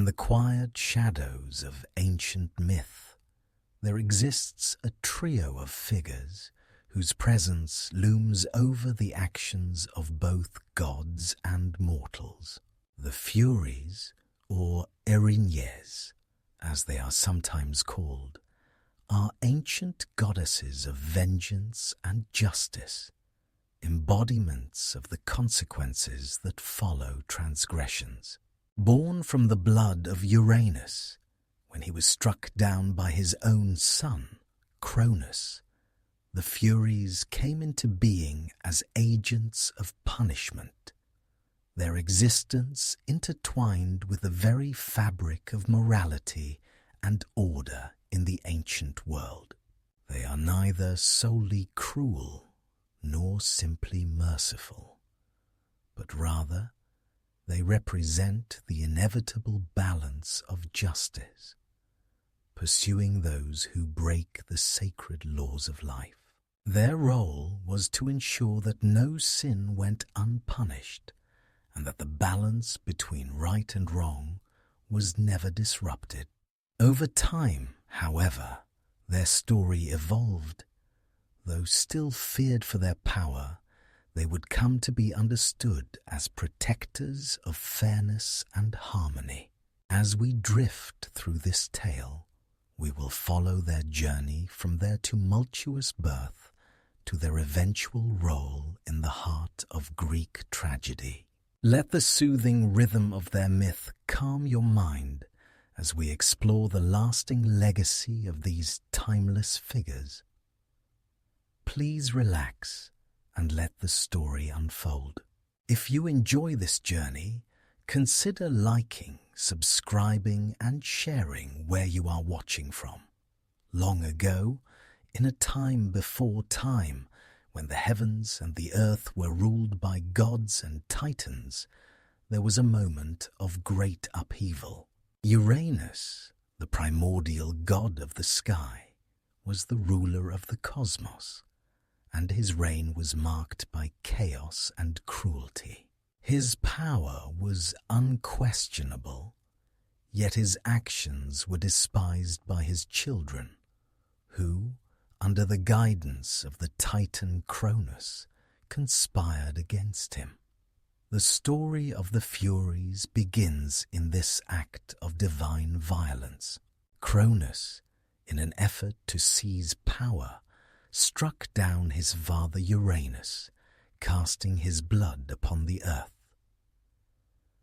In the quiet shadows of ancient myth, there exists a trio of figures whose presence looms over the actions of both gods and mortals. The Furies, or Erinyes, as they are sometimes called, are ancient goddesses of vengeance and justice, embodiments of the consequences that follow transgressions. Born from the blood of Uranus, when he was struck down by his own son, Cronus, the Furies came into being as agents of punishment, their existence intertwined with the very fabric of morality and order in the ancient world. They are neither solely cruel nor simply merciful, but rather they represent the inevitable balance of justice, pursuing those who break the sacred laws of life. Their role was to ensure that no sin went unpunished and that the balance between right and wrong was never disrupted. Over time, however, their story evolved. Though still feared for their power, they would come to be understood as protectors of fairness and harmony. As we drift through this tale, we will follow their journey from their tumultuous birth to their eventual role in the heart of Greek tragedy. Let the soothing rhythm of their myth calm your mind as we explore the lasting legacy of these timeless figures. Please relax and let the story unfold. If you enjoy this journey, consider liking, subscribing, and sharing where you are watching from. Long ago, in a time before time, when the heavens and the earth were ruled by gods and titans, there was a moment of great upheaval. Uranus, the primordial god of the sky, was the ruler of the cosmos, and his reign was marked by chaos and cruelty. His power was unquestionable, yet his actions were despised by his children, who, under the guidance of the Titan Cronus, conspired against him. The story of the Furies begins in this act of divine violence. Cronus, in an effort to seize power, struck down his father Uranus, casting his blood upon the earth.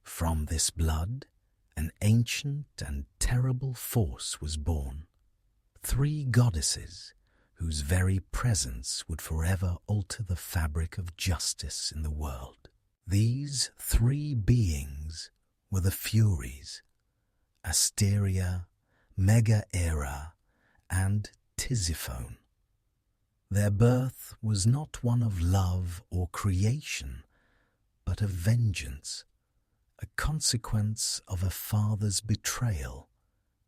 From this blood, an ancient and terrible force was born. 3 goddesses, whose very presence would forever alter the fabric of justice in the world. These 3 beings were the Furies, Asteria, Megaera, and Tisiphone. Their birth was not one of love or creation, but of vengeance, a consequence of a father's betrayal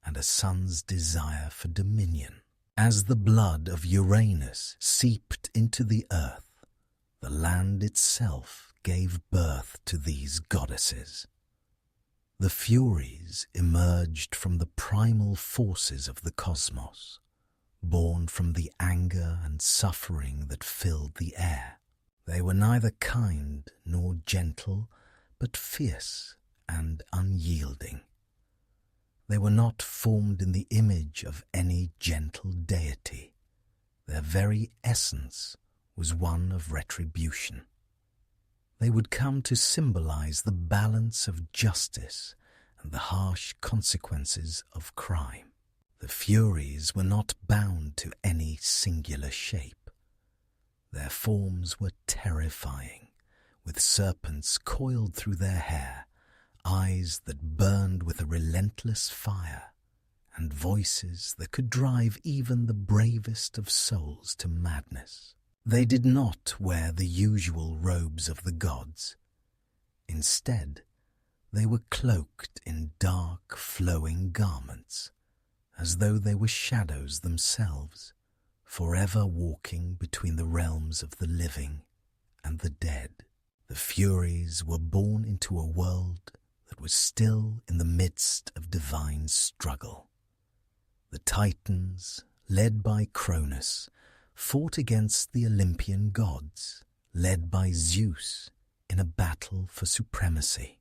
and a son's desire for dominion. As the blood of Uranus seeped into the earth, the land itself gave birth to these goddesses. The Furies emerged from the primal forces of the cosmos, born from the anger and suffering that filled the air. They were neither kind nor gentle, but fierce and unyielding. They were not formed in the image of any gentle deity. Their very essence was one of retribution. They would come to symbolize the balance of justice and the harsh consequences of crime. The Furies were not bound to any singular shape. Their forms were terrifying, with serpents coiled through their hair, eyes that burned with a relentless fire, and voices that could drive even the bravest of souls to madness. They did not wear the usual robes of the gods. Instead, they were cloaked in dark, flowing garments, as though they were shadows themselves, forever walking between the realms of the living and the dead. The Furies were born into a world that was still in the midst of divine struggle. The Titans, led by Cronus, fought against the Olympian gods, led by Zeus, in a battle for supremacy.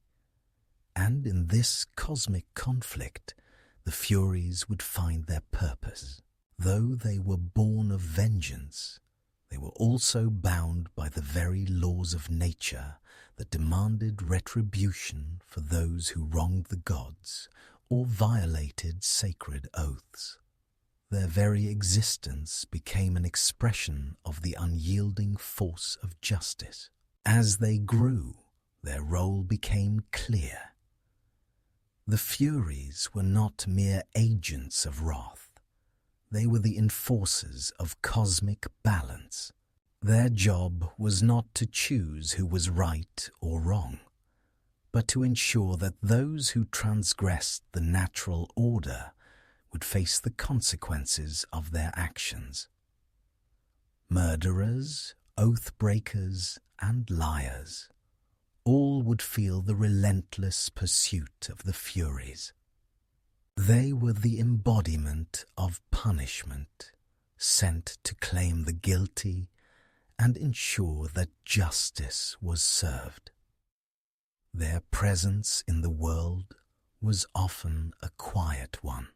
And in this cosmic conflict, the Furies would find their purpose. Though they were born of vengeance, they were also bound by the very laws of nature that demanded retribution for those who wronged the gods or violated sacred oaths. Their very existence became an expression of the unyielding force of justice. As they grew, their role became clear. The Furies were not mere agents of wrath. They were the enforcers of cosmic balance. Their job was not to choose who was right or wrong, but to ensure that those who transgressed the natural order would face the consequences of their actions. Murderers, oath-breakers, and liars, all would feel the relentless pursuit of the Furies. They were the embodiment of punishment, sent to claim the guilty and ensure that justice was served. Their presence in the world was often a quiet one.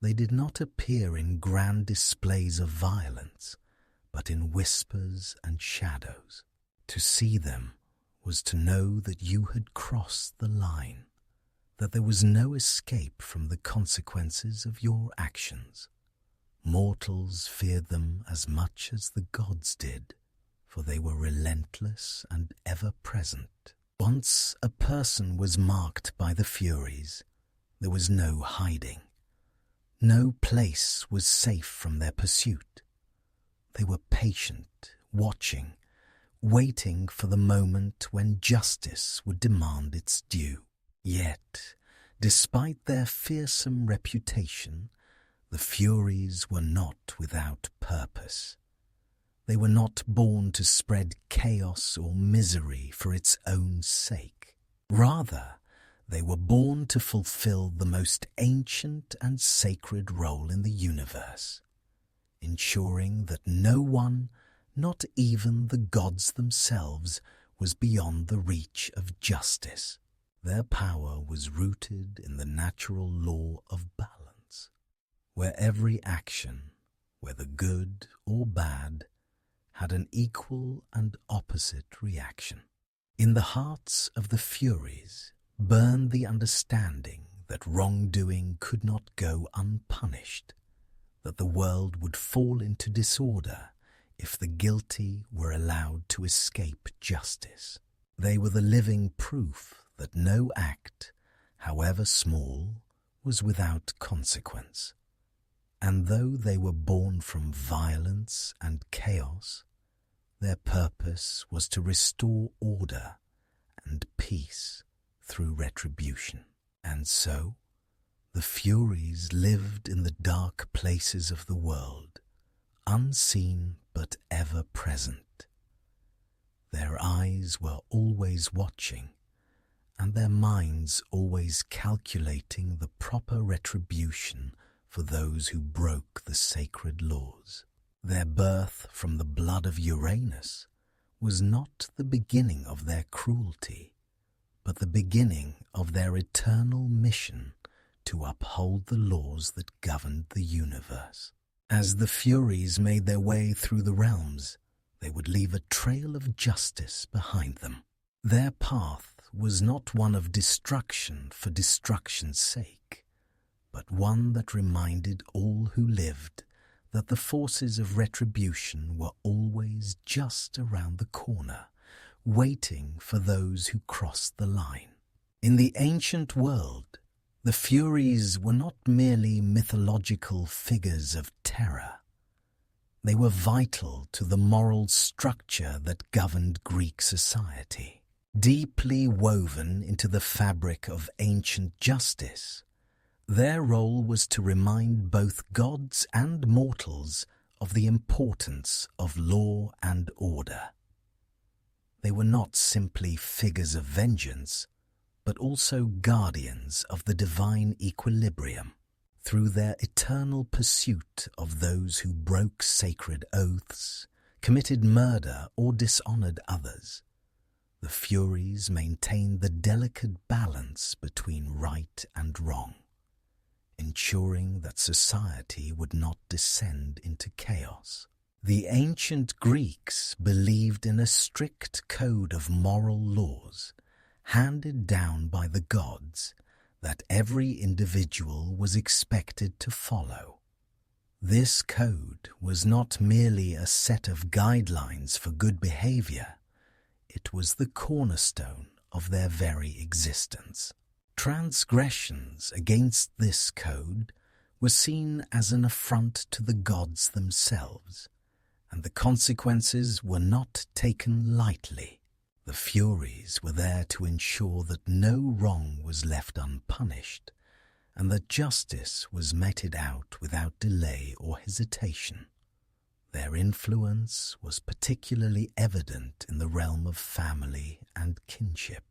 They did not appear in grand displays of violence, but in whispers and shadows. To see them was to know that you had crossed the line, that there was no escape from the consequences of your actions. Mortals feared them as much as the gods did, for they were relentless and ever-present. Once a person was marked by the Furies, there was no hiding. No place was safe from their pursuit. They were patient, watching, waiting for the moment when justice would demand its due. Yet, despite their fearsome reputation, the Furies were not without purpose. They were not born to spread chaos or misery for its own sake. Rather, they were born to fulfill the most ancient and sacred role in the universe, ensuring that no one, not even the gods themselves, was beyond the reach of justice. Their power was rooted in the natural law of balance, where every action, whether good or bad, had an equal and opposite reaction. In the hearts of the Furies burned the understanding that wrongdoing could not go unpunished, that the world would fall into disorder if the guilty were allowed to escape justice. They were the living proof that no act, however small, was without consequence. And though they were born from violence and chaos, their purpose was to restore order and peace through retribution. And so, the Furies lived in the dark places of the world, unseen but ever present. Their eyes were always watching, and their minds always calculating the proper retribution for those who broke the sacred laws. Their birth from the blood of Uranus was not the beginning of their cruelty, but the beginning of their eternal mission to uphold the laws that governed the universe. As the Furies made their way through the realms, they would leave a trail of justice behind them. Their path was not one of destruction for destruction's sake, but one that reminded all who lived that the forces of retribution were always just around the corner, waiting for those who crossed the line. In the ancient world, the Furies were not merely mythological figures of terror. They were vital to the moral structure that governed Greek society. Deeply woven into the fabric of ancient justice, their role was to remind both gods and mortals of the importance of law and order. They were not simply figures of vengeance, but also guardians of the divine equilibrium. Through their eternal pursuit of those who broke sacred oaths, committed murder, or dishonored others, the Furies maintained the delicate balance between right and wrong, ensuring that society would not descend into chaos. The ancient Greeks believed in a strict code of moral laws handed down by the gods that every individual was expected to follow. This code was not merely a set of guidelines for good behavior, it was the cornerstone of their very existence. Transgressions against this code were seen as an affront to the gods themselves, and the consequences were not taken lightly. The Furies were there to ensure that no wrong was left unpunished, and that justice was meted out without delay or hesitation. Their influence was particularly evident in the realm of family and kinship.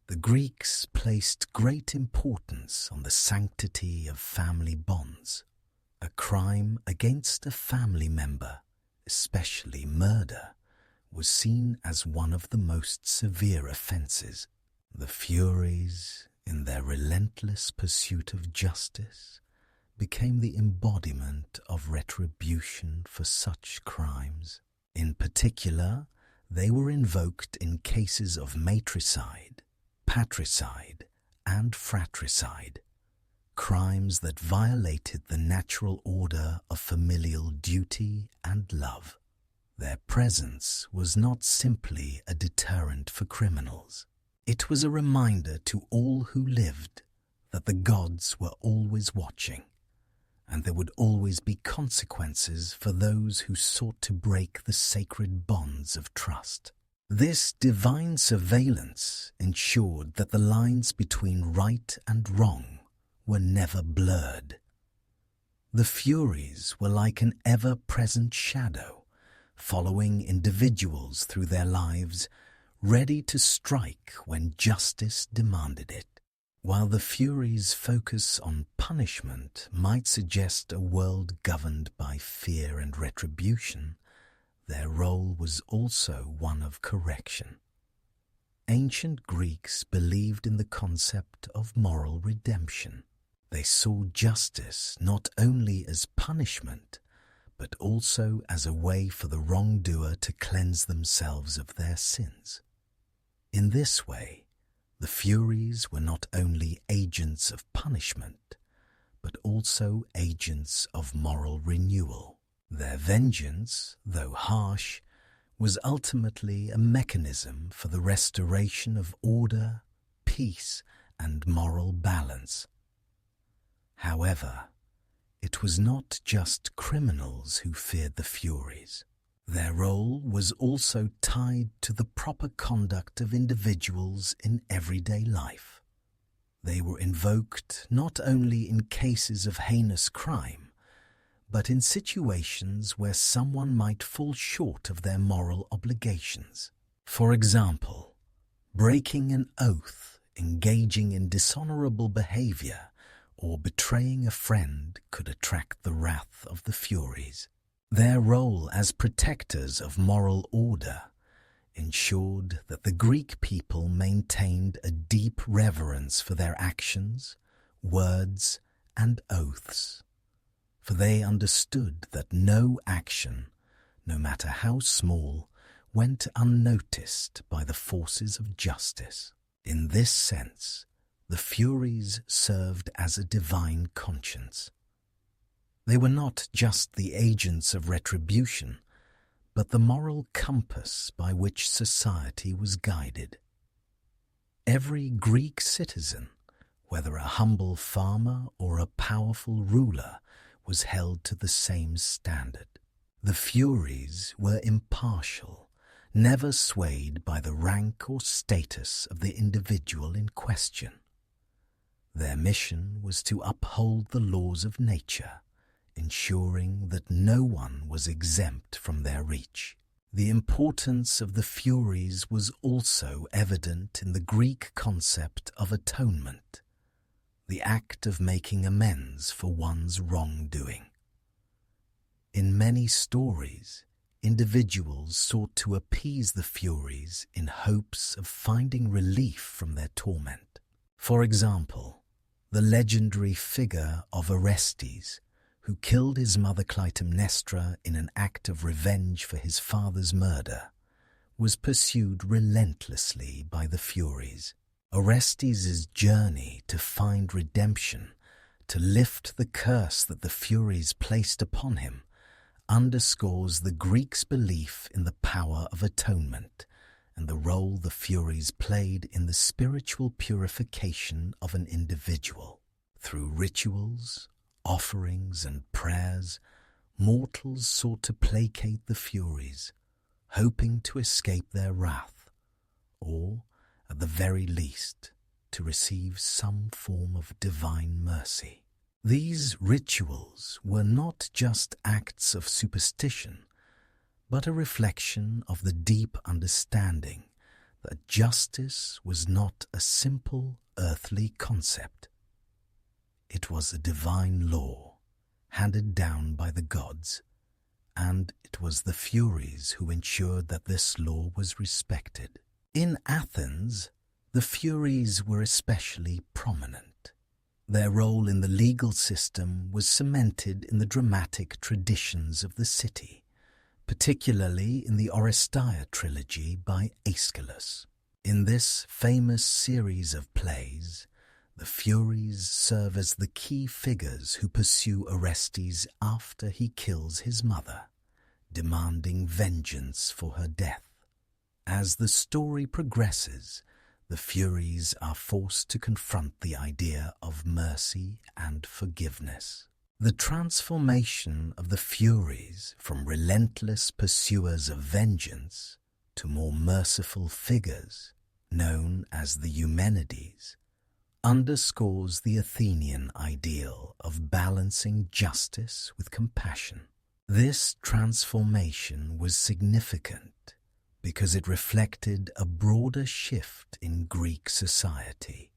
The Greeks placed great importance on the sanctity of family bonds. A crime against a family member, especially murder, was seen as one of the most severe offences. The Furies, in their relentless pursuit of justice, became the embodiment of retribution for such crimes. In particular, they were invoked in cases of matricide, patricide, and fratricide, crimes that violated the natural order of familial duty and love. Their presence was not simply a deterrent for criminals. It was a reminder to all who lived that the gods were always watching, and there would always be consequences for those who sought to break the sacred bonds of trust. This divine surveillance ensured that the lines between right and wrong were never blurred. The Furies were like an ever-present shadow, following individuals through their lives, ready to strike when justice demanded it. While the Furies' focus on punishment might suggest a world governed by fear and retribution, their role was also one of correction. Ancient Greeks believed in the concept of moral redemption. They saw justice not only as punishment, but also as a way for the wrongdoer to cleanse themselves of their sins. In this way, the Furies were not only agents of punishment, but also agents of moral renewal. Their vengeance, though harsh, was ultimately a mechanism for the restoration of order, peace, and moral balance. However, it was not just criminals who feared the Furies. Their role was also tied to the proper conduct of individuals in everyday life. They were invoked not only in cases of heinous crime, but in situations where someone might fall short of their moral obligations. For example, breaking an oath, engaging in dishonorable behavior, or betraying a friend could attract the wrath of the Furies. Their role as protectors of moral order ensured that the Greek people maintained a deep reverence for their actions, words, and oaths, for they understood that no action, no matter how small, went unnoticed by the forces of justice. In this sense, the Furies served as a divine conscience. They were not just the agents of retribution, but the moral compass by which society was guided. Every Greek citizen, whether a humble farmer or a powerful ruler, was held to the same standard. The Furies were impartial, never swayed by the rank or status of the individual in question. Their mission was to uphold the laws of nature, ensuring that no one was exempt from their reach. The importance of the Furies was also evident in the Greek concept of atonement, the act of making amends for one's wrongdoing. In many stories, individuals sought to appease the Furies in hopes of finding relief from their torment. For example, the legendary figure of Orestes, who killed his mother Clytemnestra in an act of revenge for his father's murder, was pursued relentlessly by the Furies. Orestes' journey to find redemption, to lift the curse that the Furies placed upon him, underscores the Greeks' belief in the power of atonement and the role the Furies played in the spiritual purification of an individual. Through rituals, offerings and prayers, mortals sought to placate the Furies, hoping to escape their wrath, or, at the very least, to receive some form of divine mercy. These rituals were not just acts of superstition, but a reflection of the deep understanding that justice was not a simple earthly concept. It was a divine law handed down by the gods, and it was the Furies who ensured that this law was respected. In Athens, the Furies were especially prominent. Their role in the legal system was cemented in the dramatic traditions of the city, particularly in the Oresteia trilogy by Aeschylus. In this famous series of plays, the Furies serve as the key figures who pursue Orestes after he kills his mother, demanding vengeance for her death. As the story progresses, the Furies are forced to confront the idea of mercy and forgiveness. The transformation of the Furies from relentless pursuers of vengeance to more merciful figures, known as the Eumenides, underscores the Athenian ideal of balancing justice with compassion. This transformation was significant because it reflected a broader shift in Greek society,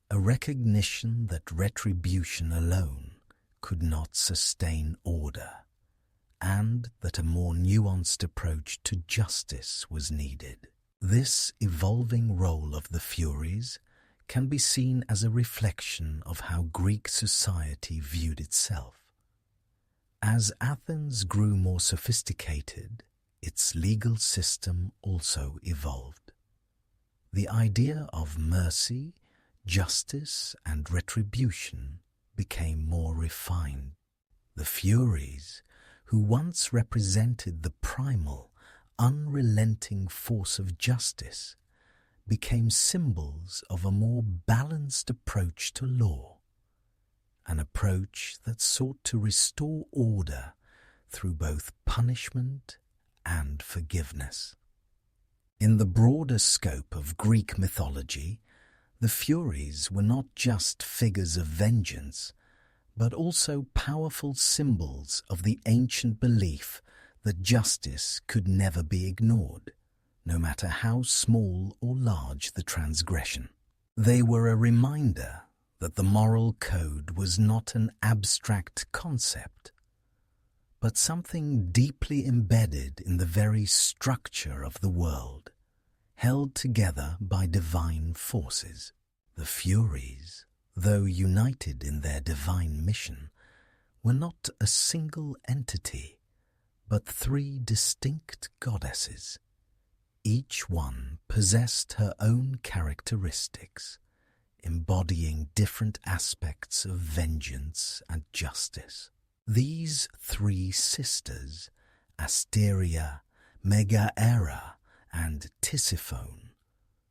a recognition that retribution alone could not sustain order, and that a more nuanced approach to justice was needed. This evolving role of the Furies can be seen as a reflection of how Greek society viewed itself. As Athens grew more sophisticated, its legal system also evolved. The idea of mercy, justice, and retribution became more refined. The Furies, who once represented the primal, unrelenting force of justice, became symbols of a more balanced approach to law, an approach that sought to restore order through both punishment and forgiveness. In the broader scope of Greek mythology, the Furies were not just figures of vengeance, but also powerful symbols of the ancient belief that justice could never be ignored, no matter how small or large the transgression. They were a reminder that the moral code was not an abstract concept, but something deeply embedded in the very structure of the world, held together by divine forces. The Furies, though united in their divine mission, were not a single entity, but three distinct goddesses. Each one possessed her own characteristics, embodying different aspects of vengeance and justice. These three sisters, Asteria, Megaera, and Tisiphone,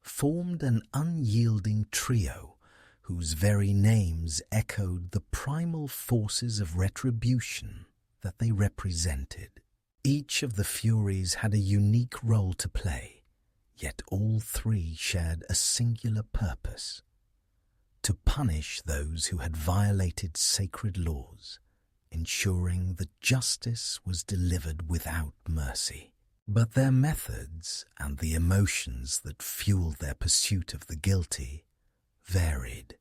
formed an unyielding trio whose very names echoed the primal forces of retribution that they represented. Each of the Furies had a unique role to play, yet all three shared a singular purpose: to punish those who had violated sacred laws, ensuring that justice was delivered without mercy. But their methods and the emotions that fueled their pursuit of the guilty varied,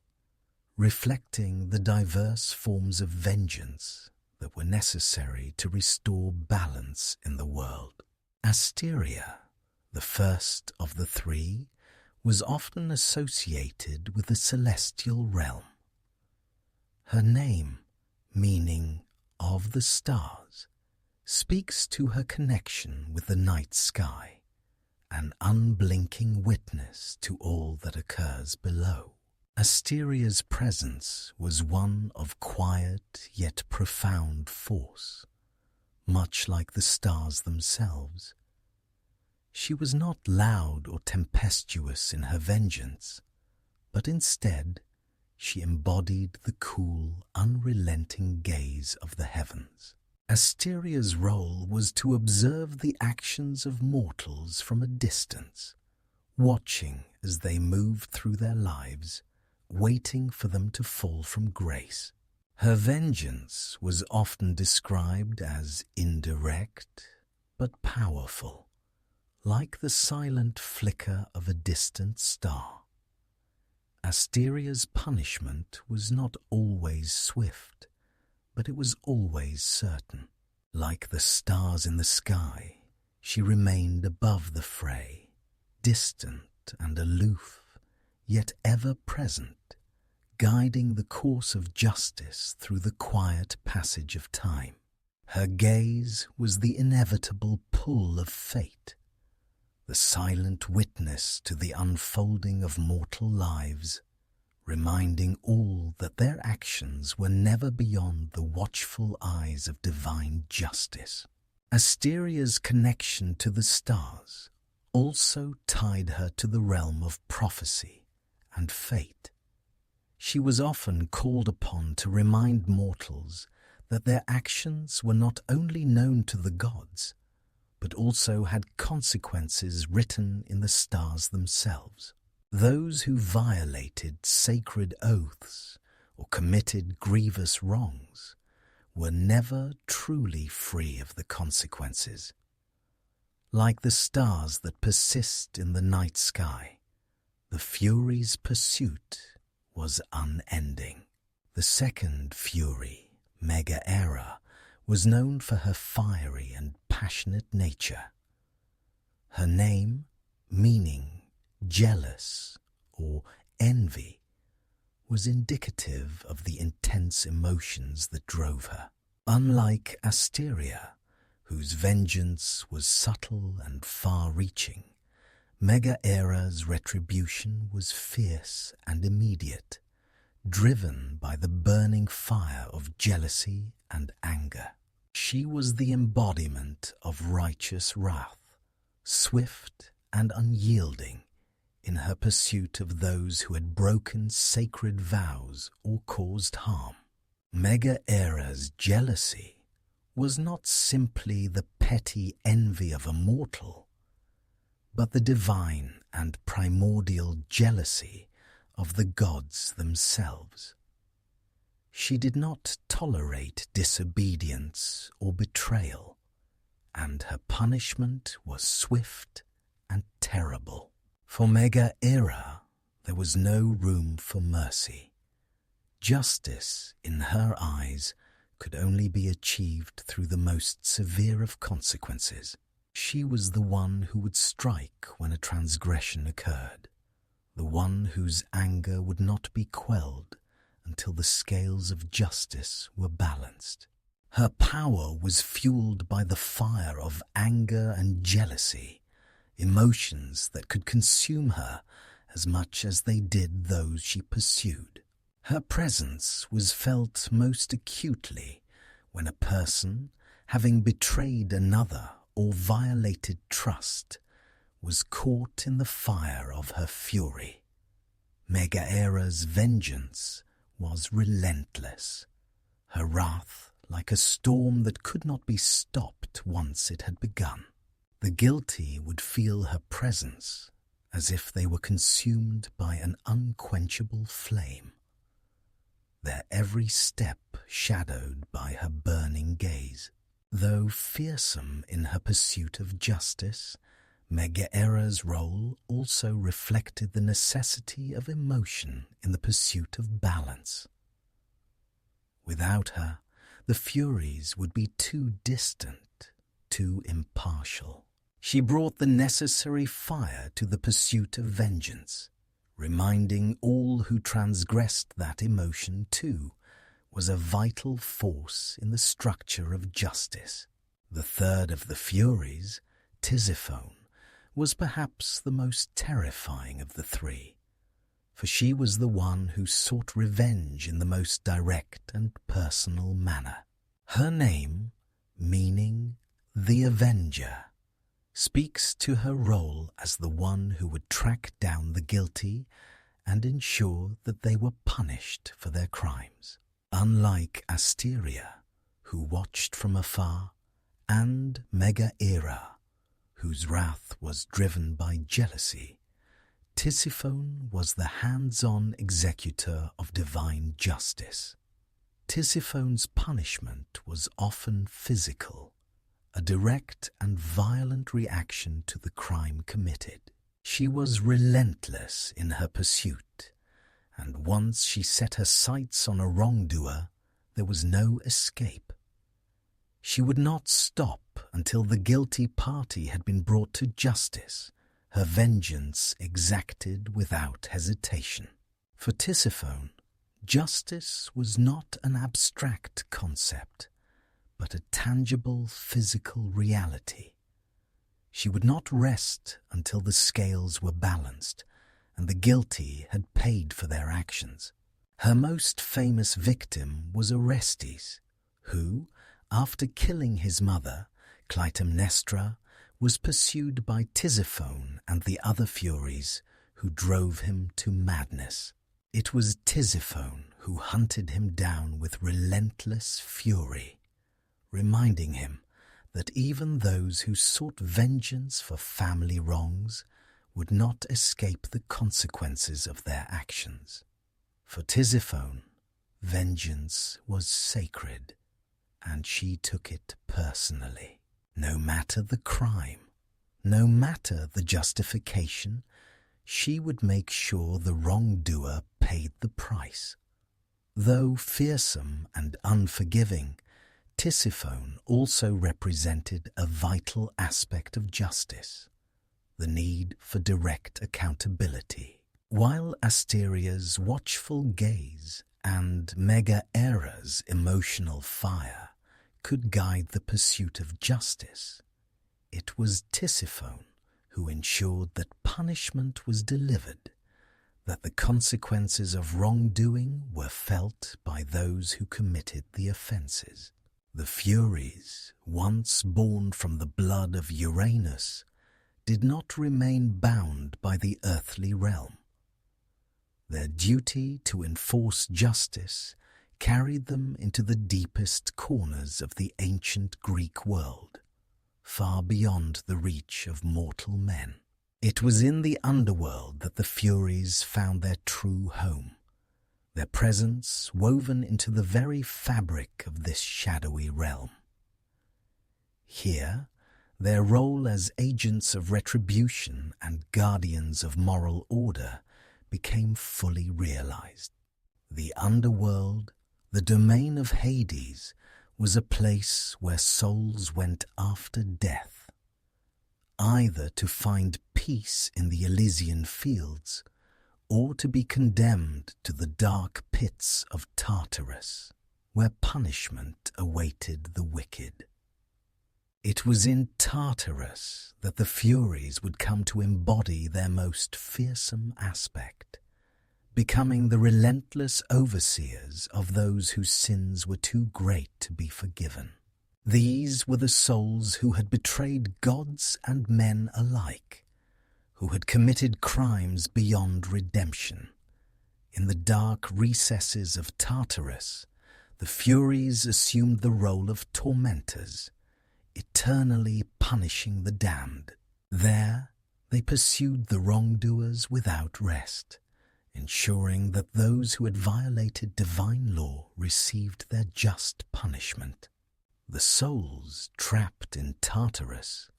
reflecting the diverse forms of vengeance that were necessary to restore balance in the world. Asteria, the first of the three, was often associated with the celestial realm. Her name, meaning of the stars, speaks to her connection with the night sky, an unblinking witness to all that occurs below. Asteria's presence was one of quiet yet profound force, much like the stars themselves. She was not loud or tempestuous in her vengeance, but instead she embodied the cool, unrelenting gaze of the heavens. Asteria's role was to observe the actions of mortals from a distance, watching as they moved through their lives, waiting for them to fall from grace. Her vengeance was often described as indirect but powerful, like the silent flicker of a distant star. Asteria's punishment was not always swift, but it was always certain. Like the stars in the sky, she remained above the fray, distant and aloof, yet ever present, guiding the course of justice through the quiet passage of time. Her gaze was the inevitable pull of fate, the silent witness to the unfolding of mortal lives, reminding all that their actions were never beyond the watchful eyes of divine justice. Asteria's connection to the stars also tied her to the realm of prophecy and fate. She was often called upon to remind mortals that their actions were not only known to the gods, but also had consequences written in the stars themselves. Those who violated sacred oaths or committed grievous wrongs were never truly free of the consequences. Like the stars that persist in the night sky, the Furies' pursuit was unending. The second Fury, Megaera, was known for her fiery and passionate nature. Her name, meaning jealous or envy, was indicative of the intense emotions that drove her. Unlike Asteria, whose vengeance was subtle and far-reaching, Megaera's retribution was fierce and immediate, driven by the burning fire of jealousy and anger. She was the embodiment of righteous wrath, swift and unyielding in her pursuit of those who had broken sacred vows or caused harm. Megaera's jealousy was not simply the petty envy of a mortal, but the divine and primordial jealousy of the gods themselves. She did not tolerate disobedience or betrayal, and her punishment was swift and terrible. For Megaera, there was no room for mercy. Justice, in her eyes, could only be achieved through the most severe of consequences. She was the one who would strike when a transgression occurred, the one whose anger would not be quelled until the scales of justice were balanced. Her power was fueled by the fire of anger and jealousy, emotions that could consume her as much as they did those she pursued. Her presence was felt most acutely when a person, having betrayed another or violated trust, was caught in the fire of her fury. Megaera's vengeance was relentless, her wrath like a storm that could not be stopped once it had begun. The guilty would feel her presence as if they were consumed by an unquenchable flame, their every step shadowed by her burning gaze. Though fearsome in her pursuit of justice, Megaera's role also reflected the necessity of emotion in the pursuit of balance. Without her, the Furies would be too distant, too impartial. She brought the necessary fire to the pursuit of vengeance, reminding all who transgressed that emotion too was a vital force in the structure of justice. The third of the Furies, Tisiphone, was perhaps the most terrifying of the three, for she was the one who sought revenge in the most direct and personal manner. Her name, meaning the Avenger, speaks to her role as the one who would track down the guilty and ensure that they were punished for their crimes. Unlike Asteria, who watched from afar, and Megaera, whose wrath was driven by jealousy, Tisiphone was the hands-on executor of divine justice. Tisiphone's punishment was often physical, a direct and violent reaction to the crime committed. She was relentless in her pursuit, and once she set her sights on a wrongdoer, there was no escape. She would not stop until the guilty party had been brought to justice, her vengeance exacted without hesitation. For Tisiphone, justice was not an abstract concept, but a tangible physical reality. She would not rest until the scales were balanced and the guilty had paid for their actions. Her most famous victim was Orestes, who, after killing his mother, Clytemnestra, was pursued by Tisiphone and the other Furies, who drove him to madness. It was Tisiphone who hunted him down with relentless fury, reminding him that even those who sought vengeance for family wrongs would not escape the consequences of their actions. For Tisiphone, vengeance was sacred, and she took it personally. No matter the crime, no matter the justification, she would make sure the wrongdoer paid the price. Though fearsome and unforgiving, Tisiphone also represented a vital aspect of justice, the need for direct accountability. While Asteria's watchful gaze and Megaera's emotional fire could guide the pursuit of justice, it was Tisiphone who ensured that punishment was delivered, that the consequences of wrongdoing were felt by those who committed the offences. The Furies, once born from the blood of Uranus, did not remain bound by the earthly realm. Their duty to enforce justice carried them into the deepest corners of the ancient Greek world, far beyond the reach of mortal men. It was in the underworld that the Furies found their true home, their presence woven into the very fabric of this shadowy realm. Here, their role as agents of retribution and guardians of moral order became fully realized. The underworld, the domain of Hades, was a place where souls went after death, either to find peace in the Elysian fields or to be condemned to the dark pits of Tartarus, where punishment awaited the wicked. It was in Tartarus that the Furies would come to embody their most fearsome aspect, becoming the relentless overseers of those whose sins were too great to be forgiven. These were the souls who had betrayed gods and men alike, who had committed crimes beyond redemption. In the dark recesses of Tartarus, the Furies assumed the role of tormentors, eternally punishing the damned. There, they pursued the wrongdoers without rest, ensuring that those who had violated divine law received their just punishment. The souls trapped in Tartarus,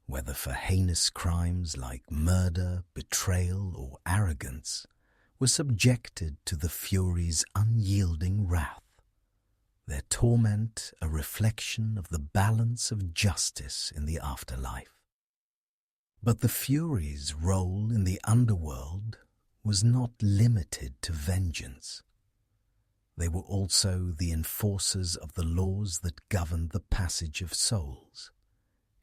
whether for heinous crimes like murder, betrayal, or arrogance, were subjected to the Furies' unyielding wrath, their torment a reflection of the balance of justice in the afterlife. But the Furies' role in the underworld was not limited to vengeance. They were also the enforcers of the laws that governed the passage of souls,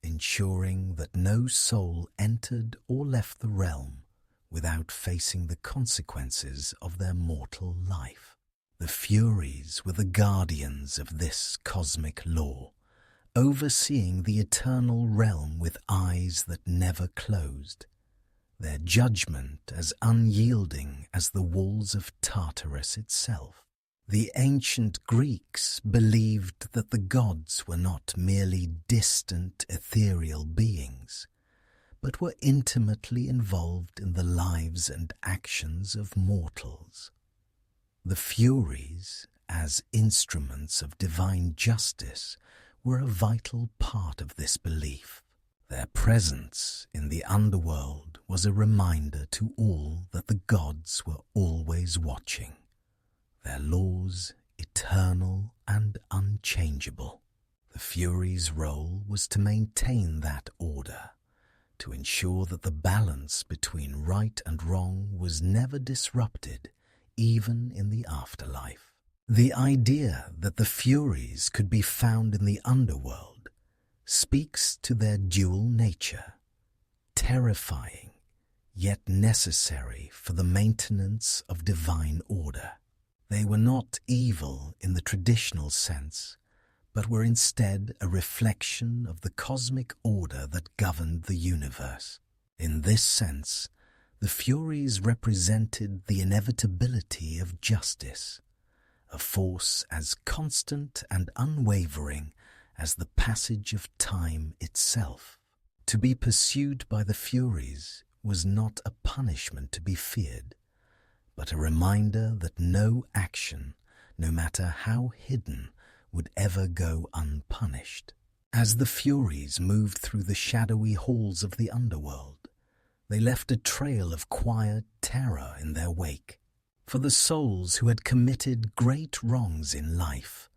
ensuring that no soul entered or left the realm without facing the consequences of their mortal life. The Furies were the guardians of this cosmic law, overseeing the eternal realm with eyes that never closed, their judgment as unyielding as the walls of Tartarus itself. The ancient Greeks believed that the gods were not merely distant ethereal beings, but were intimately involved in the lives and actions of mortals. The Furies, as instruments of divine justice, were a vital part of this belief. Their presence in the underworld was a reminder to all that the gods were always watching, their laws eternal and unchangeable. The Furies' role was to maintain that order, to ensure that the balance between right and wrong was never disrupted, even in the afterlife. The idea that the Furies could be found in the underworld speaks to their dual nature, terrifying yet necessary for the maintenance of divine order. They were not evil in the traditional sense, but were instead a reflection of the cosmic order that governed the universe. In this sense, the Furies represented the inevitability of justice, a force as constant and unwavering as the passage of time itself. To be pursued by the Furies was not a punishment to be feared, but a reminder that no action, no matter how hidden, would ever go unpunished. As the Furies moved through the shadowy halls of the underworld, they left a trail of quiet terror in their wake. For the souls who had committed great wrongs in life,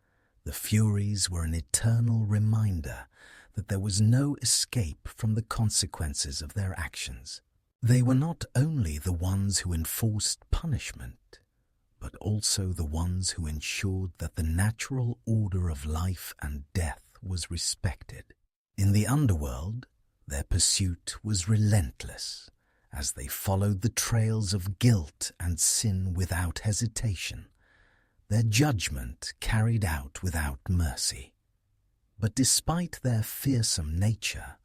the Furies were an eternal reminder that there was no escape from the consequences of their actions. They were not only the ones who enforced punishment, but also the ones who ensured that the natural order of life and death was respected. In the underworld, their pursuit was relentless, as they followed the trails of guilt and sin without hesitation, their judgment carried out without mercy. But despite their fearsome nature,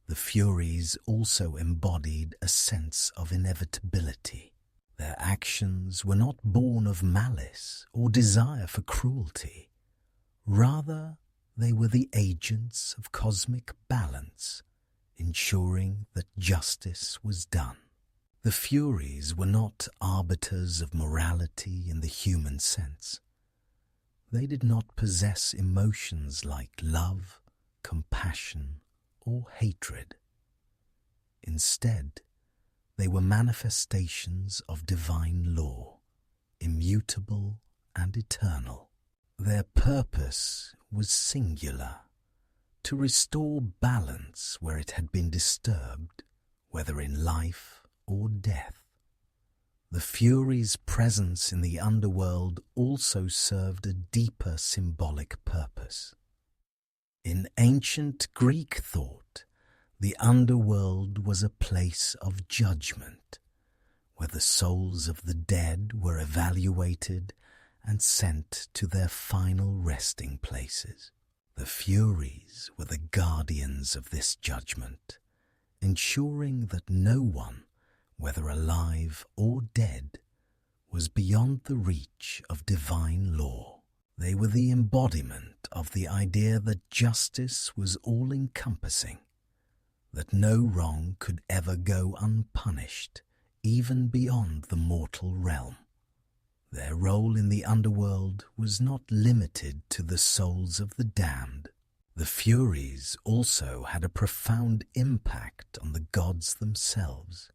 the Furies also embodied a sense of inevitability. Their actions were not born of malice or desire for cruelty. Rather, they were the agents of cosmic balance, ensuring that justice was done. The Furies were not arbiters of morality in the human sense. They did not possess emotions like love, compassion, or hatred. Instead, they were manifestations of divine law, immutable and eternal. Their purpose was singular, to restore balance where it had been disturbed, whether in life or death. The Furies' presence in the underworld also served a deeper symbolic purpose. In ancient Greek thought, the underworld was a place of judgment, where the souls of the dead were evaluated and sent to their final resting places. The Furies were the guardians of this judgment, ensuring that no one, whether alive or dead, was beyond the reach of divine law. They were the embodiment of the idea that justice was all-encompassing, that no wrong could ever go unpunished, even beyond the mortal realm. Their role in the underworld was not limited to the souls of the damned. The Furies also had a profound impact on the gods themselves,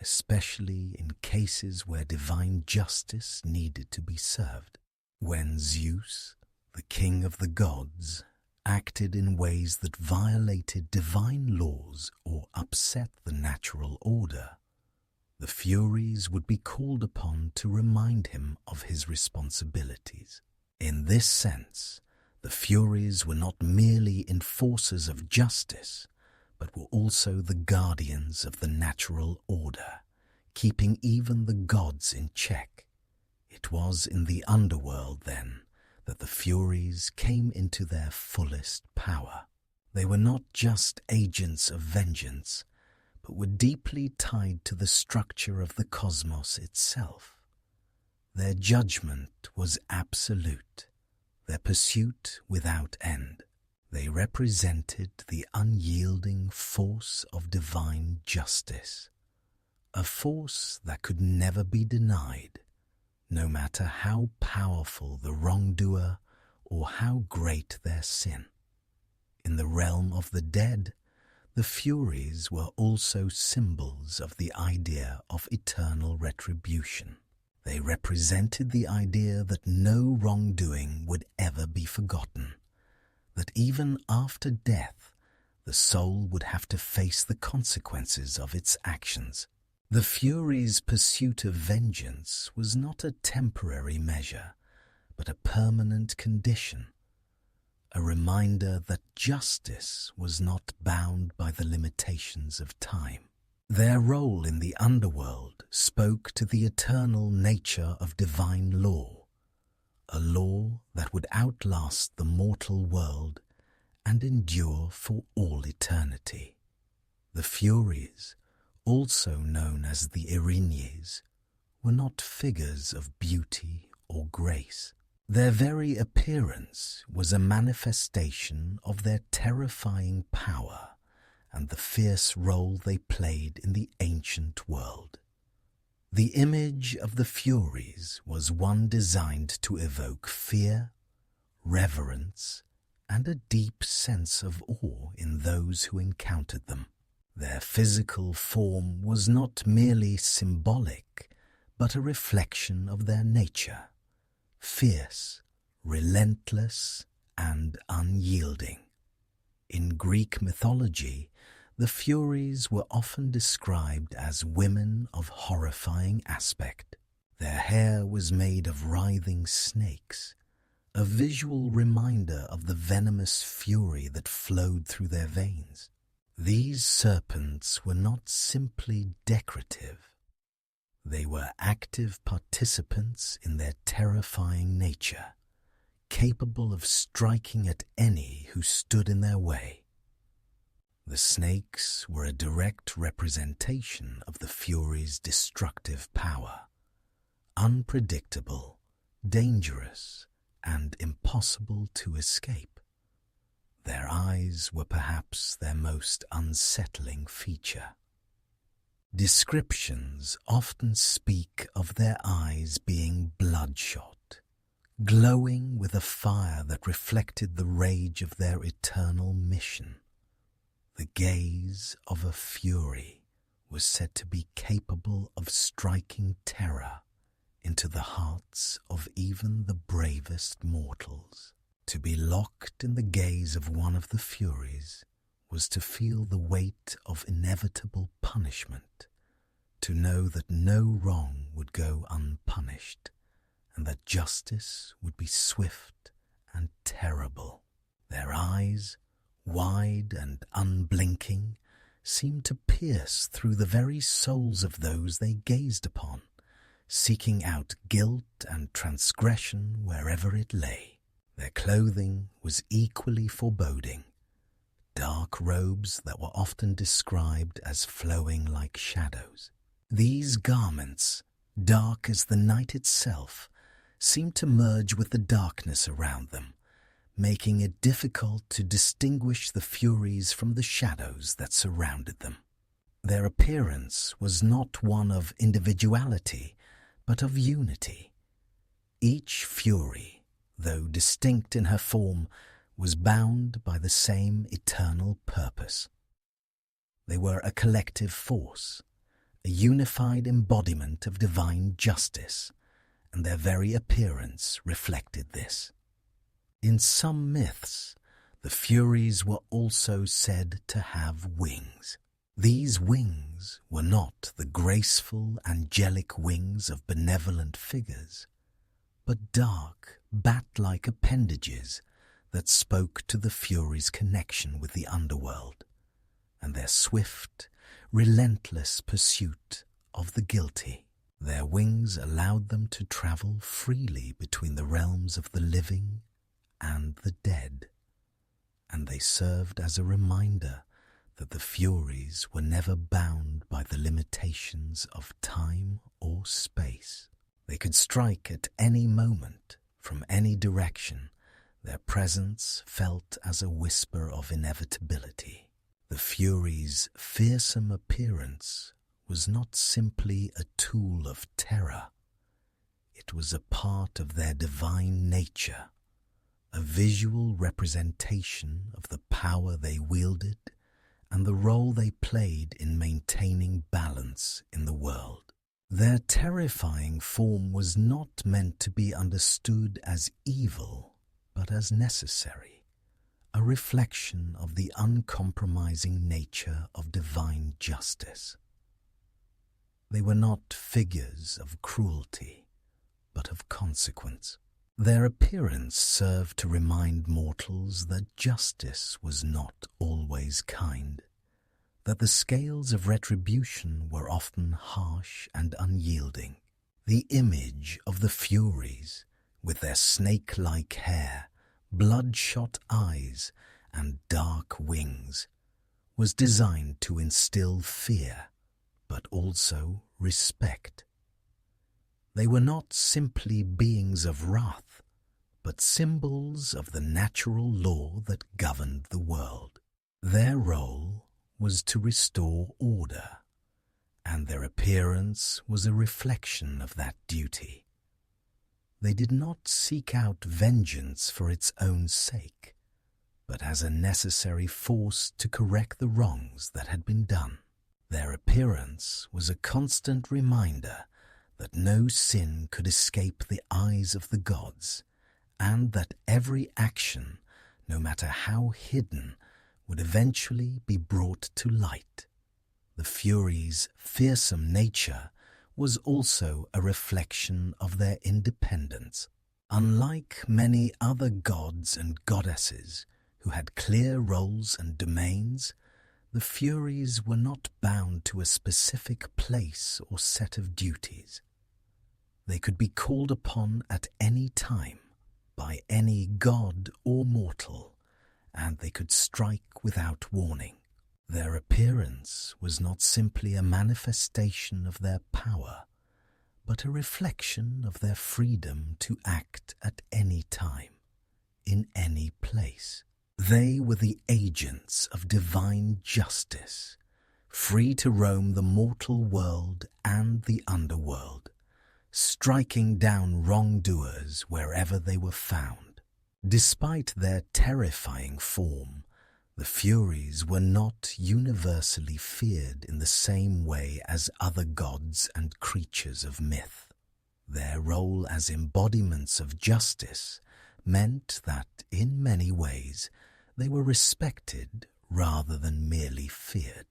especially in cases where divine justice needed to be served. When Zeus, the king of the gods, acted in ways that violated divine laws or upset the natural order, the Furies would be called upon to remind him of his responsibilities. In this sense, the Furies were not merely enforcers of justice, but were also the guardians of the natural order, keeping even the gods in check. It was in the underworld, then, that the Furies came into their fullest power. They were not just agents of vengeance, but were deeply tied to the structure of the cosmos itself. Their judgment was absolute, their pursuit without end. They represented the unyielding force of divine justice, a force that could never be denied, no matter how powerful the wrongdoer or how great their sin. In the realm of the dead, the Furies were also symbols of the idea of eternal retribution. They represented the idea that no wrongdoing would ever be forgotten, that even after death, the soul would have to face the consequences of its actions. The Furies' pursuit of vengeance was not a temporary measure, but a permanent condition, a reminder that justice was not bound by the limitations of time. Their role in the underworld spoke to the eternal nature of divine law, a law that would outlast the mortal world and endure for all eternity. The Furies, also known as the Erinyes, were not figures of beauty or grace. Their very appearance was a manifestation of their terrifying power and the fierce role they played in the ancient world. The image of the Furies was one designed to evoke fear, reverence, and a deep sense of awe in those who encountered them. Their physical form was not merely symbolic, but a reflection of their nature, fierce, relentless, and unyielding. In Greek mythology, the Furies were often described as women of horrifying aspect. Their hair was made of writhing snakes, a visual reminder of the venomous fury that flowed through their veins. These serpents were not simply decorative. They were active participants in their terrifying nature, capable of striking at any who stood in their way. The snakes were a direct representation of the Furies' destructive power, unpredictable, dangerous, and impossible to escape. Their eyes were perhaps their most unsettling feature. Descriptions often speak of their eyes being bloodshot, glowing with a fire that reflected the rage of their eternal mission. The gaze of a Fury was said to be capable of striking terror into the hearts of even the bravest mortals. To be locked in the gaze of one of the Furies was to feel the weight of inevitable punishment, to know that no wrong would go unpunished, and that justice would be swift and terrible. Their eyes, wide and unblinking, seemed to pierce through the very souls of those they gazed upon, seeking out guilt and transgression wherever it lay. Their clothing was equally foreboding, dark robes that were often described as flowing like shadows. These garments, dark as the night itself, seemed to merge with the darkness around them, making it difficult to distinguish the Furies from the shadows that surrounded them. Their appearance was not one of individuality, but of unity. Each Fury, though distinct in her form, was bound by the same eternal purpose. They were a collective force, a unified embodiment of divine justice, and their very appearance reflected this. In some myths, the Furies were also said to have wings. These wings were not the graceful, angelic wings of benevolent figures, but dark, bat-like appendages that spoke to the Furies' connection with the underworld and their swift, relentless pursuit of the guilty. Their wings allowed them to travel freely between the realms of the living and the dead, and they served as a reminder that the Furies were never bound by the limitations of time or space. They could strike at any moment, from any direction. Their presence felt as a whisper of inevitability. The Furies' fearsome appearance was not simply a tool of terror. It was a part of their divine nature, a visual representation of the power they wielded and the role they played in maintaining balance in the world. Their terrifying form was not meant to be understood as evil, but as necessary, a reflection of the uncompromising nature of divine justice. They were not figures of cruelty, but of consequence. Their appearance served to remind mortals that justice was not always kind, that the scales of retribution were often harsh and unyielding. The image of the Furies, with their snake-like hair, bloodshot eyes, and dark wings, was designed to instill fear, but also respect. They were not simply beings of wrath, but symbols of the natural law that governed the world. Their role was to restore order, and their appearance was a reflection of that duty. They did not seek out vengeance for its own sake, but as a necessary force to correct the wrongs that had been done. Their appearance was a constant reminder that no sin could escape the eyes of the gods, and that every action, no matter how hidden, would eventually be brought to light. The Furies' fearsome nature was also a reflection of their independence. Unlike many other gods and goddesses who had clear roles and domains, the Furies were not bound to a specific place or set of duties. They could be called upon at any time by any god or mortal, and they could strike without warning. Their appearance was not simply a manifestation of their power, but a reflection of their freedom to act at any time, in any place. They were the agents of divine justice, free to roam the mortal world and the underworld, striking down wrongdoers wherever they were found. Despite their terrifying form, the Furies were not universally feared in the same way as other gods and creatures of myth. Their role as embodiments of justice meant that, in many ways, they were respected rather than merely feared.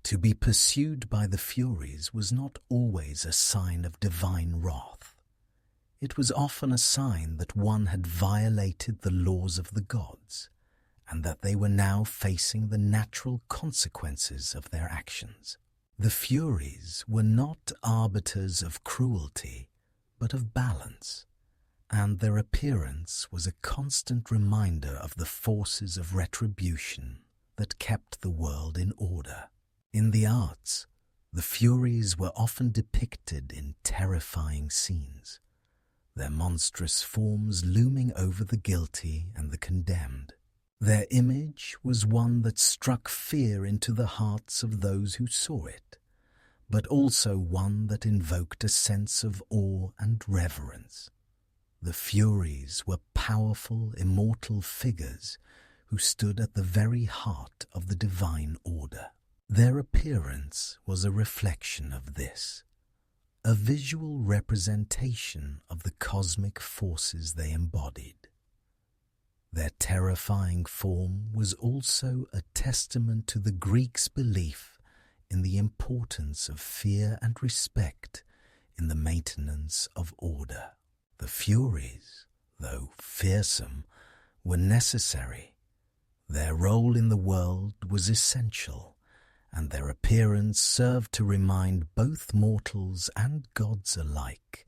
To be pursued by the Furies was not always a sign of divine wrath. It was often a sign that one had violated the laws of the gods, and that they were now facing the natural consequences of their actions. The Furies were not arbiters of cruelty, but of balance, and their appearance was a constant reminder of the forces of retribution that kept the world in order. In the arts, the Furies were often depicted in terrifying scenes, their monstrous forms looming over the guilty and the condemned. Their image was one that struck fear into the hearts of those who saw it, but also one that invoked a sense of awe and reverence. The Furies were powerful, immortal figures who stood at the very heart of the divine order. Their appearance was a reflection of this, a visual representation of the cosmic forces they embodied. Their terrifying form was also a testament to the Greeks' belief in the importance of fear and respect in the maintenance of order. The Furies, though fearsome, were necessary. Their role in the world was essential, and their appearance served to remind both mortals and gods alike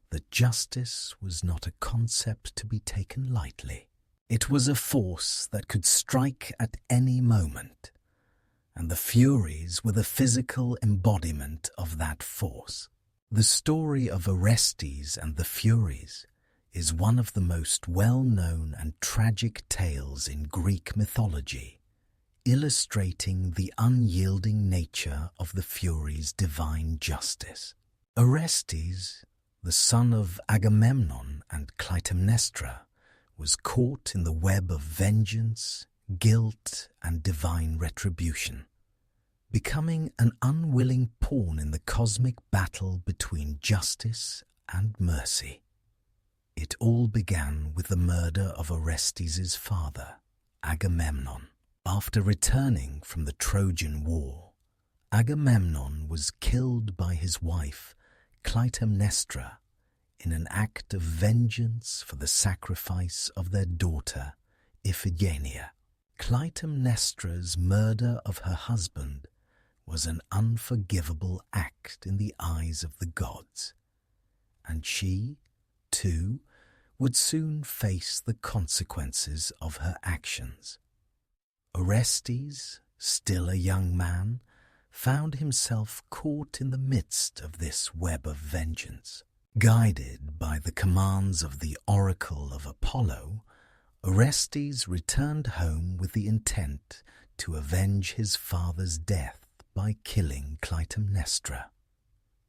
that justice was not a concept to be taken lightly. It was a force that could strike at any moment, and the Furies were the physical embodiment of that force. The story of Orestes and the Furies is one of the most well-known and tragic tales in Greek mythology, illustrating the unyielding nature of the Furies' divine justice. Orestes, the son of Agamemnon and Clytemnestra, was caught in the web of vengeance, guilt, and divine retribution, becoming an unwilling pawn in the cosmic battle between justice and mercy. It all began with the murder of Orestes' father, Agamemnon. After returning from the Trojan War, Agamemnon was killed by his wife, Clytemnestra, in an act of vengeance for the sacrifice of their daughter, Iphigenia. Clytemnestra's murder of her husband was an unforgivable act in the eyes of the gods, and she, too, would soon face the consequences of her actions. Orestes, still a young man, found himself caught in the midst of this web of vengeance. Guided by the commands of the oracle of Apollo, Orestes returned home with the intent to avenge his father's death by killing Clytemnestra.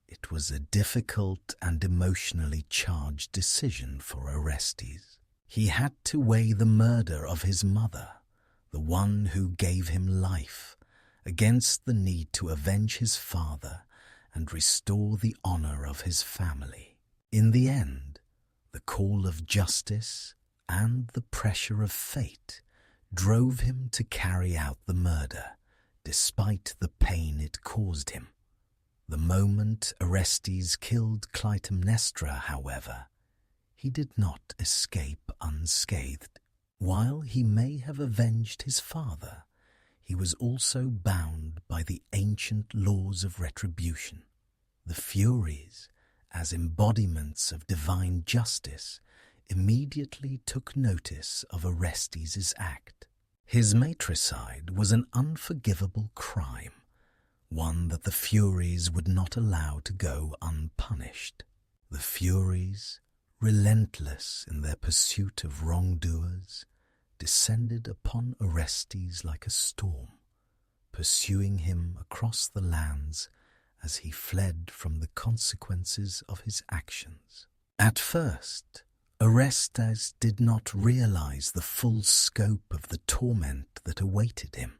It was a difficult and emotionally charged decision for Orestes. He had to weigh the murder of his mother, the one who gave him life, against the need to avenge his father and restore the honor of his family. In the end, the call of justice and the pressure of fate drove him to carry out the murder, despite the pain it caused him. The moment Orestes killed Clytemnestra, however, he did not escape unscathed. While he may have avenged his father, he was also bound by the ancient laws of retribution. The Furies, as embodiments of divine justice, immediately took notice of Orestes' act. His matricide was an unforgivable crime, one that the Furies would not allow to go unpunished. The Furies, relentless in their pursuit of wrongdoers, descended upon Orestes like a storm, pursuing him across the lands as he fled from the consequences of his actions. At first, Orestes did not realize the full scope of the torment that awaited him.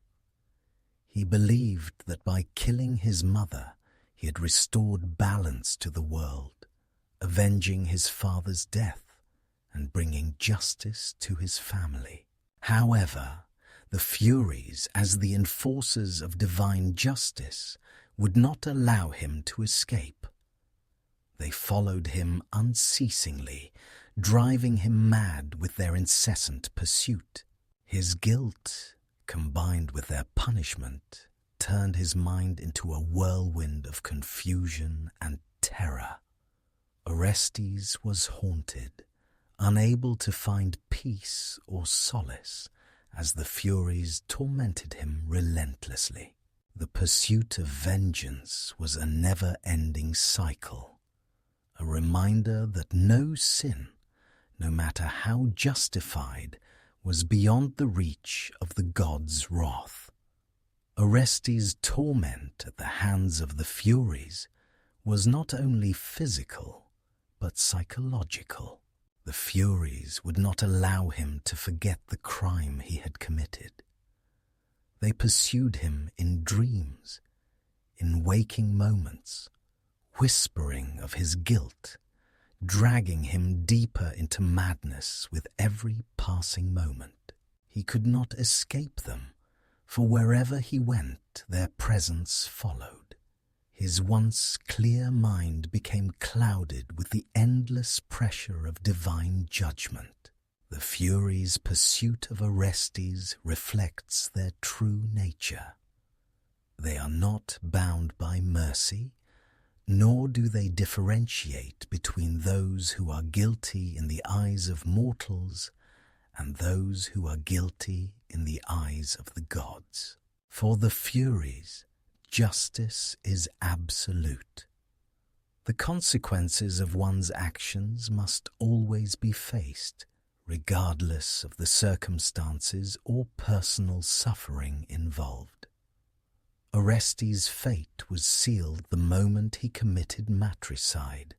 He believed that by killing his mother, he had restored balance to the world, avenging his father's death and bringing justice to his family. However, the Furies, as the enforcers of divine justice, would not allow him to escape. They followed him unceasingly, driving him mad with their incessant pursuit. His guilt, combined with their punishment, turned his mind into a whirlwind of confusion and terror. Orestes was haunted, unable to find peace or solace as the Furies tormented him relentlessly. The pursuit of vengeance was a never-ending cycle, a reminder that no sin, no matter how justified, was beyond the reach of the gods' wrath. Orestes' torment at the hands of the Furies was not only physical, but psychological. The Furies would not allow him to forget the crime he had committed. They pursued him in dreams, in waking moments, whispering of his guilt, dragging him deeper into madness with every passing moment. He could not escape them, for wherever he went, their presence followed. His once clear mind became clouded with the endless pressure of divine judgment. The Furies' pursuit of Orestes reflects their true nature. They are not bound by mercy, nor do they differentiate between those who are guilty in the eyes of mortals and those who are guilty in the eyes of the gods. For the Furies, justice is absolute. The consequences of one's actions must always be faced, regardless of the circumstances or personal suffering involved. Orestes' fate was sealed the moment he committed matricide,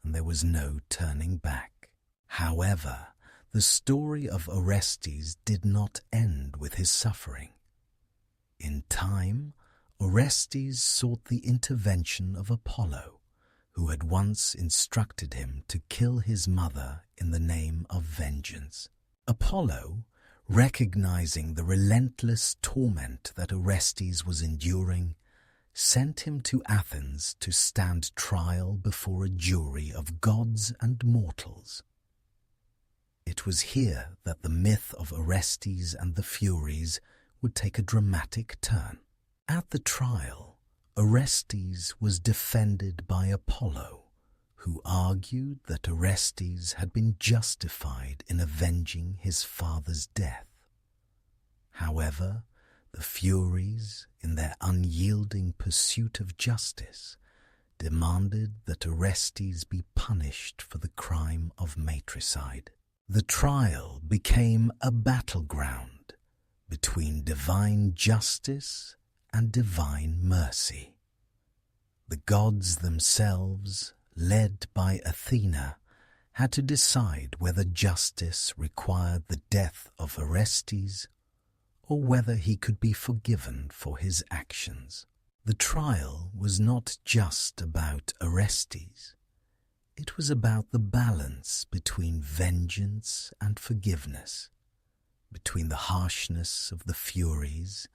and there was no turning back. However, the story of Orestes did not end with his suffering. In time, Orestes sought the intervention of Apollo, who had once instructed him to kill his mother in the name of vengeance. Apollo, recognizing the relentless torment that Orestes was enduring, sent him to Athens to stand trial before a jury of gods and mortals. It was here that the myth of Orestes and the Furies would take a dramatic turn. At the trial, Orestes was defended by Apollo, who argued that Orestes had been justified in avenging his father's death. However, the Furies, in their unyielding pursuit of justice, demanded that Orestes be punished for the crime of matricide. The trial became a battleground between divine justice and divine mercy. The gods themselves, led by Athena, had to decide whether justice required the death of Orestes or whether he could be forgiven for his actions. The trial was not just about Orestes. It was about the balance between vengeance and forgiveness, between the harshness of the Furies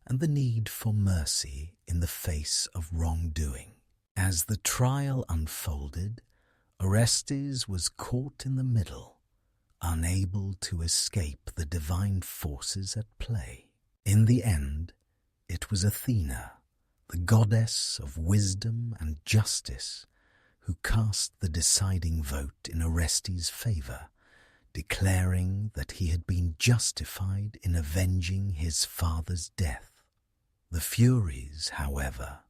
and the need for mercy in the face of wrongdoing. As the trial unfolded, Orestes was caught in the middle, unable to escape the divine forces at play. In the end, it was Athena, the goddess of wisdom and justice, who cast the deciding vote in Orestes' favor, declaring that he had been justified in avenging his father's death. The Furies, however,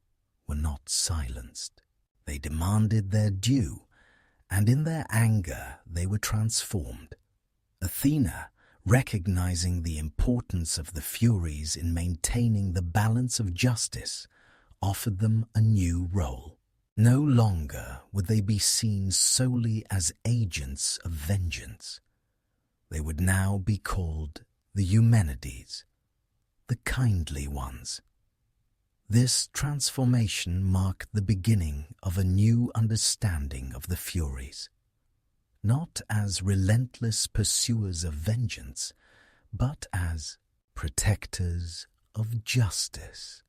were not silenced. They demanded their due, and in their anger they were transformed. Athena, recognizing the importance of the Furies in maintaining the balance of justice, offered them a new role. No longer would they be seen solely as agents of vengeance. They would now be called the Eumenides, the kindly ones. This transformation marked the beginning of a new understanding of the Furies, not as relentless pursuers of vengeance, but as protectors of justice,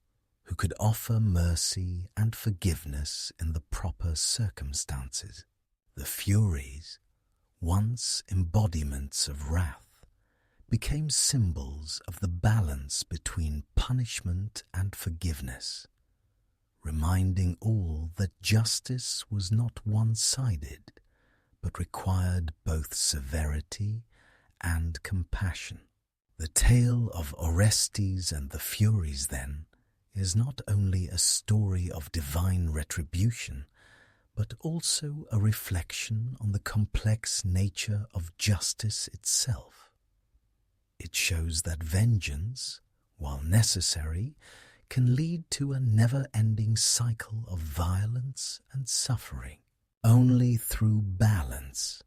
who could offer mercy and forgiveness in the proper circumstances. The Furies, once embodiments of wrath, became symbols of the balance between punishment and forgiveness, reminding all that justice was not one-sided, but required both severity and compassion. The tale of Orestes and the Furies, then, is not only a story of divine retribution, but also a reflection on the complex nature of justice itself. It shows that vengeance, while necessary, can lead to a never-ending cycle of violence and suffering. Only through balance,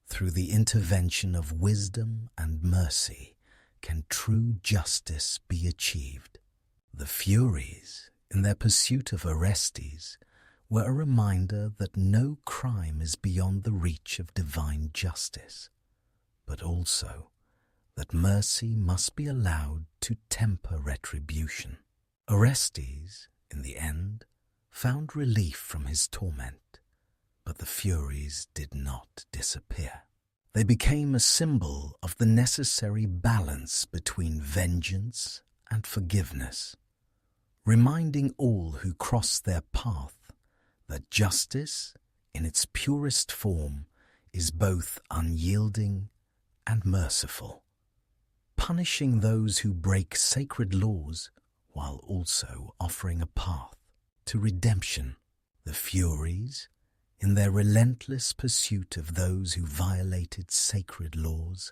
Through the intervention of wisdom and mercy can true justice be achieved. The Furies, in their pursuit of Orestes, were a reminder that no crime is beyond the reach of divine justice, but also that mercy must be allowed to temper retribution. Orestes, in the end, found relief from his torment, but the Furies did not disappear. They became a symbol of the necessary balance between vengeance and forgiveness, reminding all who cross their path that justice, in its purest form, is both unyielding and merciful, punishing those who break sacred laws while also offering a path to redemption. The Furies, in their relentless pursuit of those who violated sacred laws,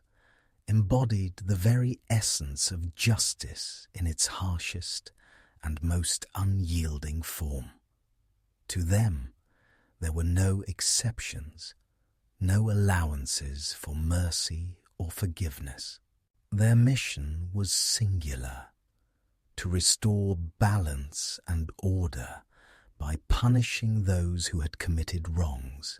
embodied the very essence of justice in its harshest and most unyielding form. To them, there were no exceptions, no allowances for mercy or forgiveness. Their mission was singular: to restore balance and order by punishing those who had committed wrongs,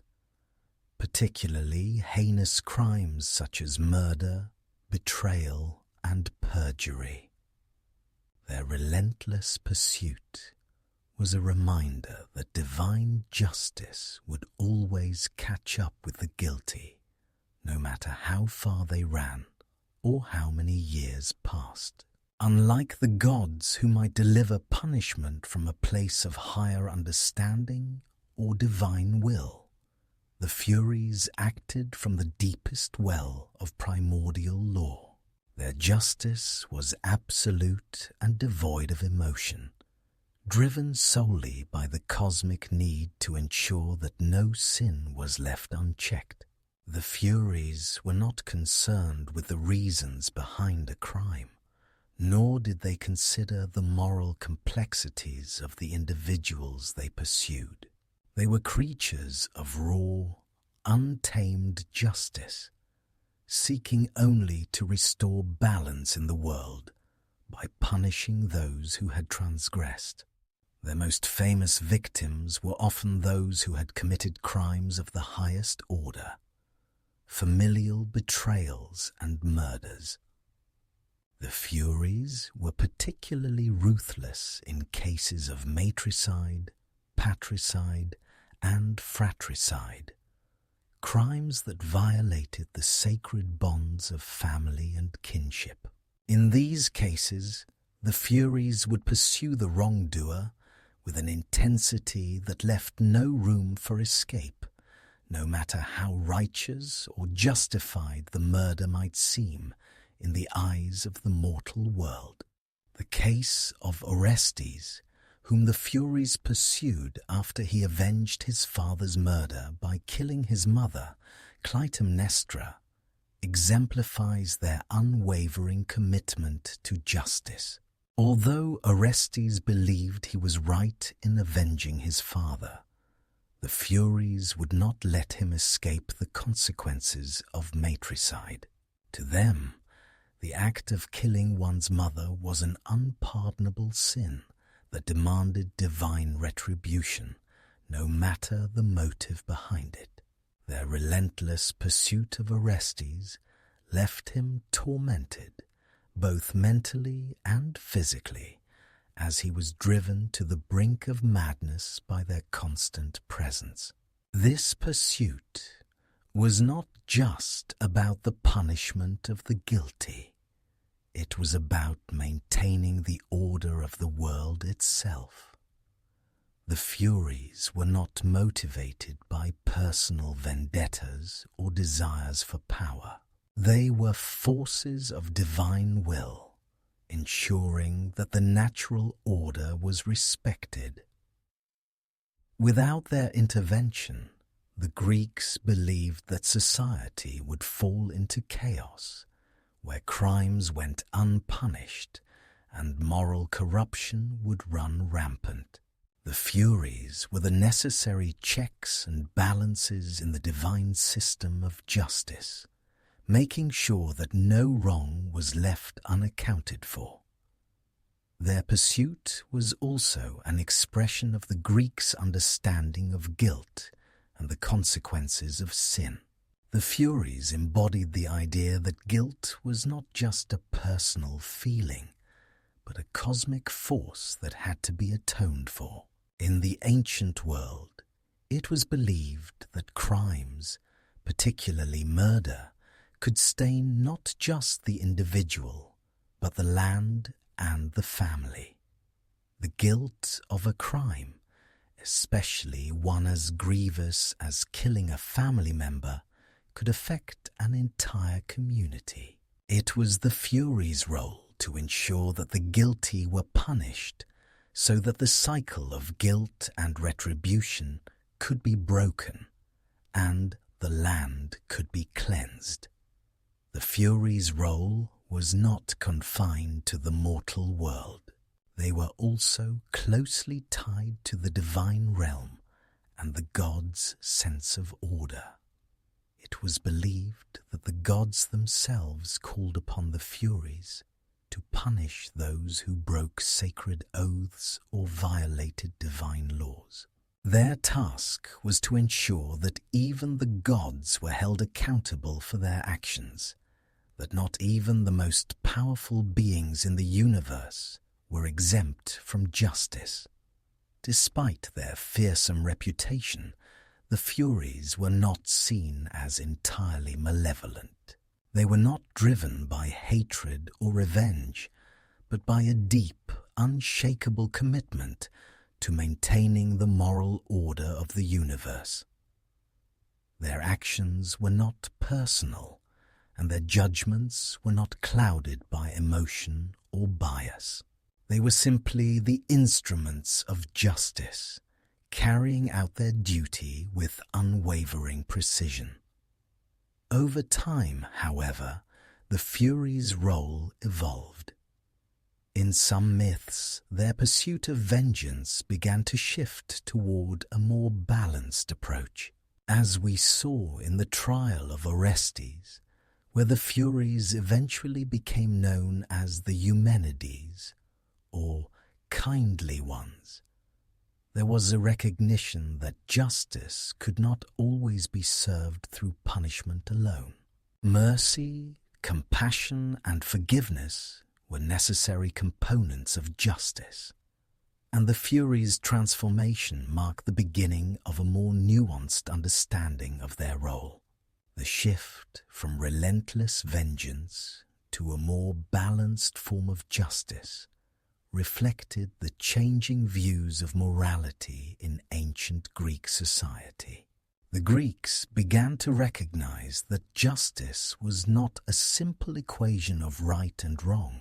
particularly heinous crimes such as murder, betrayal, and perjury. Their relentless pursuit was a reminder that divine justice would always catch up with the guilty, no matter how far they ran or how many years passed. Unlike the gods who might deliver punishment from a place of higher understanding or divine will, the Furies acted from the deepest well of primordial law. Their justice was absolute and devoid of emotion, driven solely by the cosmic need to ensure that no sin was left unchecked. The Furies were not concerned with the reasons behind a crime, nor did they consider the moral complexities of the individuals they pursued. They were creatures of raw, untamed justice, seeking only to restore balance in the world by punishing those who had transgressed. Their most famous victims were often those who had committed crimes of the highest order, familial betrayals and murders. The Furies were particularly ruthless in cases of matricide, patricide, and fratricide, crimes that violated the sacred bonds of family and kinship. In these cases, the Furies would pursue the wrongdoer with an intensity that left no room for escape, no matter how righteous or justified the murder might seem in the eyes of the mortal world. The case of Orestes, whom the Furies pursued after he avenged his father's murder by killing his mother, Clytemnestra, exemplifies their unwavering commitment to justice. Although Orestes believed he was right in avenging his father, the Furies would not let him escape the consequences of matricide. To them, the act of killing one's mother was an unpardonable sin that demanded divine retribution, no matter the motive behind it. Their relentless pursuit of Orestes left him tormented, both mentally and physically, as he was driven to the brink of madness by their constant presence. This pursuit was not just about the punishment of the guilty. It was about maintaining the order of the world itself. The Furies were not motivated by personal vendettas or desires for power. They were forces of divine will, ensuring that the natural order was respected. Without their intervention, the Greeks believed that society would fall into chaos, where crimes went unpunished and moral corruption would run rampant. The Furies were the necessary checks and balances in the divine system of justice, making sure that no wrong was left unaccounted for. Their pursuit was also an expression of the Greeks' understanding of guilt and the consequences of sin. The Furies embodied the idea that guilt was not just a personal feeling, but a cosmic force that had to be atoned for. In the ancient world, it was believed that crimes, particularly murder, could stain not just the individual, but the land and the family. The guilt of a crime, especially one as grievous as killing a family member, could affect an entire community. It was the Furies' role to ensure that the guilty were punished, so that the cycle of guilt and retribution could be broken, and the land could be cleansed. The Furies' role was not confined to the mortal world. They were also closely tied to the divine realm and the gods' sense of order. It was believed that the gods themselves called upon the Furies to punish those who broke sacred oaths or violated divine laws. Their task was to ensure that even the gods were held accountable for their actions, that not even the most powerful beings in the universe were exempt from justice. Despite their fearsome reputation, the Furies were not seen as entirely malevolent. They were not driven by hatred or revenge, but by a deep, unshakable commitment to maintaining the moral order of the universe. Their actions were not personal, and their judgments were not clouded by emotion or bias. They were simply the instruments of justice, carrying out their duty with unwavering precision. Over time, however, the Furies' role evolved. In some myths, their pursuit of vengeance began to shift toward a more balanced approach, as we saw in the trial of Orestes, where the Furies eventually became known as the Eumenides, or kindly ones. There was a recognition that justice could not always be served through punishment alone. Mercy, compassion, and forgiveness were necessary components of justice, and the Furies' transformation marked the beginning of a more nuanced understanding of their role. The shift from relentless vengeance to a more balanced form of justice reflected the changing views of morality in ancient Greek society. The Greeks began to recognize that justice was not a simple equation of right and wrong,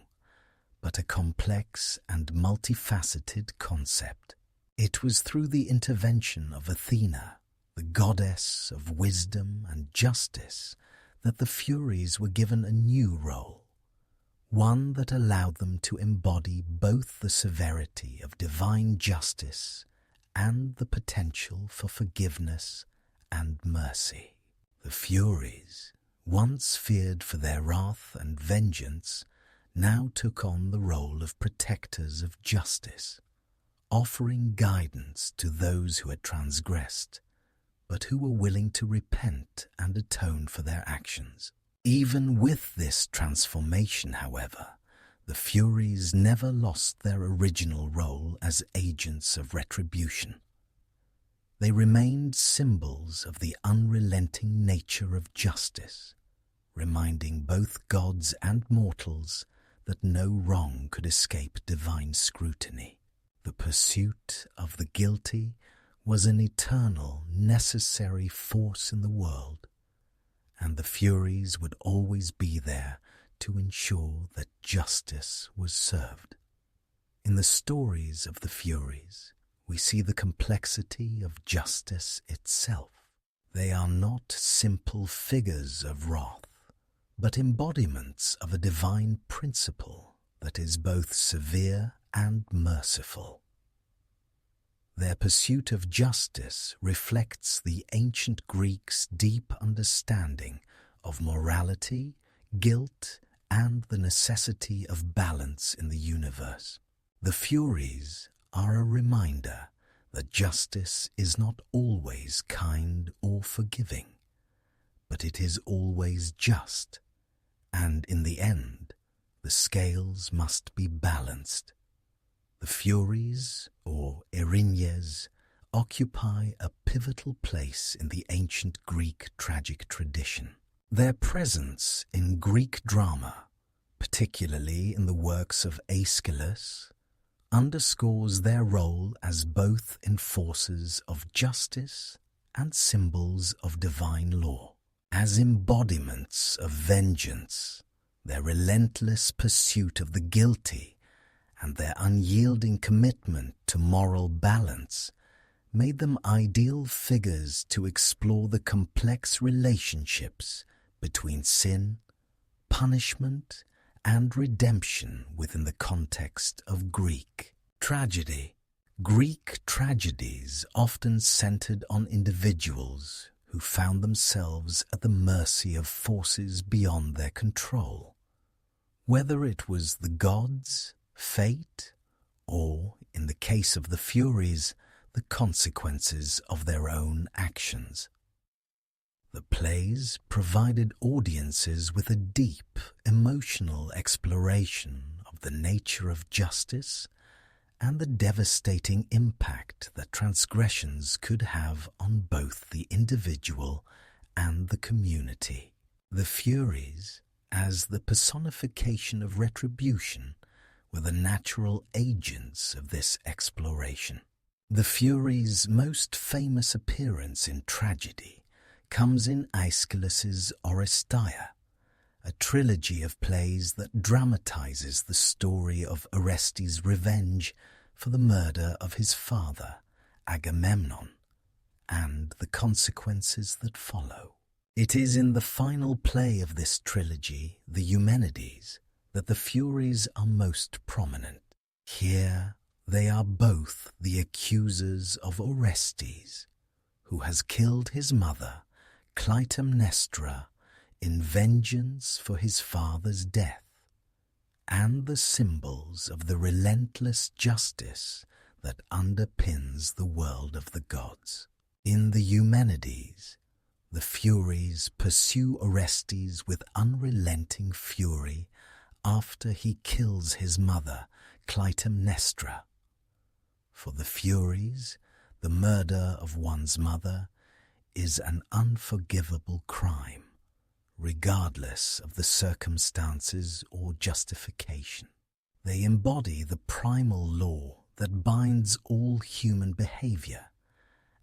but a complex and multifaceted concept. It was through the intervention of Athena, the goddess of wisdom and justice, that the Furies were given a new role, one that allowed them to embody both the severity of divine justice and the potential for forgiveness and mercy. The Furies, once feared for their wrath and vengeance, now took on the role of protectors of justice, offering guidance to those who had transgressed, but who were willing to repent and atone for their actions. Even with this transformation, however, the Furies never lost their original role as agents of retribution. They remained symbols of the unrelenting nature of justice, reminding both gods and mortals that no wrong could escape divine scrutiny. The pursuit of the guilty was an eternal, necessary force in the world, and the Furies would always be there to ensure that justice was served. In the stories of the Furies, we see the complexity of justice itself. They are not simple figures of wrath, but embodiments of a divine principle that is both severe and merciful. Their pursuit of justice reflects the ancient Greeks' deep understanding of morality, guilt, and the necessity of balance in the universe. The Furies are a reminder that justice is not always kind or forgiving, but it is always just, and in the end, the scales must be balanced. The Furies, or Erinyes, occupy a pivotal place in the ancient Greek tragic tradition. Their presence in Greek drama, particularly in the works of Aeschylus, underscores their role as both enforcers of justice and symbols of divine law. As embodiments of vengeance, their relentless pursuit of the guilty and their unyielding commitment to moral balance made them ideal figures to explore the complex relationships between sin, punishment, and redemption within the context of Greek tragedy. Greek tragedies often centered on individuals who found themselves at the mercy of forces beyond their control. Whether it was the gods, fate, or, in the case of the Furies, the consequences of their own actions. The plays provided audiences with a deep, emotional exploration of the nature of justice and the devastating impact that transgressions could have on both the individual and the community. The Furies, as the personification of retribution, were the natural agents of this exploration. The Furies' most famous appearance in tragedy comes in Aeschylus's Oresteia, a trilogy of plays that dramatizes the story of Orestes' revenge for the murder of his father, Agamemnon, and the consequences that follow. It is in the final play of this trilogy, the Eumenides, that the Furies are most prominent. Here they are both the accusers of Orestes, who has killed his mother, Clytemnestra, in vengeance for his father's death, and the symbols of the relentless justice that underpins the world of the gods. In the Eumenides, the Furies pursue Orestes with unrelenting fury after he kills his mother, Clytemnestra. For the Furies, the murder of one's mother is an unforgivable crime, regardless of the circumstances or justification. They embody the primal law that binds all human behavior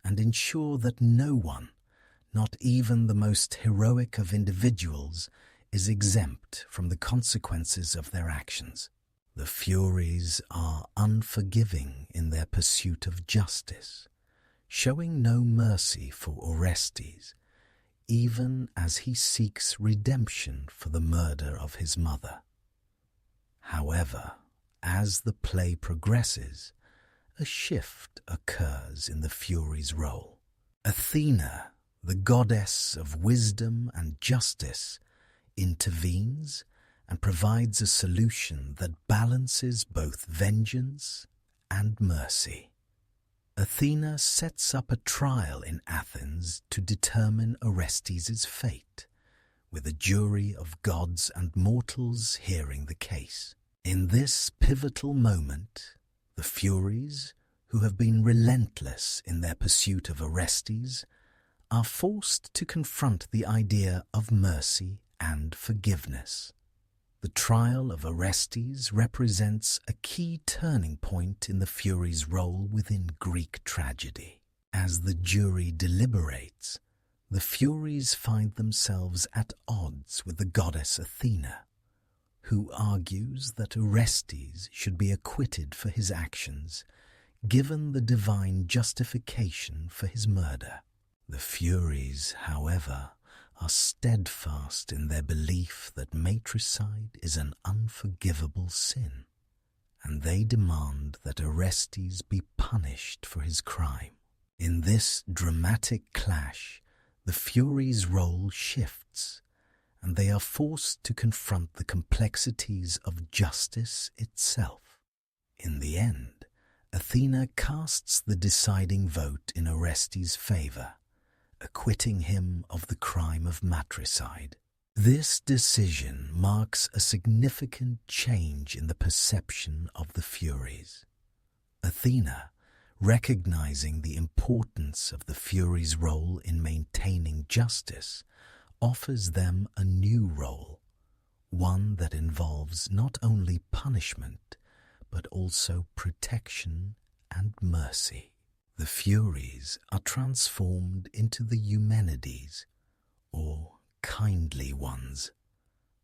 and ensure that no one, not even the most heroic of individuals, is exempt from the consequences of their actions. The Furies are unforgiving in their pursuit of justice, showing no mercy for Orestes, even as he seeks redemption for the murder of his mother. However, as the play progresses, a shift occurs in the Furies' role. Athena, the goddess of wisdom and justice, intervenes and provides a solution that balances both vengeance and mercy. Athena sets up a trial in Athens to determine Orestes' fate, with a jury of gods and mortals hearing the case. In this pivotal moment, the Furies, who have been relentless in their pursuit of Orestes, are forced to confront the idea of mercy and forgiveness. The trial of Orestes represents a key turning point in the Furies' role within Greek tragedy. As the jury deliberates, the Furies find themselves at odds with the goddess Athena, who argues that Orestes should be acquitted for his actions, given the divine justification for his murder. The Furies, however, are steadfast in their belief that matricide is an unforgivable sin, and they demand that Orestes be punished for his crime. In this dramatic clash, the Furies' role shifts, and they are forced to confront the complexities of justice itself. In the end, Athena casts the deciding vote in Orestes' favour, acquitting him of the crime of matricide. This decision marks a significant change in the perception of the Furies. Athena, recognizing the importance of the Furies' role in maintaining justice, offers them a new role, one that involves not only punishment, but also protection and mercy. The Furies are transformed into the Eumenides, or kindly ones,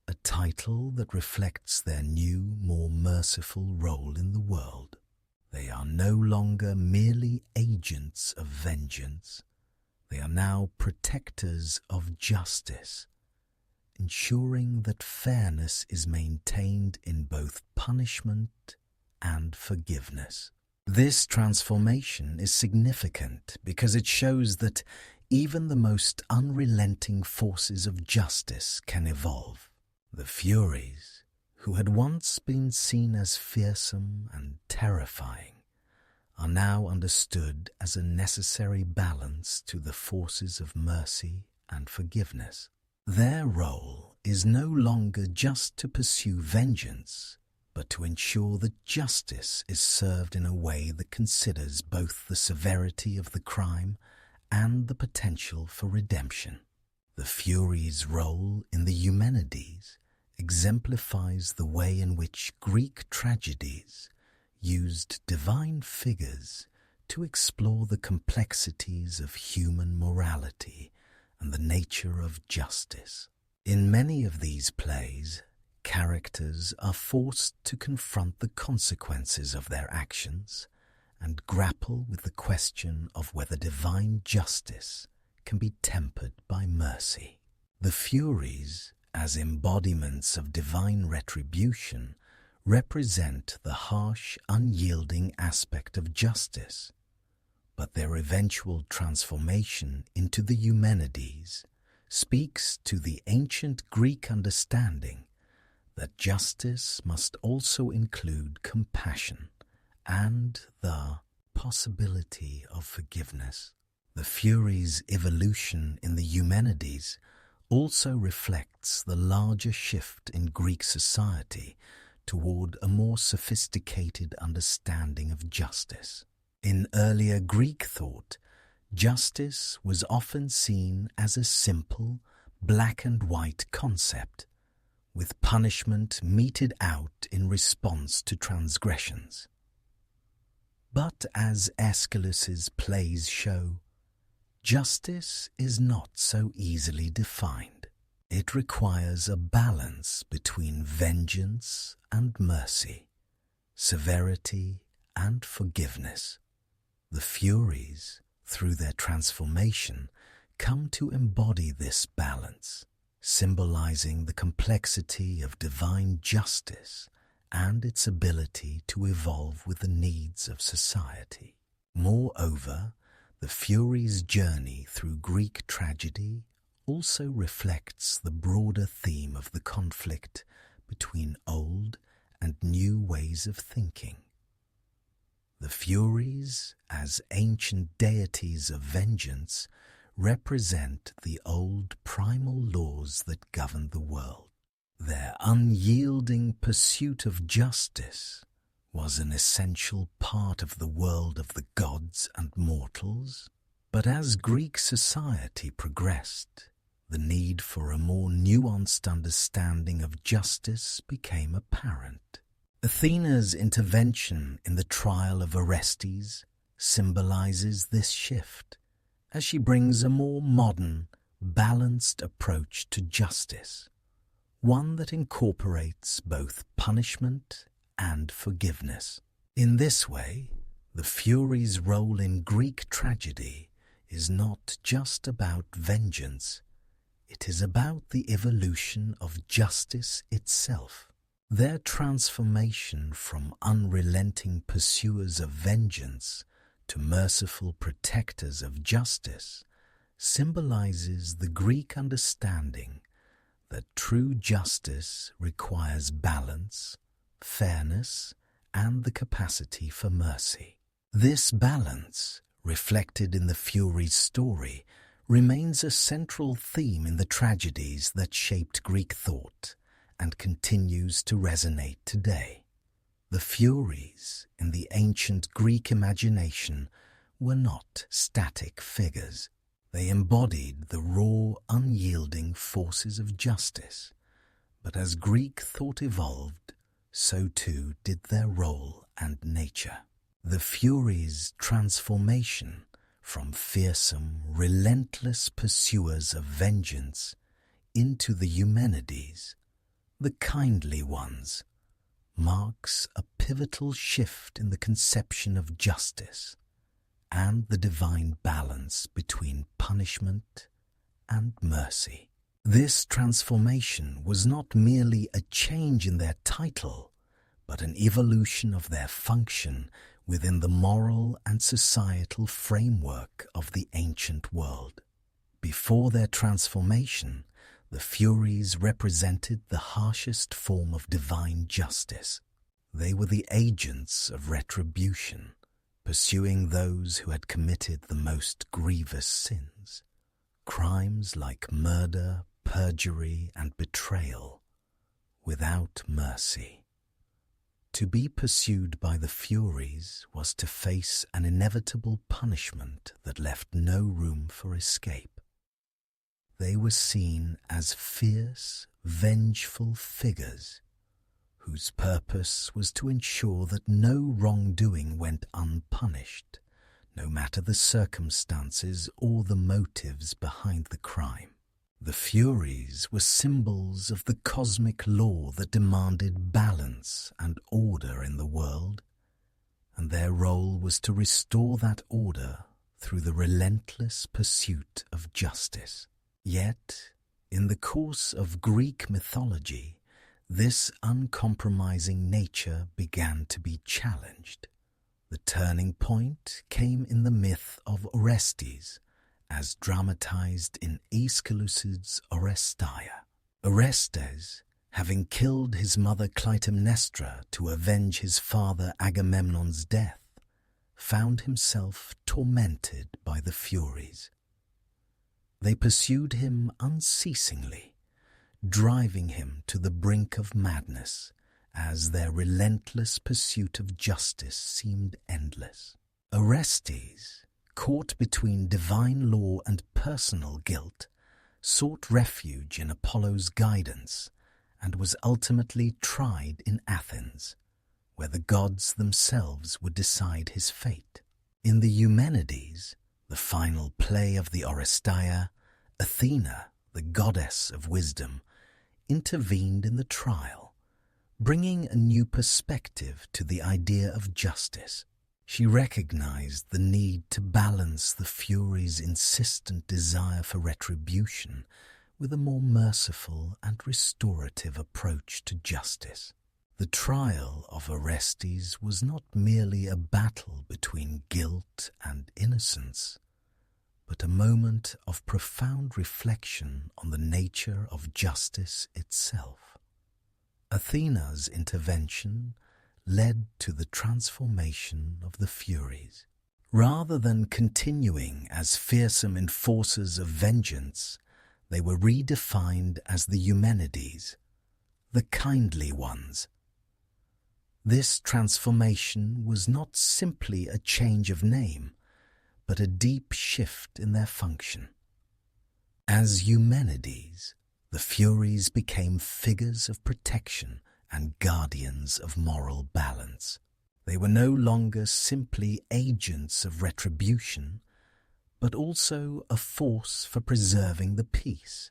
a title that reflects their new, more merciful role in the world. They are no longer merely agents of vengeance. They are now protectors of justice, ensuring that fairness is maintained in both punishment and forgiveness. This transformation is significant because it shows that even the most unrelenting forces of justice can evolve. The Furies, who had once been seen as fearsome and terrifying, are now understood as a necessary balance to the forces of mercy and forgiveness. Their role is no longer just to pursue vengeance, but to ensure that justice is served in a way that considers both the severity of the crime and the potential for redemption. The Furies' role in the Eumenides exemplifies the way in which Greek tragedies used divine figures to explore the complexities of human morality and the nature of justice. In many of these plays, characters are forced to confront the consequences of their actions and grapple with the question of whether divine justice can be tempered by mercy. The Furies, as embodiments of divine retribution, represent the harsh, unyielding aspect of justice, but their eventual transformation into the Eumenides speaks to the ancient Greek understanding that justice must also include compassion and the possibility of forgiveness. The Furies' evolution in the Eumenides also reflects the larger shift in Greek society toward a more sophisticated understanding of justice. In earlier Greek thought, justice was often seen as a simple, black and white concept, with punishment meted out in response to transgressions. But as Aeschylus's plays show, justice is not so easily defined. It requires a balance between vengeance and mercy, severity and forgiveness. The Furies, through their transformation, come to embody this balance, symbolizing the complexity of divine justice and its ability to evolve with the needs of society. Moreover, the Furies' journey through Greek tragedy also reflects the broader theme of the conflict between old and new ways of thinking. The Furies, as ancient deities of vengeance, represent the old primal laws that govern the world. Their unyielding pursuit of justice was an essential part of the world of the gods and mortals, but as Greek society progressed, the need for a more nuanced understanding of justice became apparent. Athena's intervention in the trial of Orestes symbolizes this shift, as she brings a more modern, balanced approach to justice, one that incorporates both punishment and forgiveness. In this way, the Furies' role in Greek tragedy is not just about vengeance, it is about the evolution of justice itself. Their transformation from unrelenting pursuers of vengeance to merciful protectors of justice symbolizes the Greek understanding that true justice requires balance, fairness, and the capacity for mercy. This balance, reflected in the Furies story, remains a central theme in the tragedies that shaped Greek thought and continues to resonate today. The Furies, in the ancient Greek imagination, were not static figures. They embodied the raw, unyielding forces of justice. But as Greek thought evolved, so too did their role and nature. The Furies' transformation from fearsome, relentless pursuers of vengeance into the Eumenides, the kindly ones, marks a pivotal shift in the conception of justice and the divine balance between punishment and mercy. This transformation was not merely a change in their title, but an evolution of their function within the moral and societal framework of the ancient world. Before their transformation, the Furies represented the harshest form of divine justice. They were the agents of retribution, pursuing those who had committed the most grievous sins, crimes like murder, perjury, and betrayal, without mercy. To be pursued by the Furies was to face an inevitable punishment that left no room for escape. They were seen as fierce, vengeful figures whose purpose was to ensure that no wrongdoing went unpunished, no matter the circumstances or the motives behind the crime. The Furies were symbols of the cosmic law that demanded balance and order in the world, and their role was to restore that order through the relentless pursuit of justice. Yet, in the course of Greek mythology, this uncompromising nature began to be challenged. The turning point came in the myth of Orestes, as dramatized in Aeschylus's Oresteia. Orestes, having killed his mother Clytemnestra to avenge his father Agamemnon's death, found himself tormented by the Furies. They pursued him unceasingly, driving him to the brink of madness as their relentless pursuit of justice seemed endless. Orestes, caught between divine law and personal guilt, sought refuge in Apollo's guidance and was ultimately tried in Athens, where the gods themselves would decide his fate. In the Eumenides, the final play of the Oresteia, Athena, the goddess of wisdom, intervened in the trial, bringing a new perspective to the idea of justice. She recognized the need to balance the Furies' insistent desire for retribution with a more merciful and restorative approach to justice. The trial of Orestes was not merely a battle between guilt and innocence, but a moment of profound reflection on the nature of justice itself. Athena's intervention led to the transformation of the Furies. Rather than continuing as fearsome enforcers of vengeance, they were redefined as the Eumenides, the kindly ones. This transformation was not simply a change of name, but a deep shift in their function. As Eumenides, the Furies became figures of protection and guardians of moral balance. They were no longer simply agents of retribution, but also a force for preserving the peace,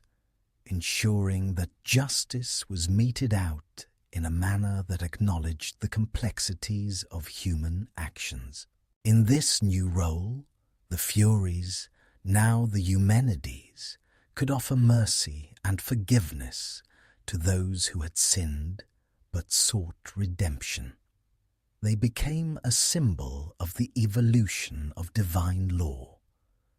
ensuring that justice was meted out in a manner that acknowledged the complexities of human actions. In this new role, the Furies, now the Eumenides, could offer mercy and forgiveness to those who had sinned, but sought redemption. They became a symbol of the evolution of divine law,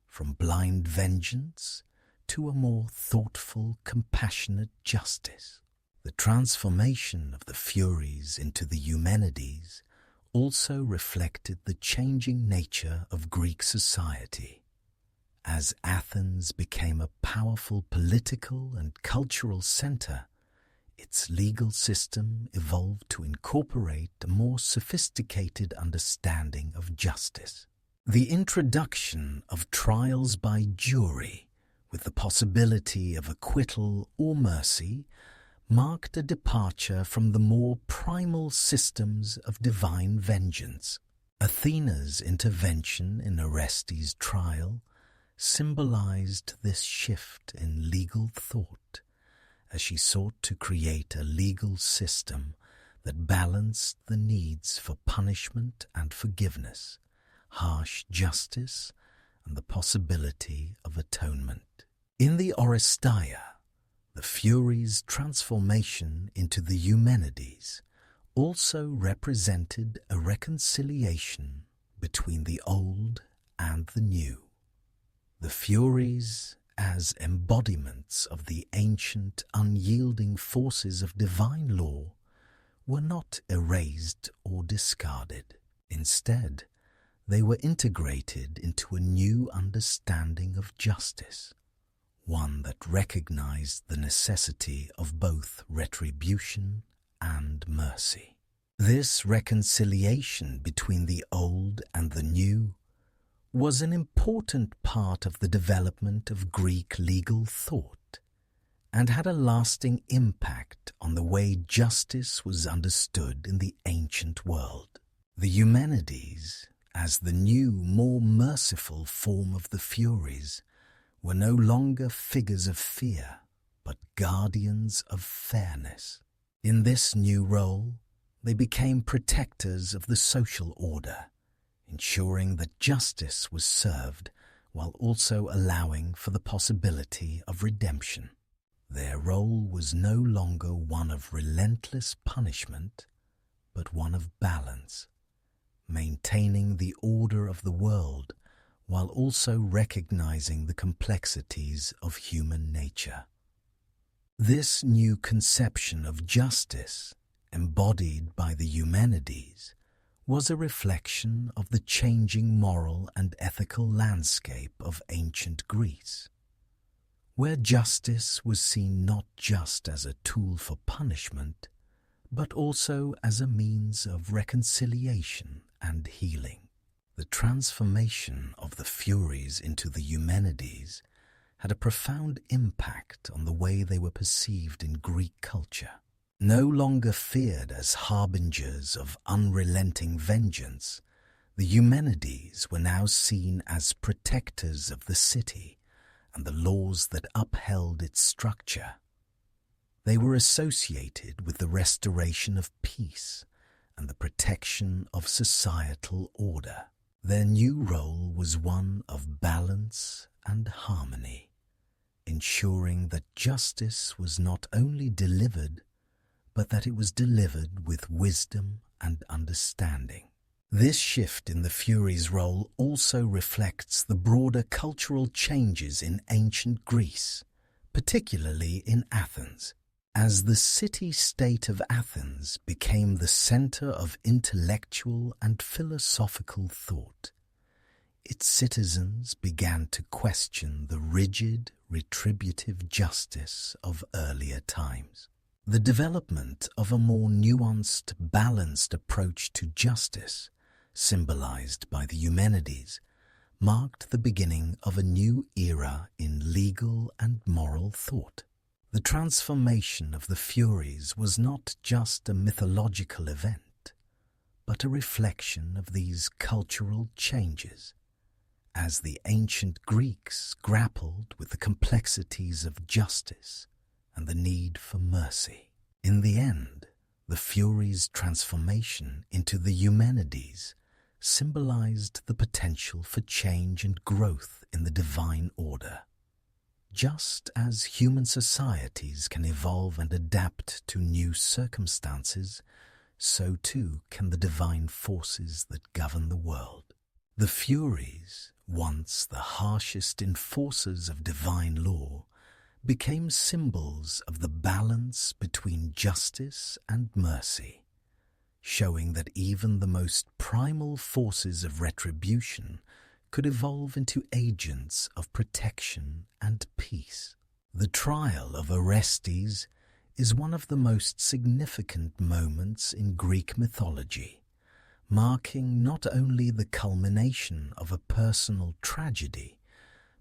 from blind vengeance to a more thoughtful, compassionate justice. The transformation of the Furies into the Eumenides also reflected the changing nature of Greek society. As Athens became a powerful political and cultural center, its legal system evolved to incorporate a more sophisticated understanding of justice. The introduction of trials by jury, with the possibility of acquittal or mercy, marked a departure from the more primal systems of divine vengeance. Athena's intervention in Orestes' trial symbolized this shift in legal thought, as she sought to create a legal system that balanced the needs for punishment and forgiveness, harsh justice, and the possibility of atonement. In the Oresteia, the Furies' transformation into the Eumenides also represented a reconciliation between the old and the new. The Furies, as embodiments of the ancient, unyielding forces of divine law, were not erased or discarded. Instead, they were integrated into a new understanding of justice, one that recognized the necessity of both retribution and mercy. This reconciliation between the old and the new was an important part of the development of Greek legal thought and had a lasting impact on the way justice was understood in the ancient world. The Eumenides, as the new, more merciful form of the Furies, were no longer figures of fear, but guardians of fairness. In this new role, they became protectors of the social order, ensuring that justice was served while also allowing for the possibility of redemption. Their role was no longer one of relentless punishment, but one of balance, maintaining the order of the world while also recognizing the complexities of human nature. This new conception of justice, embodied by the Eumenides, was a reflection of the changing moral and ethical landscape of ancient Greece, where justice was seen not just as a tool for punishment, but also as a means of reconciliation and healing. The transformation of the Furies into the Eumenides had a profound impact on the way they were perceived in Greek culture. No longer feared as harbingers of unrelenting vengeance, the Eumenides were now seen as protectors of the city and the laws that upheld its structure. They were associated with the restoration of peace and the protection of societal order. Their new role was one of balance and harmony, ensuring that justice was not only delivered, but that it was delivered with wisdom and understanding. This shift in the Furies' role also reflects the broader cultural changes in ancient Greece, particularly in Athens. As the city-state of Athens became the center of intellectual and philosophical thought, its citizens began to question the rigid, retributive justice of earlier times. The development of a more nuanced, balanced approach to justice, symbolized by the Eumenides, marked the beginning of a new era in legal and moral thought. The transformation of the Furies was not just a mythological event, but a reflection of these cultural changes, as the ancient Greeks grappled with the complexities of justice and the need for mercy. In the end, the Furies' transformation into the Eumenides symbolized the potential for change and growth in the divine order. Just as human societies can evolve and adapt to new circumstances, so too can the divine forces that govern the world. The Furies, once the harshest enforcers of divine law, became symbols of the balance between justice and mercy, showing that even the most primal forces of retribution could evolve into agents of protection and peace. The trial of Orestes is one of the most significant moments in Greek mythology, marking not only the culmination of a personal tragedy,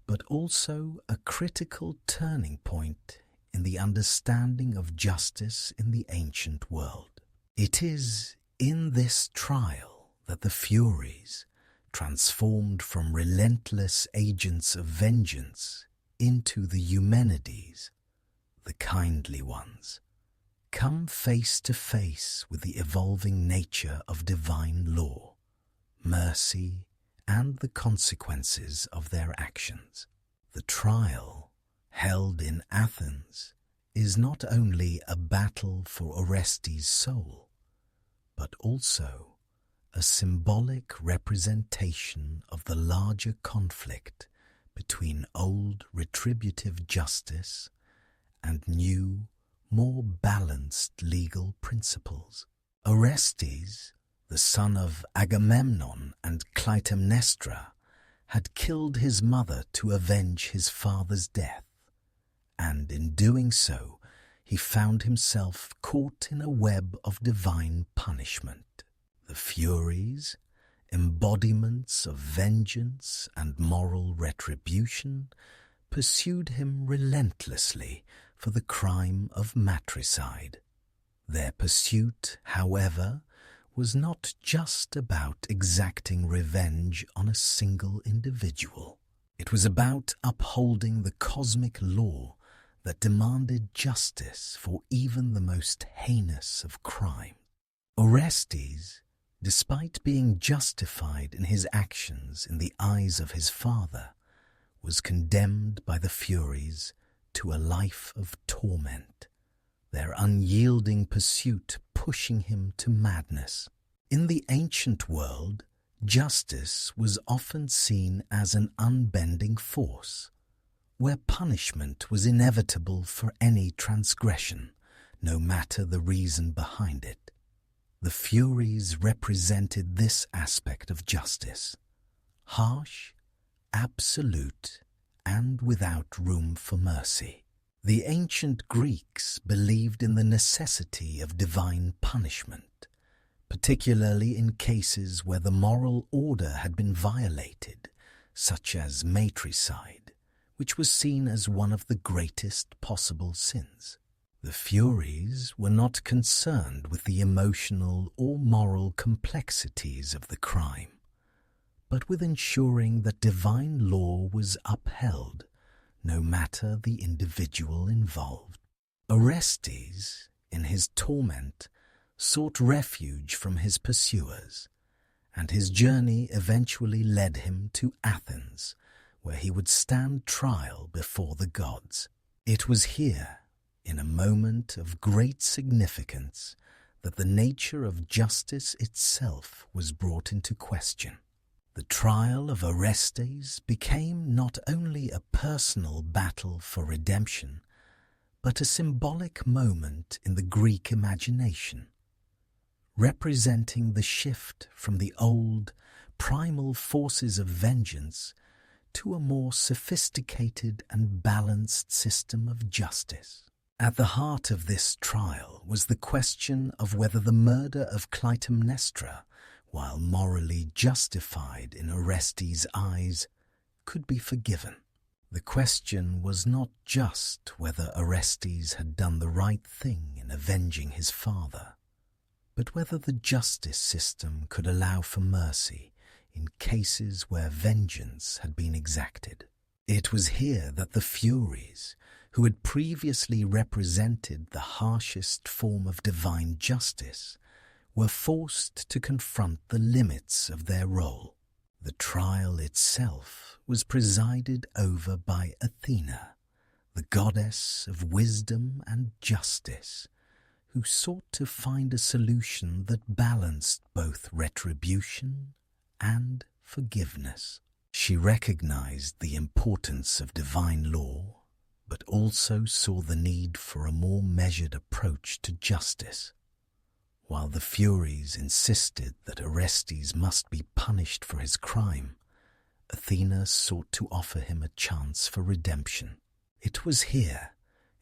but also a critical turning point in the understanding of justice in the ancient world. It is in this trial that the Furies, transformed from relentless agents of vengeance into the Eumenides, the kindly ones, come face to face with the evolving nature of divine law, mercy, and the consequences of their actions. The trial, held in Athens, is not only a battle for Orestes' soul, but also a symbolic representation of the larger conflict between old retributive justice and new, more balanced legal principles. Orestes, the son of Agamemnon and Clytemnestra, had killed his mother to avenge his father's death, and in doing so he found himself caught in a web of divine punishment. The Furies, embodiments of vengeance and moral retribution, pursued him relentlessly for the crime of matricide. Their pursuit, however, was not just about exacting revenge on a single individual. It was about upholding the cosmic law that demanded justice for even the most heinous of crimes. Orestes, despite being justified in his actions in the eyes of his father, was condemned by the Furies to a life of torment, their unyielding pursuit pushing him to madness. In the ancient world, justice was often seen as an unbending force, where punishment was inevitable for any transgression, no matter the reason behind it. The Furies represented this aspect of justice, harsh, absolute, and without room for mercy. The ancient Greeks believed in the necessity of divine punishment, particularly in cases where the moral order had been violated, such as matricide, which was seen as one of the greatest possible sins. The Furies were not concerned with the emotional or moral complexities of the crime, but with ensuring that divine law was upheld, no matter the individual involved. Orestes, in his torment, sought refuge from his pursuers, and his journey eventually led him to Athens, where he would stand trial before the gods. It was here, in a moment of great significance, that the nature of justice itself was brought into question. The trial of Orestes became not only a personal battle for redemption, but a symbolic moment in the Greek imagination, representing the shift from the old, primal forces of vengeance to a more sophisticated and balanced system of justice. At the heart of this trial was the question of whether the murder of Clytemnestra, while morally justified in Orestes' eyes, could be forgiven. The question was not just whether Orestes had done the right thing in avenging his father, but whether the justice system could allow for mercy in cases where vengeance had been exacted. It was here that the Furies, who had previously represented the harshest form of divine justice, were forced to confront the limits of their role. The trial itself was presided over by Athena, the goddess of wisdom and justice, who sought to find a solution that balanced both retribution and forgiveness. She recognized the importance of divine law, but also saw the need for a more measured approach to justice. While the Furies insisted that Orestes must be punished for his crime, Athena sought to offer him a chance for redemption. It was here,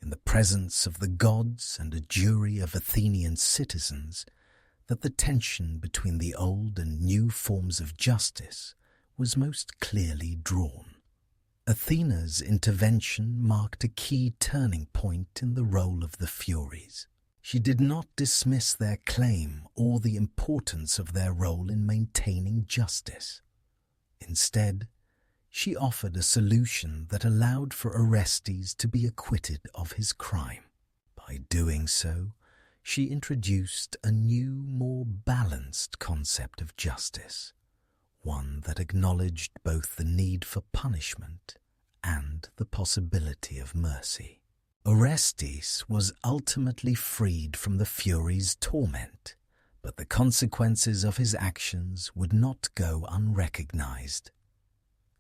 in the presence of the gods and a jury of Athenian citizens, that the tension between the old and new forms of justice was most clearly drawn. Athena's intervention marked a key turning point in the role of the Furies. She did not dismiss their claim or the importance of their role in maintaining justice. Instead, she offered a solution that allowed for Orestes to be acquitted of his crime. By doing so, she introduced a new, more balanced concept of justice, one that acknowledged both the need for punishment and the possibility of mercy. Orestes was ultimately freed from the Furies' torment, but the consequences of his actions would not go unrecognized.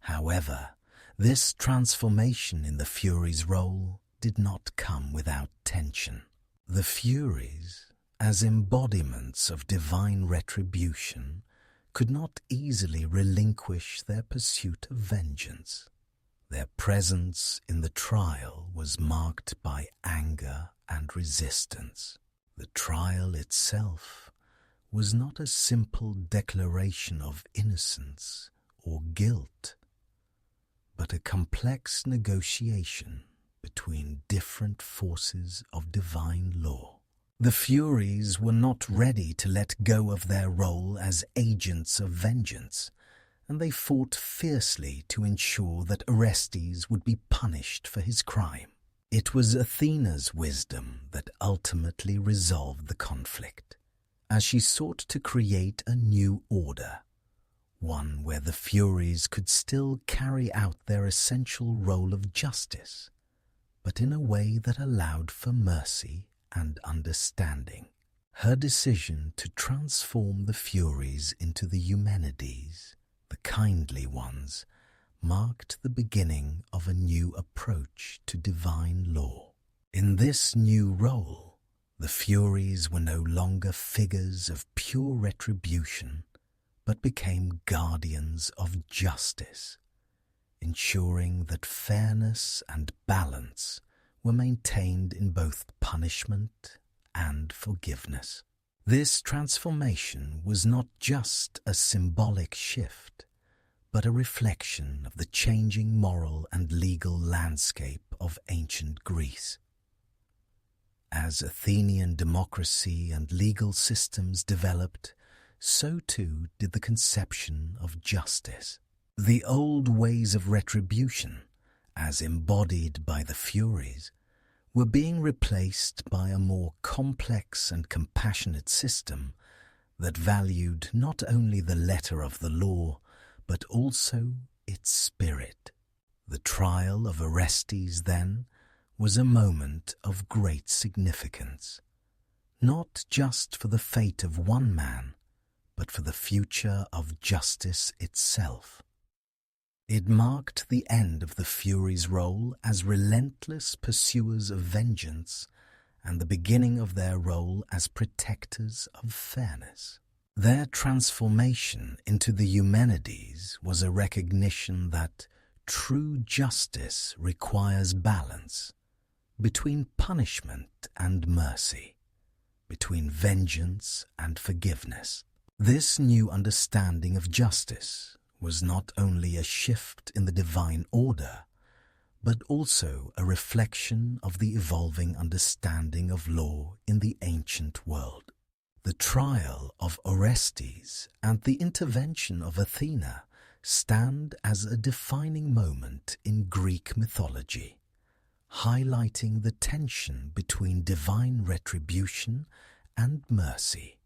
However, this transformation in the Furies' role did not come without tension. The Furies, as embodiments of divine retribution, could not easily relinquish their pursuit of vengeance. Their presence in the trial was marked by anger and resistance. The trial itself was not a simple declaration of innocence or guilt, but a complex negotiation between different forces of divine law. The Furies were not ready to let go of their role as agents of vengeance, and they fought fiercely to ensure that Orestes would be punished for his crime. It was Athena's wisdom that ultimately resolved the conflict, as she sought to create a new order, one where the Furies could still carry out their essential role of justice, but in a way that allowed for mercy and understanding. Her decision to transform the Furies into the Eumenides, the kindly ones, marked the beginning of a new approach to divine law. In this new role, the Furies were no longer figures of pure retribution, but became guardians of justice, ensuring that fairness and balance were maintained in both punishment and forgiveness. This transformation was not just a symbolic shift, but a reflection of the changing moral and legal landscape of ancient Greece. As Athenian democracy and legal systems developed, so too did the conception of justice. The old ways of retribution, as embodied by the Furies, were being replaced by a more complex and compassionate system that valued not only the letter of the law, but also its spirit. The trial of Orestes, then, was a moment of great significance, not just for the fate of one man, but for the future of justice itself. It marked the end of the Furies' role as relentless pursuers of vengeance and the beginning of their role as protectors of fairness. Their transformation into the Eumenides was a recognition that true justice requires balance between punishment and mercy, between vengeance and forgiveness. This new understanding of justice was not only a shift in the divine order, but also a reflection of the evolving understanding of law in the ancient world. The trial of Orestes and the intervention of Athena stand as a defining moment in Greek mythology, highlighting the tension between divine retribution and mercy,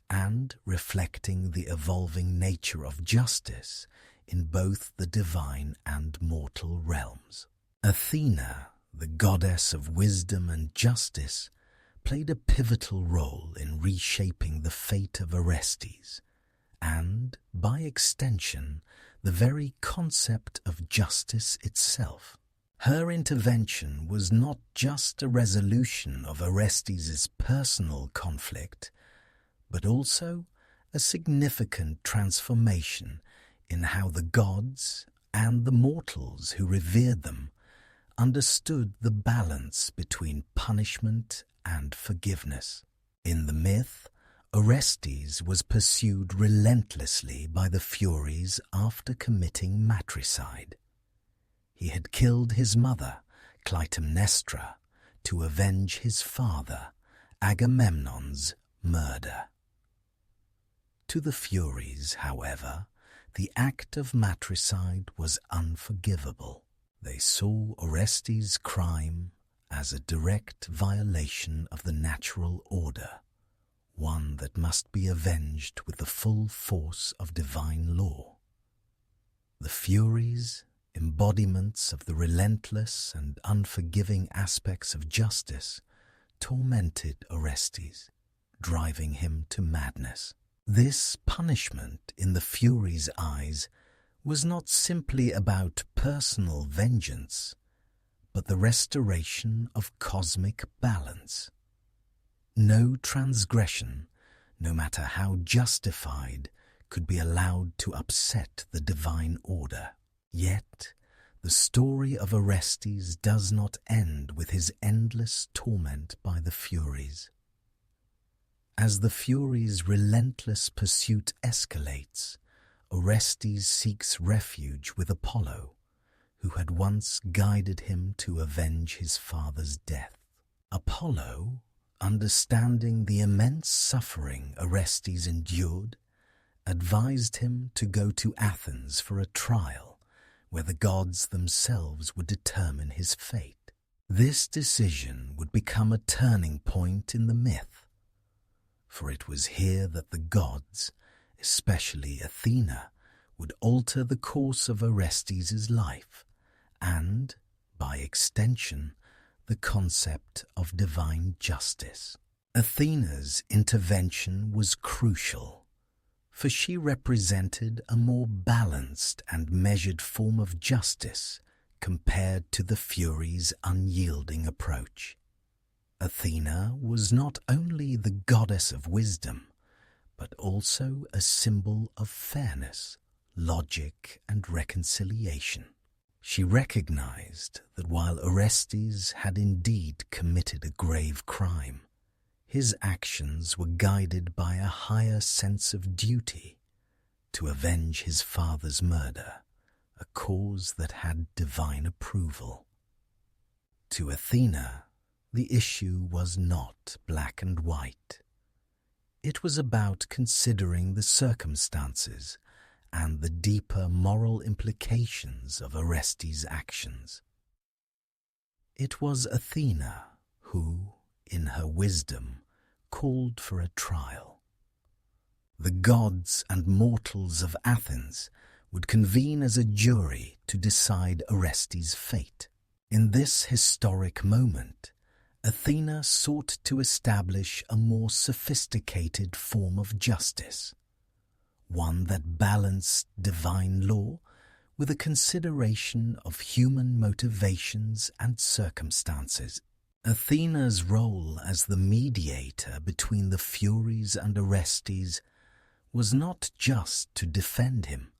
and reflecting the evolving nature of justice in both the divine and mortal realms. Athena, the goddess of wisdom and justice, played a pivotal role in reshaping the fate of Orestes, and, by extension, the very concept of justice itself. Her intervention was not just a resolution of Orestes' personal conflict, but also a significant transformation in how the gods and the mortals who revered them understood the balance between punishment and forgiveness. In the myth, Orestes was pursued relentlessly by the Furies after committing matricide. He had killed his mother, Clytemnestra, to avenge his father, Agamemnon's murder. To the Furies, however, the act of matricide was unforgivable. They saw Orestes' crime as a direct violation of the natural order, one that must be avenged with the full force of divine law. The Furies, embodiments of the relentless and unforgiving aspects of justice, tormented Orestes, driving him to madness. This punishment, in the Furies' eyes, was not simply about personal vengeance, but the restoration of cosmic balance. No transgression, no matter how justified, could be allowed to upset the divine order. Yet, the story of Orestes does not end with his endless torment by the Furies. As the Furies' relentless pursuit escalates, Orestes seeks refuge with Apollo, who had once guided him to avenge his father's death. Apollo, understanding the immense suffering Orestes endured, advised him to go to Athens for a trial where the gods themselves would determine his fate. This decision would become a turning point in the myth, for it was here that the gods, especially Athena, would alter the course of Orestes' life and, by extension, the concept of divine justice. Athena's intervention was crucial, for she represented a more balanced and measured form of justice compared to the Furies' unyielding approach. Athena was not only the goddess of wisdom, but also a symbol of fairness, logic, and reconciliation. She recognized that while Orestes had indeed committed a grave crime, his actions were guided by a higher sense of duty to avenge his father's murder, a cause that had divine approval. To Athena, the issue was not black and white. It was about considering the circumstances and the deeper moral implications of Orestes' actions. It was Athena who, in her wisdom, called for a trial. The gods and mortals of Athens would convene as a jury to decide Orestes' fate. In this historic moment, Athena sought to establish a more sophisticated form of justice, one that balanced divine law with a consideration of human motivations and circumstances. Athena's role as the mediator between the Furies and Orestes was not just to defend him,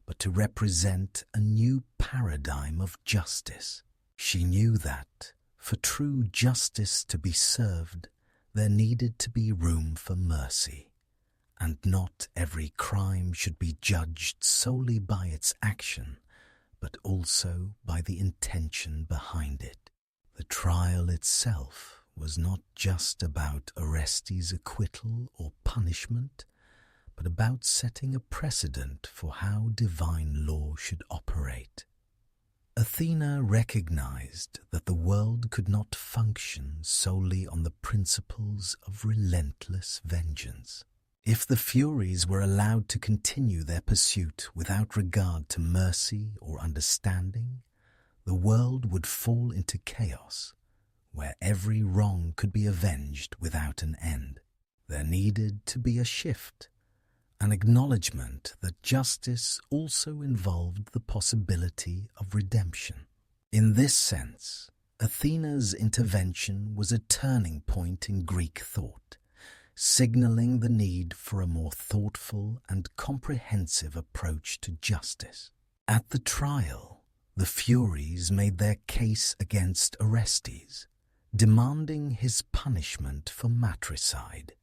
but to represent a new paradigm of justice. She knew that, for true justice to be served, there needed to be room for mercy, and not every crime should be judged solely by its action, but also by the intention behind it. The trial itself was not just about Orestes' acquittal or punishment, but about setting a precedent for how divine law should operate. Athena recognized that the world could not function solely on the principles of relentless vengeance. If the Furies were allowed to continue their pursuit without regard to mercy or understanding, the world would fall into chaos, where every wrong could be avenged without an end. There needed to be a shift, an acknowledgement that justice also involved the possibility of redemption. In this sense, Athena's intervention was a turning point in Greek thought, signaling the need for a more thoughtful and comprehensive approach to justice. At the trial, the Furies made their case against Orestes, demanding his punishment for matricide.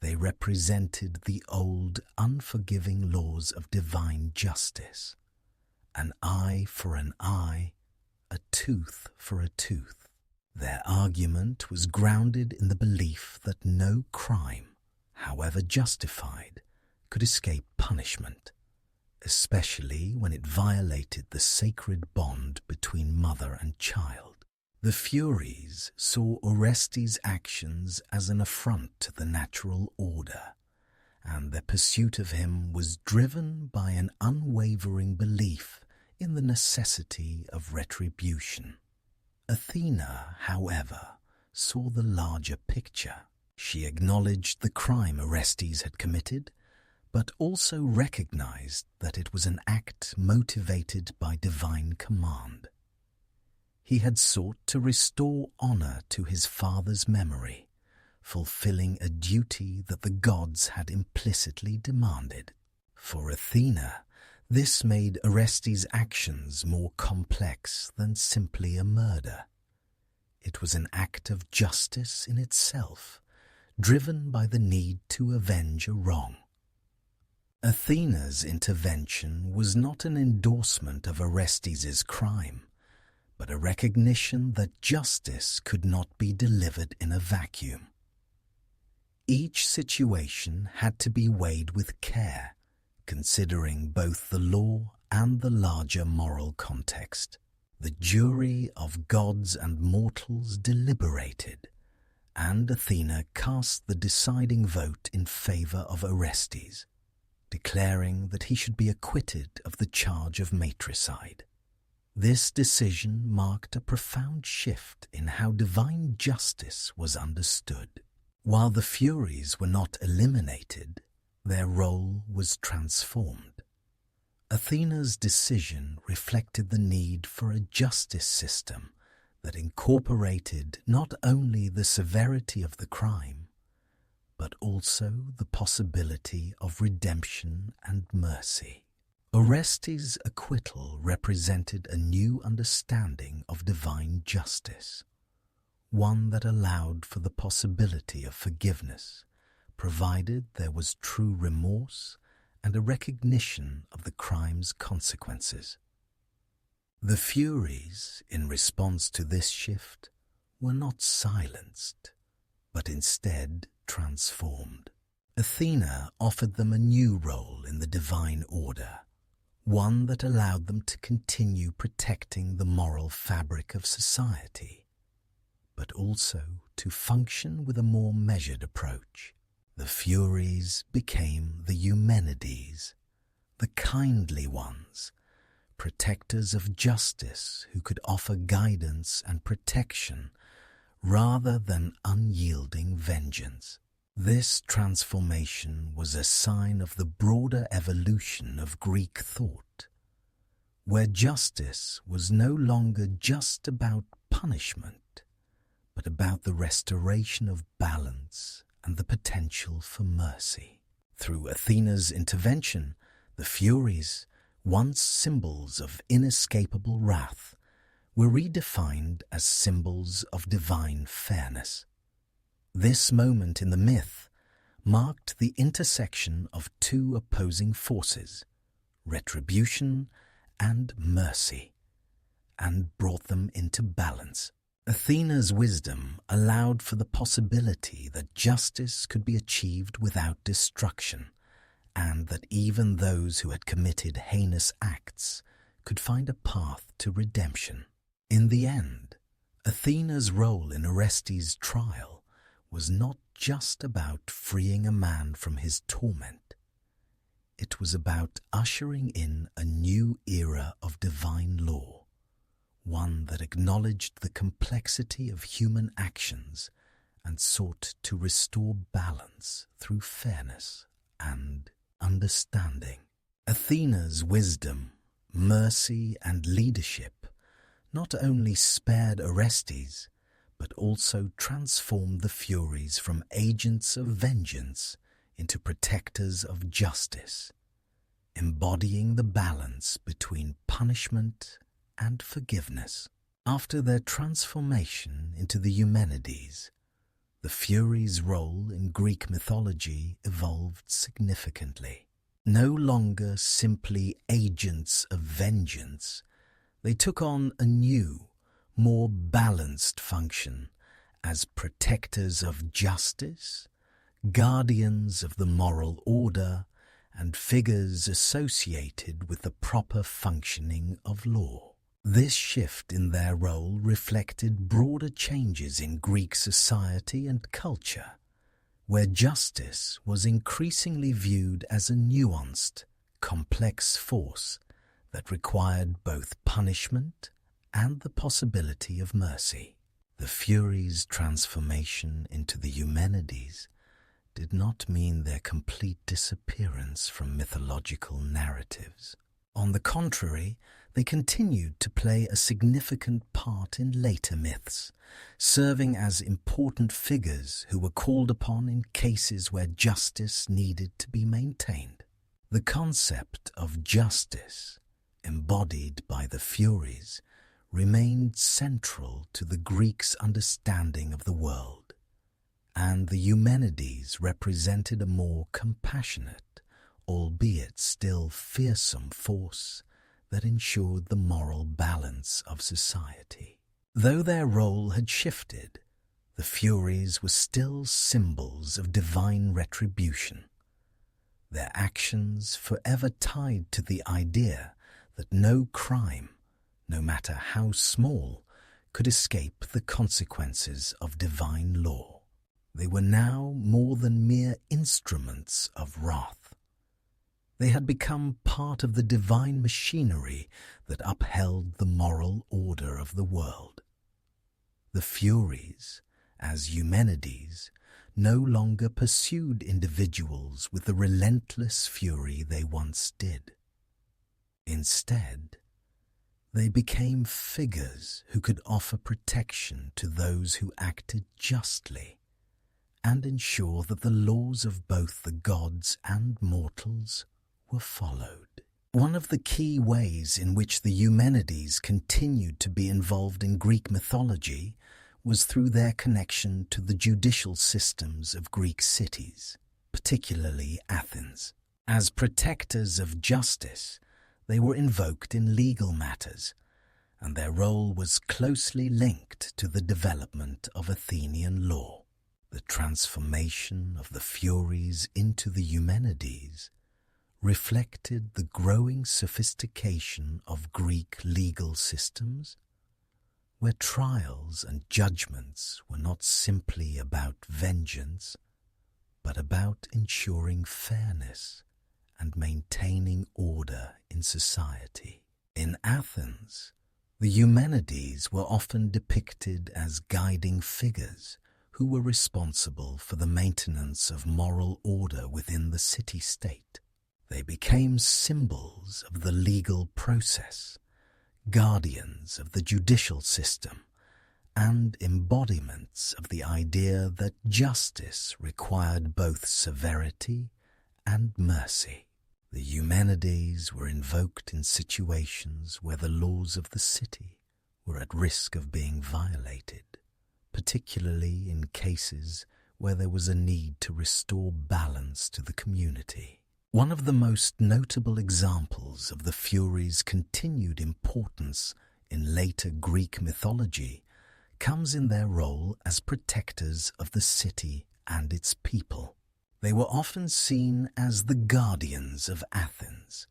They represented the old, unforgiving laws of divine justice: an eye for an eye, a tooth for a tooth. Their argument was grounded in the belief that no crime, however justified, could escape punishment, especially when it violated the sacred bond between mother and child. The Furies saw Orestes' actions as an affront to the natural order, and their pursuit of him was driven by an unwavering belief in the necessity of retribution. Athena, however, saw the larger picture. She acknowledged the crime Orestes had committed, but also recognized that it was an act motivated by divine command. He had sought to restore honor to his father's memory, fulfilling a duty that the gods had implicitly demanded. For Athena, this made Orestes' actions more complex than simply a murder. It was an act of justice in itself, driven by the need to avenge a wrong. Athena's intervention was not an endorsement of Orestes' crime, but a recognition that justice could not be delivered in a vacuum. Each situation had to be weighed with care, considering both the law and the larger moral context. The jury of gods and mortals deliberated, and Athena cast the deciding vote in favor of Orestes, declaring that he should be acquitted of the charge of matricide. This decision marked a profound shift in how divine justice was understood. While the Furies were not eliminated, their role was transformed. Athena's decision reflected the need for a justice system that incorporated not only the severity of the crime, but also the possibility of redemption and mercy. Orestes' acquittal represented a new understanding of divine justice, one that allowed for the possibility of forgiveness, provided there was true remorse and a recognition of the crime's consequences. The Furies, in response to this shift, were not silenced, but instead transformed. Athena offered them a new role in the divine order, one that allowed them to continue protecting the moral fabric of society, but also to function with a more measured approach. The Furies became the Eumenides, the kindly ones, protectors of justice who could offer guidance and protection rather than unyielding vengeance. This transformation was a sign of the broader evolution of Greek thought, where justice was no longer just about punishment, but about the restoration of balance and the potential for mercy. Through Athena's intervention, the Furies, once symbols of inescapable wrath, were redefined as symbols of divine fairness. This moment in the myth marked the intersection of two opposing forces, retribution and mercy, and brought them into balance. Athena's wisdom allowed for the possibility that justice could be achieved without destruction, and that even those who had committed heinous acts could find a path to redemption. In the end, Athena's role in Orestes' trial was not just about freeing a man from his torment. It was about ushering in a new era of divine law, one that acknowledged the complexity of human actions and sought to restore balance through fairness and understanding. Athena's wisdom, mercy, and leadership not only spared Orestes, but also transformed the Furies from agents of vengeance into protectors of justice, embodying the balance between punishment and forgiveness. After their transformation into the Eumenides, the Furies' role in Greek mythology evolved significantly. No longer simply agents of vengeance, they took on a new, more balanced function as protectors of justice, guardians of the moral order, and figures associated with the proper functioning of law. This shift in their role reflected broader changes in Greek society and culture, where justice was increasingly viewed as a nuanced, complex force that required both punishment and the possibility of mercy. The Furies' transformation into the Eumenides did not mean their complete disappearance from mythological narratives. On the contrary, they continued to play a significant part in later myths, serving as important figures who were called upon in cases where justice needed to be maintained. The concept of justice, embodied by the Furies, remained central to the Greeks' understanding of the world, and the Eumenides represented a more compassionate, albeit still fearsome force that ensured the moral balance of society. Though their role had shifted, the Furies were still symbols of divine retribution, their actions forever tied to the idea that no crime, no matter how small, could escape the consequences of divine law. They were now more than mere instruments of wrath. They had become part of the divine machinery that upheld the moral order of the world. The Furies, as Eumenides, no longer pursued individuals with the relentless fury they once did. Instead, they became figures who could offer protection to those who acted justly and ensure that the laws of both the gods and mortals were followed. One of the key ways in which the Eumenides continued to be involved in Greek mythology was through their connection to the judicial systems of Greek cities, particularly Athens. As protectors of justice, they were invoked in legal matters, and their role was closely linked to the development of Athenian law. The transformation of the Furies into the Eumenides reflected the growing sophistication of Greek legal systems, where trials and judgments were not simply about vengeance, but about ensuring fairness and maintaining order in society. In Athens, the Eumenides were often depicted as guiding figures who were responsible for the maintenance of moral order within the city-state. They became symbols of the legal process, guardians of the judicial system, and embodiments of the idea that justice required both severity and mercy. The Eumenides were invoked in situations where the laws of the city were at risk of being violated, particularly in cases where there was a need to restore balance to the community. One of the most notable examples of the Furies' continued importance in later Greek mythology comes in their role as protectors of the city and its people. They were often seen as the guardians of Athens,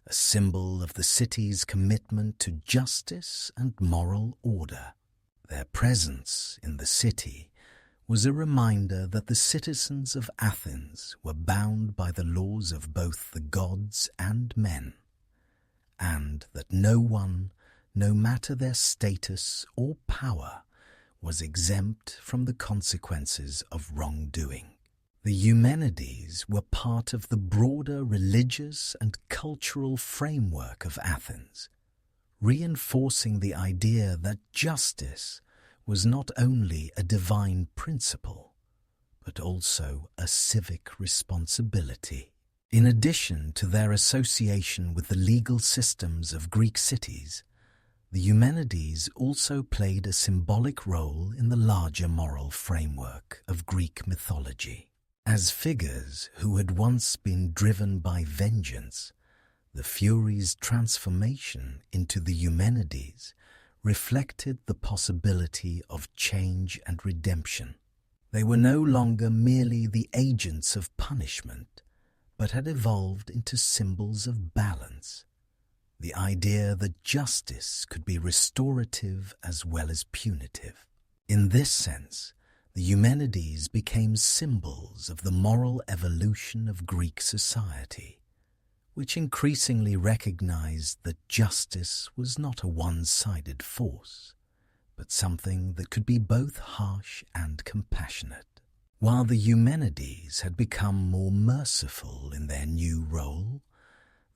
a symbol of the city's commitment to justice and moral order. Their presence in the city was a reminder that the citizens of Athens were bound by the laws of both the gods and men, and that no one, no matter their status or power, was exempt from the consequences of wrongdoing. The Eumenides were part of the broader religious and cultural framework of Athens, reinforcing the idea that justice was not only a divine principle, but also a civic responsibility. In addition to their association with the legal systems of Greek cities, the Eumenides also played a symbolic role in the larger moral framework of Greek mythology. As figures who had once been driven by vengeance, the Furies' transformation into the Eumenides reflected the possibility of change and redemption. They were no longer merely the agents of punishment, but had evolved into symbols of balance, the idea that justice could be restorative as well as punitive. In this sense, the Eumenides became symbols of the moral evolution of Greek society, which increasingly recognized that justice was not a one-sided force, but something that could be both harsh and compassionate. While the Eumenides had become more merciful in their new role,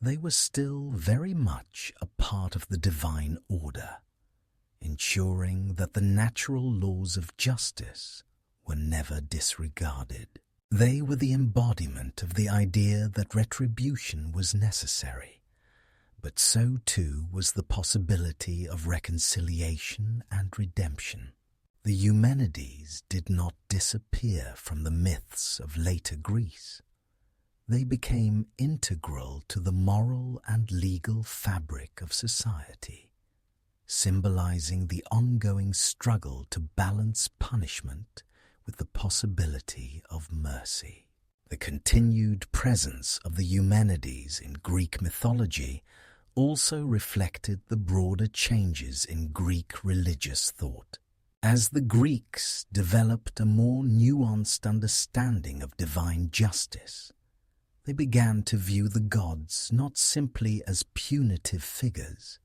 they were still very much a part of the divine order, ensuring that the natural laws of justice were never disregarded. They were the embodiment of the idea that retribution was necessary, but so too was the possibility of reconciliation and redemption. The Eumenides did not disappear from the myths of later Greece. They became integral to the moral and legal fabric of society, symbolizing the ongoing struggle to balance punishment with the possibility of mercy. The continued presence of the Eumenides in Greek mythology also reflected the broader changes in Greek religious thought. As the Greeks developed a more nuanced understanding of divine justice, they began to view the gods not simply as punitive figures,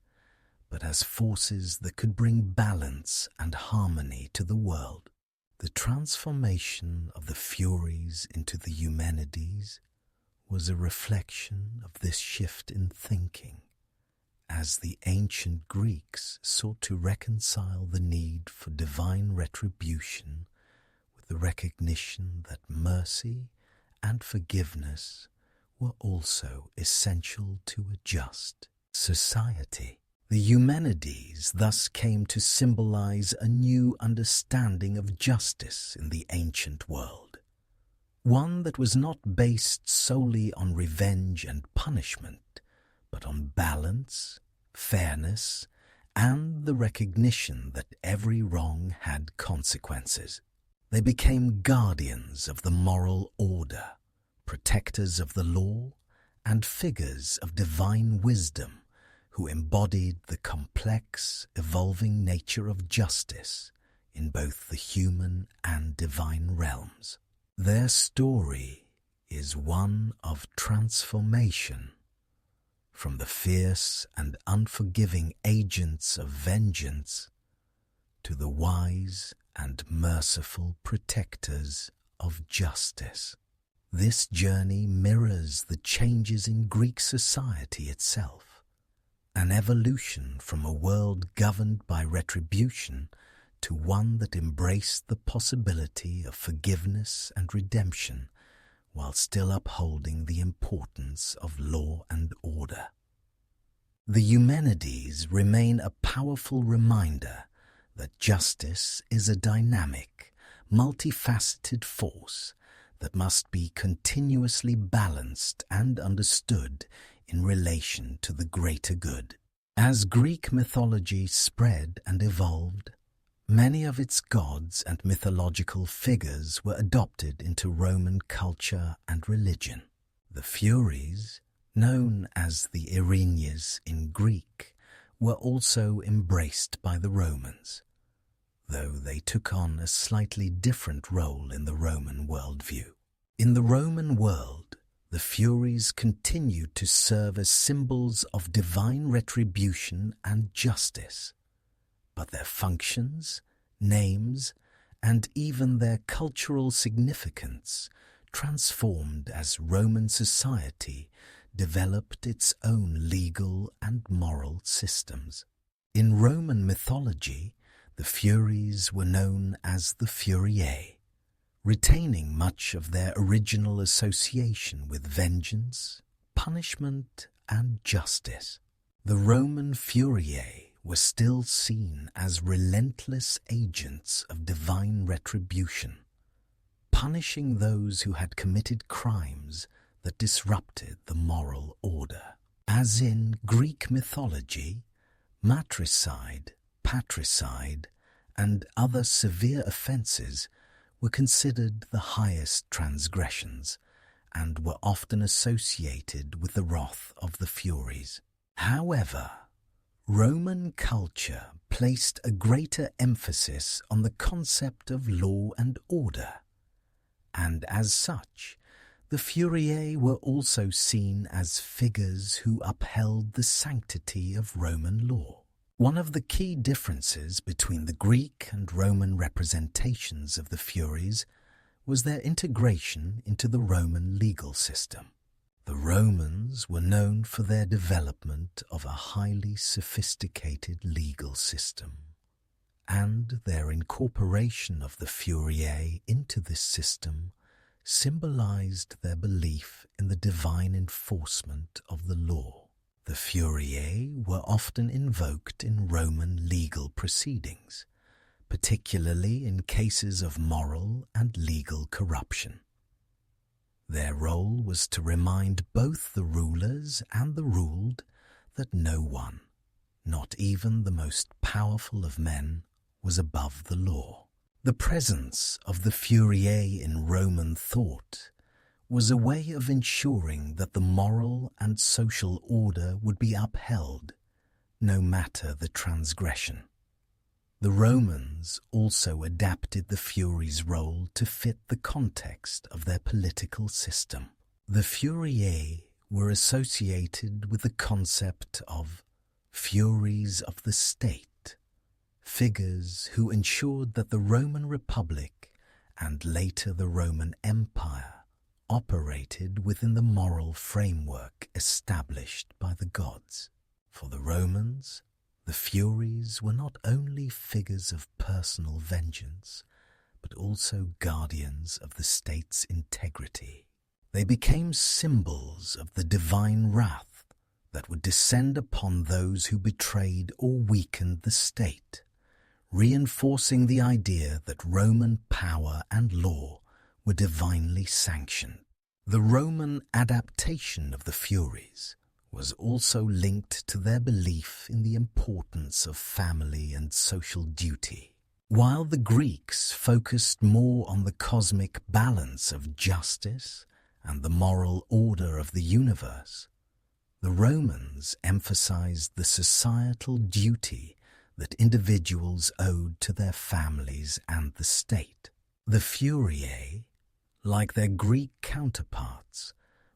but as forces that could bring balance and harmony to the world. The transformation of the Furies into the Eumenides was a reflection of this shift in thinking, as the ancient Greeks sought to reconcile the need for divine retribution with the recognition that mercy and forgiveness were also essential to a just society. The Eumenides thus came to symbolize a new understanding of justice in the ancient world, one that was not based solely on revenge and punishment, but on balance, fairness, and the recognition that every wrong had consequences. They became guardians of the moral order, protectors of the law, and figures of divine wisdom who embodied the complex, evolving nature of justice in both the human and divine realms. Their story is one of transformation, from the fierce and unforgiving agents of vengeance to the wise and merciful protectors of justice. This journey mirrors the changes in Greek society itself, an evolution from a world governed by retribution to one that embraced the possibility of forgiveness and redemption while still upholding the importance of law and order. The Eumenides remain a powerful reminder that justice is a dynamic, multifaceted force that must be continuously balanced and understood in relation to the greater good. As Greek mythology spread and evolved, many of its gods and mythological figures were adopted into Roman culture and religion. The Furies, known as the Erinyes in Greek, were also embraced by the Romans, though they took on a slightly different role in the Roman worldview. In the Roman world, the Furies continued to serve as symbols of divine retribution and justice, but their functions, names, and even their cultural significance transformed as Roman society developed its own legal and moral systems. In Roman mythology, the Furies were known as the Furiae, retaining much of their original association with vengeance, punishment, and justice. The Roman Furiae were still seen as relentless agents of divine retribution, punishing those who had committed crimes that disrupted the moral order. As in Greek mythology, matricide, patricide, and other severe offences were considered the highest transgressions and were often associated with the wrath of the Furies. However, Roman culture placed a greater emphasis on the concept of law and order, and as such, the Furiae were also seen as figures who upheld the sanctity of Roman law. One of the key differences between the Greek and Roman representations of the Furies was their integration into the Roman legal system. The Romans were known for their development of a highly sophisticated legal system, and their incorporation of the Furiae into this system symbolized their belief in the divine enforcement of the law. The Furiae were often invoked in Roman legal proceedings, particularly in cases of moral and legal corruption. Their role was to remind both the rulers and the ruled that no one, not even the most powerful of men, was above the law. The presence of the Furiae in Roman thought was a way of ensuring that the moral and social order would be upheld, no matter the transgression. The Romans also adapted the Furies' role to fit the context of their political system. The Furiae were associated with the concept of Furies of the state, figures who ensured that the Roman Republic and later the Roman Empire operated within the moral framework established by the gods. For the Romans, the Furies were not only figures of personal vengeance, but also guardians of the state's integrity. They became symbols of the divine wrath that would descend upon those who betrayed or weakened the state, reinforcing the idea that Roman power and law were divinely sanctioned. The Roman adaptation of the Furies was also linked to their belief in the importance of family and social duty. While the Greeks focused more on the cosmic balance of justice and the moral order of the universe, the Romans emphasized the societal duty that individuals owed to their families and the state. The Furiae, like their Greek counterparts,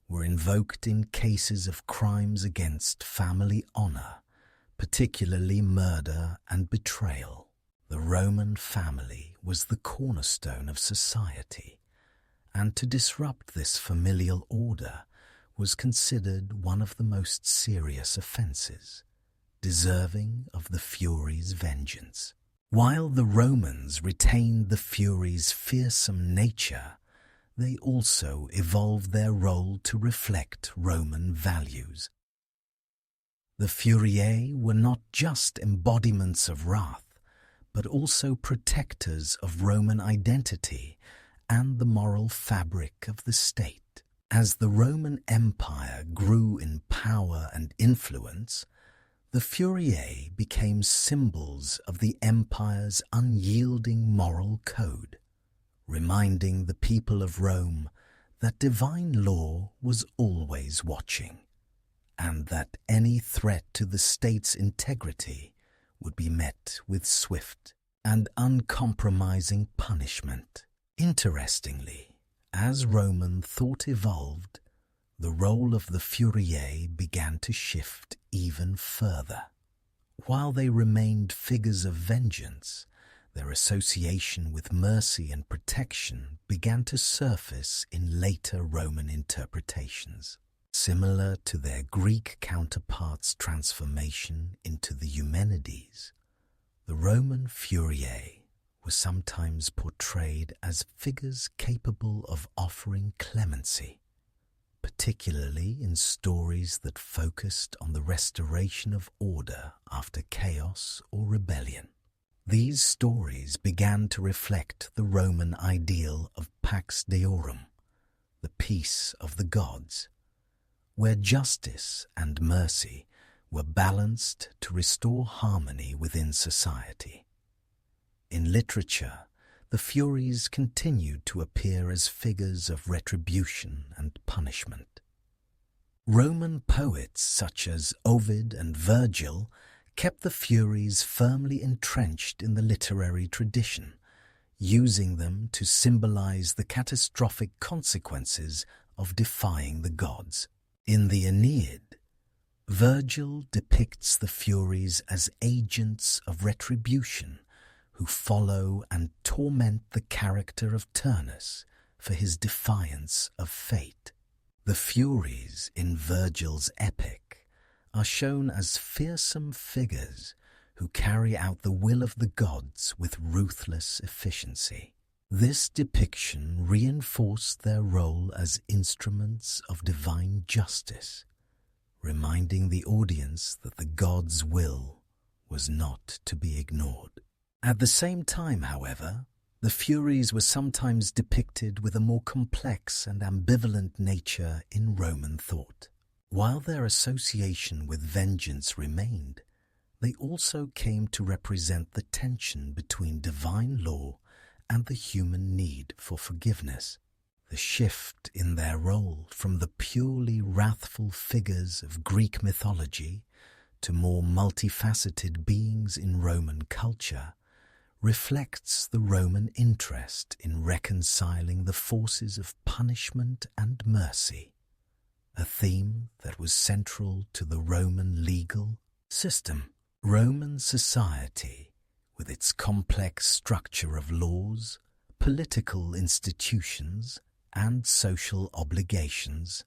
were invoked in cases of crimes against family honor, particularly murder and betrayal. The Roman family was the cornerstone of society, and to disrupt this familial order was considered one of the most serious offenses, deserving of the Furies' vengeance. While the Romans retained the Furies' fearsome nature, they also evolved their role to reflect Roman values. The Furiae were not just embodiments of wrath, but also protectors of Roman identity and the moral fabric of the state. As the Roman Empire grew in power and influence, the Furiae became symbols of the empire's unyielding moral code, reminding the people of Rome that divine law was always watching, and that any threat to the state's integrity would be met with swift and uncompromising punishment. Interestingly, as Roman thought evolved, the role of the Furies began to shift even further. While they remained figures of vengeance, their association with mercy and protection began to surface in later Roman interpretations. Similar to their Greek counterparts' transformation into the Eumenides, the Roman Furies were sometimes portrayed as figures capable of offering clemency, particularly in stories that focused on the restoration of order after chaos or rebellion. These stories began to reflect the Roman ideal of Pax Deorum, the peace of the gods, where justice and mercy were balanced to restore harmony within society. In literature, the Furies continued to appear as figures of retribution and punishment. Roman poets such as Ovid and Virgil kept the Furies firmly entrenched in the literary tradition, using them to symbolize the catastrophic consequences of defying the gods. In the Aeneid, Virgil depicts the Furies as agents of retribution who follow and torment the character of Turnus for his defiance of fate. The Furies in Virgil's epic are shown as fearsome figures who carry out the will of the gods with ruthless efficiency. This depiction reinforced their role as instruments of divine justice, reminding the audience that the gods' will was not to be ignored. At the same time, however, the Furies were sometimes depicted with a more complex and ambivalent nature in Roman thought. While their association with vengeance remained, they also came to represent the tension between divine law and the human need for forgiveness. The shift in their role from the purely wrathful figures of Greek mythology to more multifaceted beings in Roman culture reflects the Roman interest in reconciling the forces of punishment and mercy, a theme that was central to the Roman legal system. Roman society, with its complex structure of laws, political institutions, and social obligations,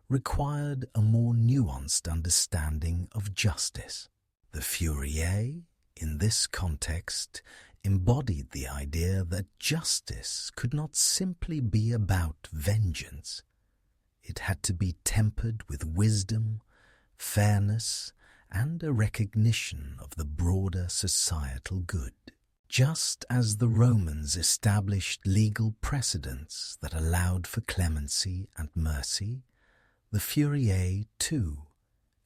required a more nuanced understanding of justice. The Furies, in this context, embodied the idea that justice could not simply be about vengeance. It had to be tempered with wisdom, fairness, and a recognition of the broader societal good. Just as the Romans established legal precedents that allowed for clemency and mercy, the Furies, too,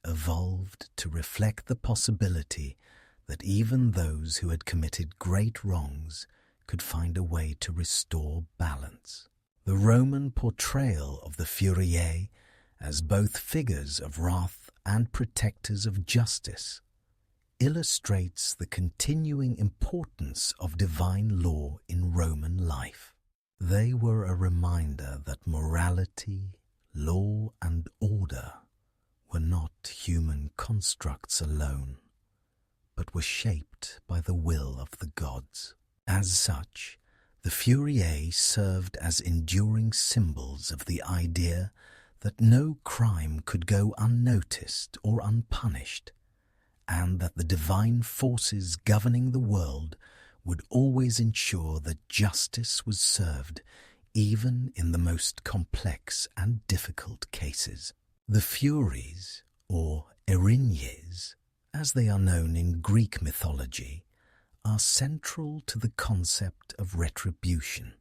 evolved to reflect the possibility that even those who had committed great wrongs could find a way to restore balance. The Roman portrayal of the Furies as both figures of wrath and protectors of justice illustrates the continuing importance of divine law in Roman life. They were a reminder that morality, law, and order were not human constructs alone, but were shaped by the will of the gods. As such, the Furies served as enduring symbols of the idea that no crime could go unnoticed or unpunished, and that the divine forces governing the world would always ensure that justice was served even in the most complex and difficult cases. The Furies, or Erinyes, as they are known in Greek mythology, are central to the concept of retribution,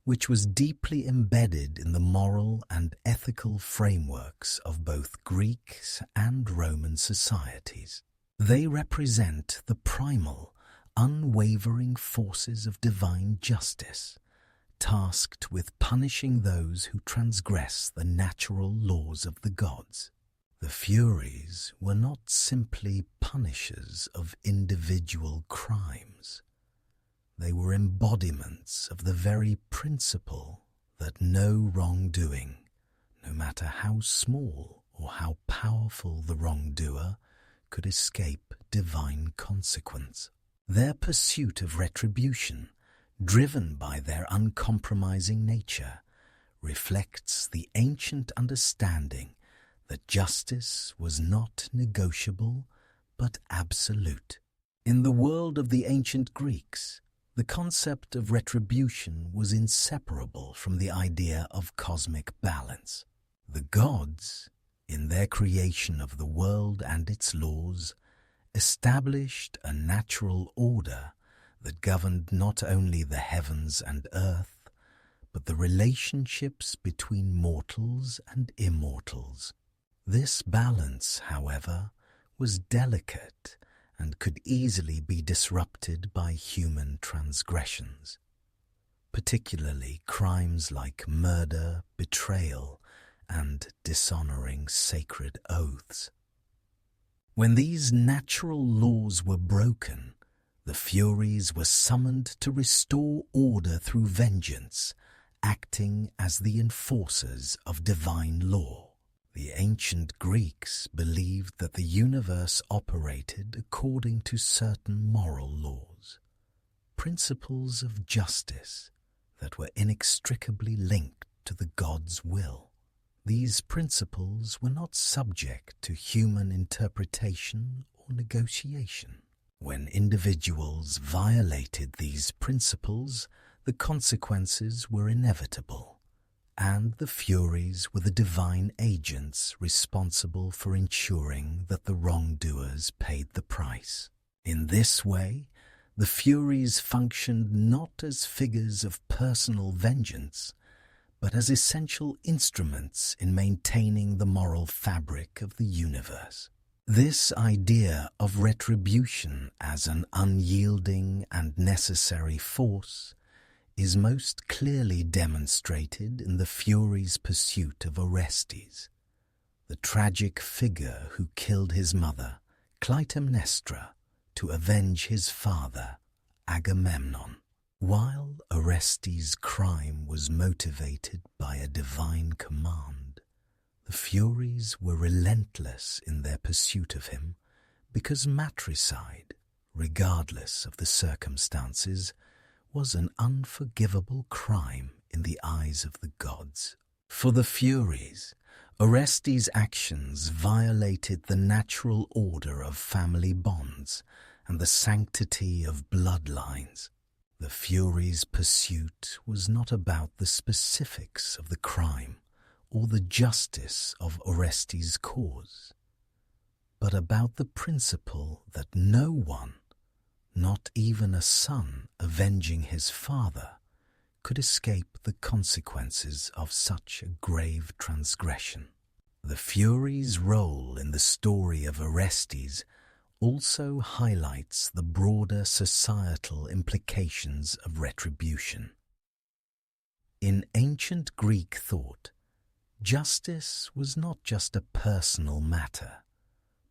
which was deeply embedded in the moral and ethical frameworks of both Greek and Roman societies. They represent the primal, unwavering forces of divine justice, tasked with punishing those who transgress the natural laws of the gods. The Furies were not simply punishers of individual crimes. They were embodiments of the very principle that no wrongdoing, no matter how small or how powerful the wrongdoer, could escape divine consequence. Their pursuit of retribution, driven by their uncompromising nature, reflects the ancient understanding that justice was not negotiable but absolute. In the world of the ancient Greeks, the concept of retribution was inseparable from the idea of cosmic balance. The gods, in their creation of the world and its laws, established a natural order that governed not only the heavens and earth, but the relationships between mortals and immortals. This balance, however, was delicate and could easily be disrupted by human transgressions, particularly crimes like murder, betrayal, and dishonoring sacred oaths. When these natural laws were broken, the Furies were summoned to restore order through vengeance, acting as the enforcers of divine law. The ancient Greeks believed that the universe operated according to certain moral laws, principles of justice that were inextricably linked to the gods' will. These principles were not subject to human interpretation or negotiation. When individuals violated these principles, the consequences were inevitable, and the Furies were the divine agents responsible for ensuring that the wrongdoers paid the price. In this way, the Furies functioned not as figures of personal vengeance, but as essential instruments in maintaining the moral fabric of the universe. This idea of retribution as an unyielding and necessary force is most clearly demonstrated in the Furies' pursuit of Orestes, the tragic figure who killed his mother, Clytemnestra, to avenge his father, Agamemnon. While Orestes' crime was motivated by a divine command, the Furies were relentless in their pursuit of him because matricide, regardless of the circumstances, was an unforgivable crime in the eyes of the gods. For the Furies, Orestes' actions violated the natural order of family bonds and the sanctity of bloodlines. The Furies' pursuit was not about the specifics of the crime or the justice of Orestes' cause, but about the principle that no one, not even a son avenging his father, could escape the consequences of such a grave transgression. The Furies' role in the story of Orestes also highlights the broader societal implications of retribution. In ancient Greek thought, justice was not just a personal matter,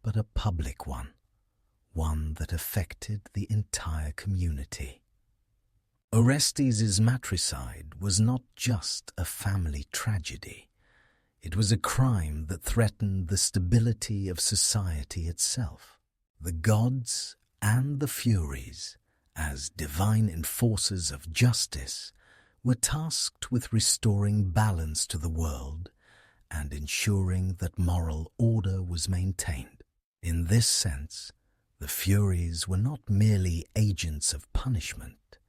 but a public one that affected the entire community. Orestes' matricide was not just a family tragedy. It was a crime that threatened the stability of society itself. The gods and the Furies, as divine enforcers of justice, were tasked with restoring balance to the world and ensuring that moral order was maintained. In this sense, the Furies were not merely agents of punishment,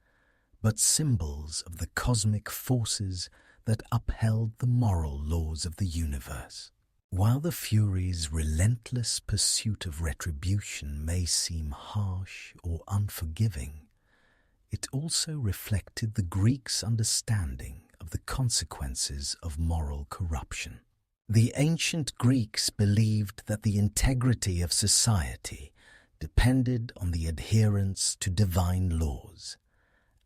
but symbols of the cosmic forces that upheld the moral laws of the universe. While the Furies' relentless pursuit of retribution may seem harsh or unforgiving, it also reflected the Greeks' understanding of the consequences of moral corruption. The ancient Greeks believed that the integrity of society depended on the adherence to divine laws,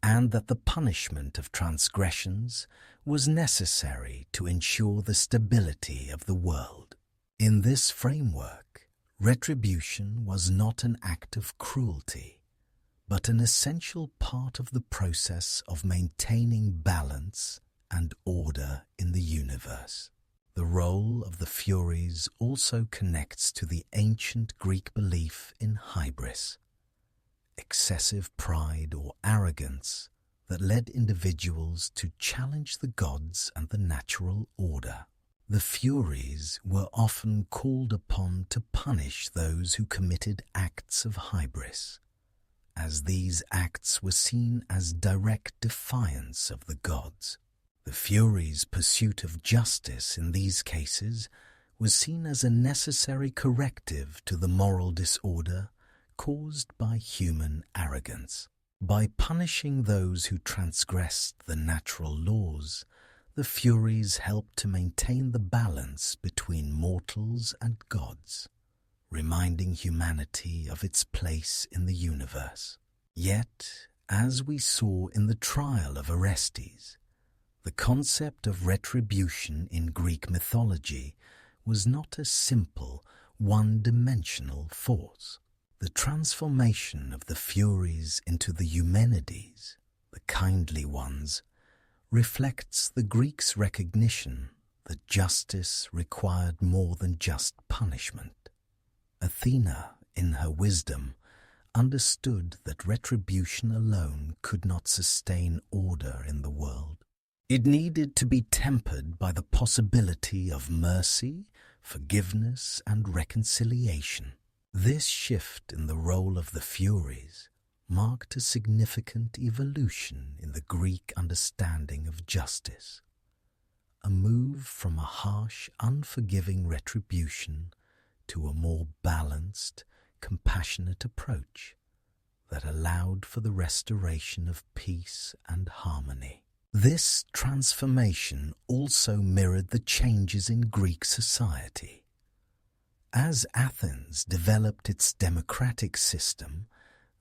and that the punishment of transgressions was necessary to ensure the stability of the world. In this framework, retribution was not an act of cruelty, but an essential part of the process of maintaining balance and order in the universe. The role of the Furies also connects to the ancient Greek belief in hybris, excessive pride or arrogance that led individuals to challenge the gods and the natural order. The Furies were often called upon to punish those who committed acts of hybris, as these acts were seen as direct defiance of the gods. The Furies' pursuit of justice in these cases was seen as a necessary corrective to the moral disorder caused by human arrogance. By punishing those who transgressed the natural laws, the Furies helped to maintain the balance between mortals and gods, reminding humanity of its place in the universe. Yet, as we saw in the trial of Orestes, the concept of retribution in Greek mythology was not a simple, one-dimensional force. The transformation of the Furies into the Eumenides, the kindly ones, reflects the Greeks' recognition that justice required more than just punishment. Athena, in her wisdom, understood that retribution alone could not sustain order in the world. It needed to be tempered by the possibility of mercy, forgiveness, and reconciliation. This shift in the role of the Furies marked a significant evolution in the Greek understanding of justice, a move from a harsh, unforgiving retribution to a more balanced, compassionate approach that allowed for the restoration of peace and harmony. This transformation also mirrored the changes in Greek society. As Athens developed its democratic system,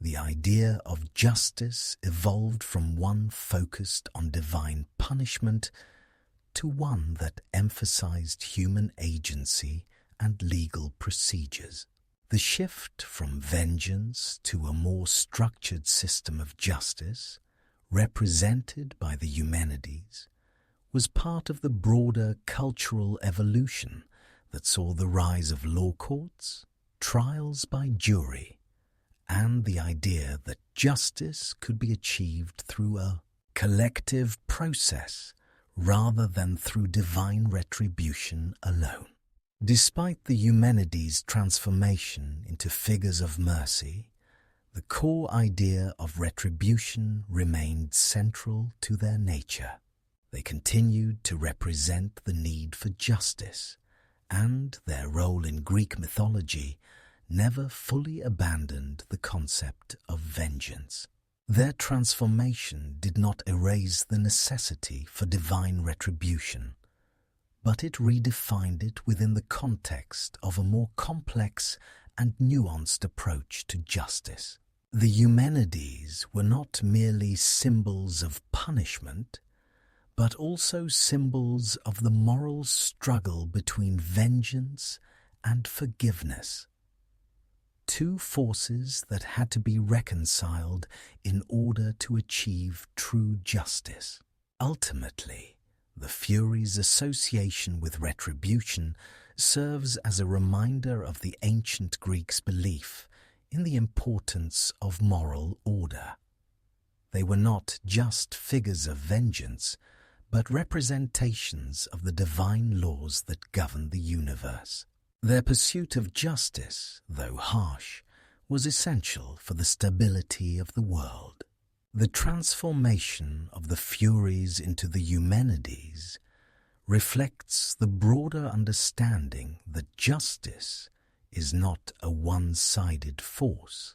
the idea of justice evolved from one focused on divine punishment to one that emphasized human agency and legal procedures. The shift from vengeance to a more structured system of justice, represented by the Eumenides, was part of the broader cultural evolution that saw the rise of law courts, trials by jury, and the idea that justice could be achieved through a collective process rather than through divine retribution alone. Despite the Eumenides' transformation into figures of mercy, the core idea of retribution remained central to their nature. They continued to represent the need for justice, and their role in Greek mythology never fully abandoned the concept of vengeance. Their transformation did not erase the necessity for divine retribution, but it redefined it within the context of a more complex and nuanced approach to justice. The Eumenides were not merely symbols of punishment, but also symbols of the moral struggle between vengeance and forgiveness, two forces that had to be reconciled in order to achieve true justice. Ultimately, the Furies' association with retribution serves as a reminder of the ancient Greeks' belief in the importance of moral order. They were not just figures of vengeance, but representations of the divine laws that govern the universe. Their pursuit of justice, though harsh, was essential for the stability of the world. The transformation of the Furies into the Eumenides reflects the broader understanding that justice is not a one-sided force,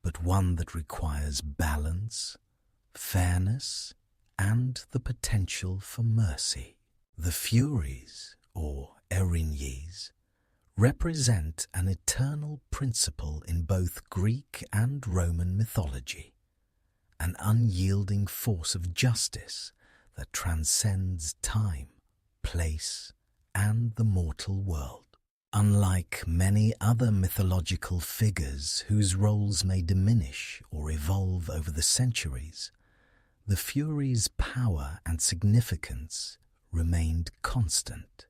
but one that requires balance, fairness, and the potential for mercy. The Furies, or Erinyes, represent an eternal principle in both Greek and Roman mythology, an unyielding force of justice that transcends time, place, and the mortal world. Unlike many other mythological figures whose roles may diminish or evolve over the centuries, the Furies' power and significance remained constant.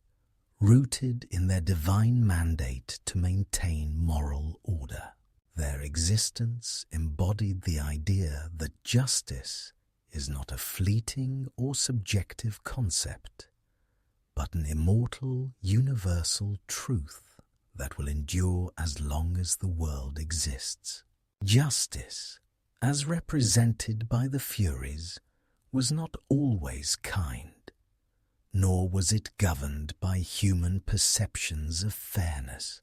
rooted in their divine mandate to maintain moral order. Their existence embodied the idea that justice is not a fleeting or subjective concept, but an immortal, universal truth that will endure as long as the world exists. Justice, as represented by the Furies, was not always kind, nor was it governed by human perceptions of fairness.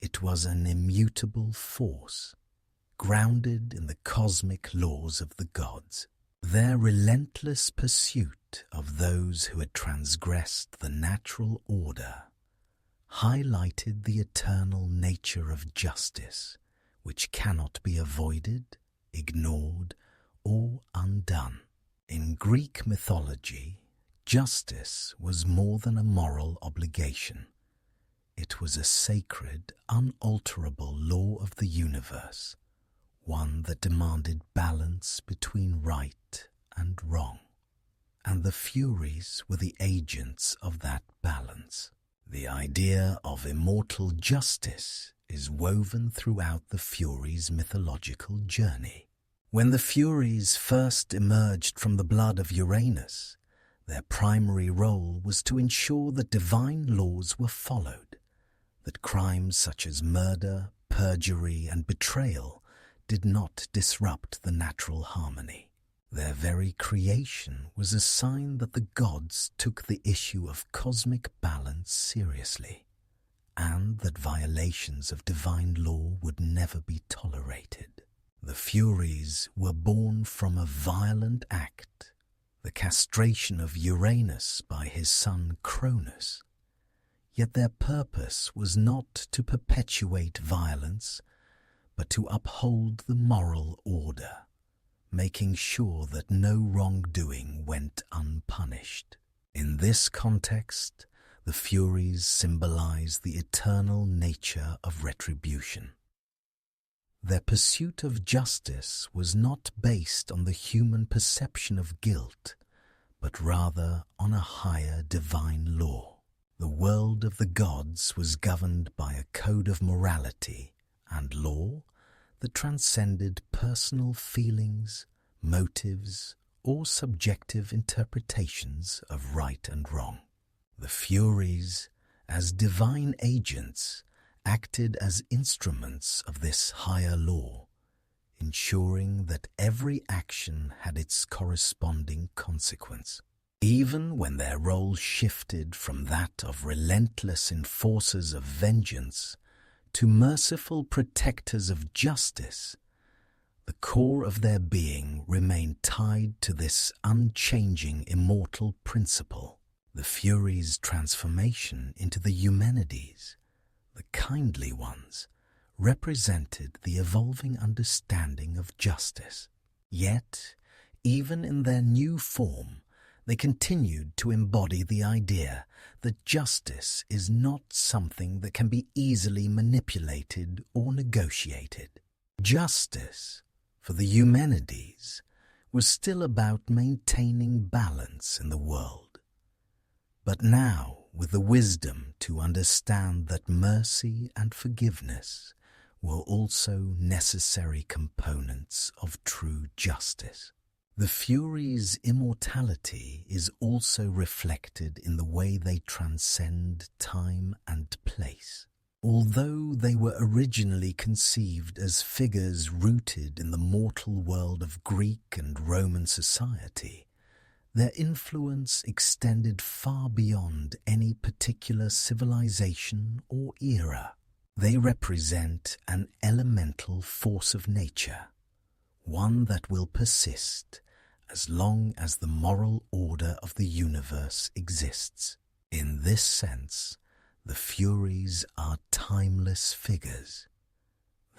It was an immutable force, grounded in the cosmic laws of the gods. Their relentless pursuit of those who had transgressed the natural order highlighted the eternal nature of justice, which cannot be avoided, ignored, or undone. In Greek mythology, justice was more than a moral obligation. It was a sacred, unalterable law of the universe, one that demanded balance between right and wrong. And the Furies were the agents of that balance. The idea of immortal justice is woven throughout the Furies' mythological journey. When the Furies first emerged from the blood of Uranus, their primary role was to ensure that divine laws were followed, that crimes such as murder, perjury, and betrayal did not disrupt the natural harmony. Their very creation was a sign that the gods took the issue of cosmic balance seriously, and that violations of divine law would never be tolerated. The Furies were born from a violent act, the castration of Uranus by his son Cronus. Yet their purpose was not to perpetuate violence, but to uphold the moral order, making sure that no wrongdoing went unpunished. In this context, the Furies symbolize the eternal nature of retribution. Their pursuit of justice was not based on the human perception of guilt, but rather on a higher divine law. The world of the gods was governed by a code of morality and law that transcended personal feelings, motives, or subjective interpretations of right and wrong. The Furies, as divine agents, acted as instruments of this higher law, ensuring that every action had its corresponding consequence. Even when their role shifted from that of relentless enforcers of vengeance to merciful protectors of justice, the core of their being remained tied to this unchanging immortal principle. The Furies' transformation into the Eumenides, the kindly ones, represented the evolving understanding of justice. Yet, even in their new form, they continued to embody the idea that justice is not something that can be easily manipulated or negotiated. Justice, for the Eumenides, was still about maintaining balance in the world. But now, with the wisdom to understand that mercy and forgiveness were also necessary components of true justice. The Furies' immortality is also reflected in the way they transcend time and place. Although they were originally conceived as figures rooted in the mortal world of Greek and Roman society, their influence extended far beyond any particular civilization or era. They represent an elemental force of nature, one that will persist as long as the moral order of the universe exists. In this sense, the Furies are timeless figures.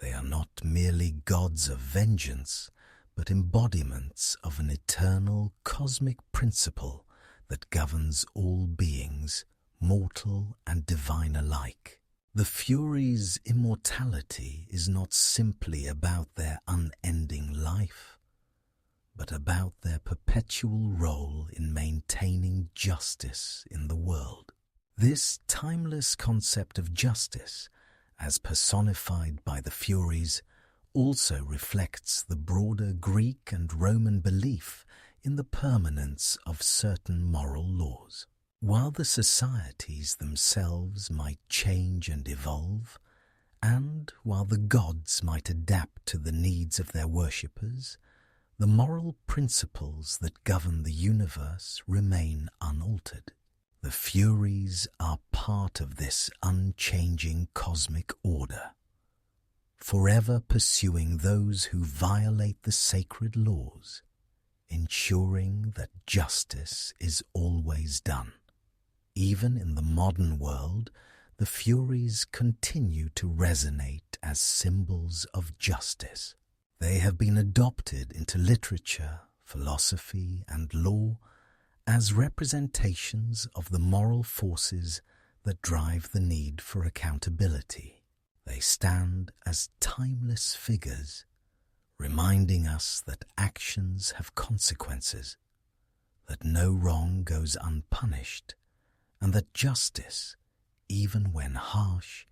They are not merely gods of vengeance, but embodiments of an eternal cosmic principle that governs all beings, mortal and divine alike. The Furies' immortality is not simply about their unending life, but about their perpetual role in maintaining justice in the world. This timeless concept of justice, as personified by the Furies, also reflects the broader Greek and Roman belief in the permanence of certain moral laws. While the societies themselves might change and evolve, and while the gods might adapt to the needs of their worshippers, the moral principles that govern the universe remain unaltered. The Furies are part of this unchanging cosmic order, forever pursuing those who violate the sacred laws, ensuring that justice is always done. Even in the modern world, the Furies continue to resonate as symbols of justice. They have been adopted into literature, philosophy, and law as representations of the moral forces that drive the need for accountability. They stand as timeless figures, reminding us that actions have consequences, that no wrong goes unpunished, and that justice, even when harsh,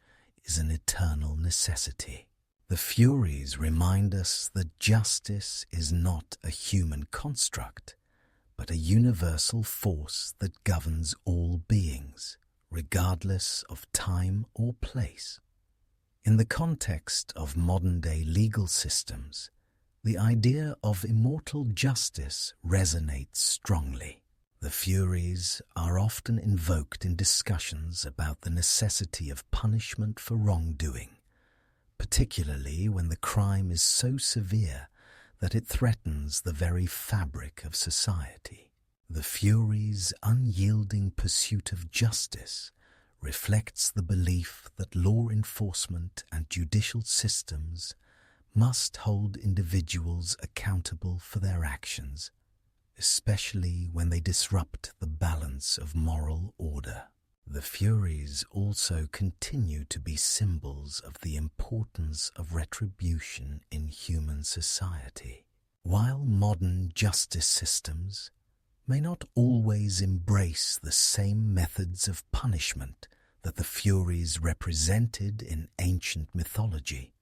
is an eternal necessity. The Furies remind us that justice is not a human construct, but a universal force that governs all beings, regardless of time or place. In the context of modern-day legal systems, the idea of immortal justice resonates strongly. The Furies are often invoked in discussions about the necessity of punishment for wrongdoing, particularly when the crime is so severe that it threatens the very fabric of society. The Furies' unyielding pursuit of justice reflects the belief that law enforcement and judicial systems must hold individuals accountable for their actions, especially when they disrupt the balance of moral order. The Furies also continue to be symbols of the importance of retribution in human society. While modern justice systems may not always embrace the same methods of punishment that the Furies represented in ancient mythology,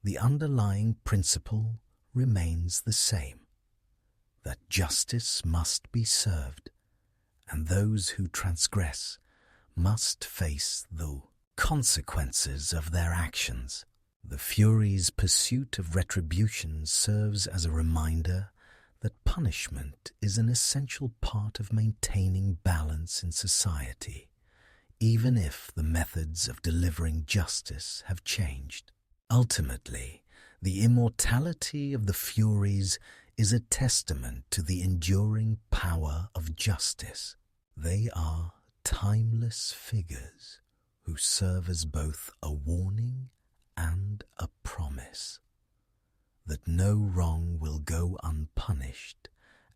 the underlying principle remains the same, that justice must be served, and those who transgress must face the consequences of their actions. The Furies' pursuit of retribution serves as a reminder that punishment is an essential part of maintaining balance in society, even if the methods of delivering justice have changed. Ultimately, the immortality of the Furies is a testament to the enduring power of justice. They are timeless figures who serve as both a warning and a promise that no wrong will go unpunished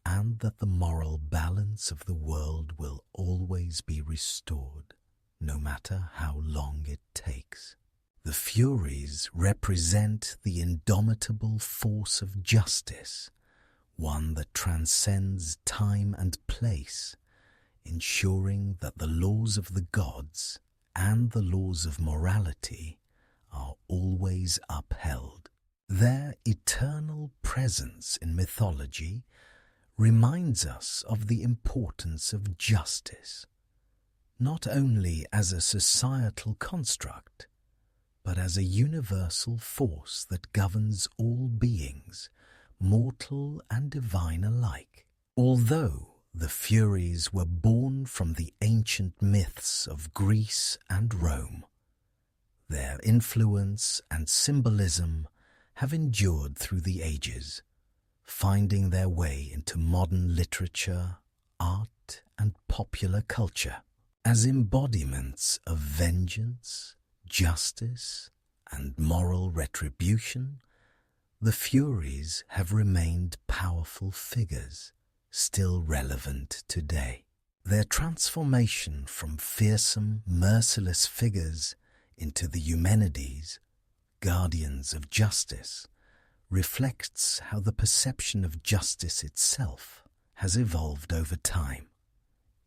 and that the moral balance of the world will always be restored, no matter how long it takes. The Furies represent the indomitable force of justice, one that transcends time and place, ensuring that the laws of the gods and the laws of morality are always upheld. Their eternal presence in mythology reminds us of the importance of justice, not only as a societal construct, but as a universal force that governs all beings, mortal and divine alike. Although the Furies were born from the ancient myths of Greece and Rome, their influence and symbolism have endured through the ages, finding their way into modern literature, art, and popular culture. As embodiments of vengeance, justice, and moral retribution, the Furies have remained powerful figures, still relevant today. Their transformation from fearsome, merciless figures into the Eumenides, guardians of justice, reflects how the perception of justice itself has evolved over time.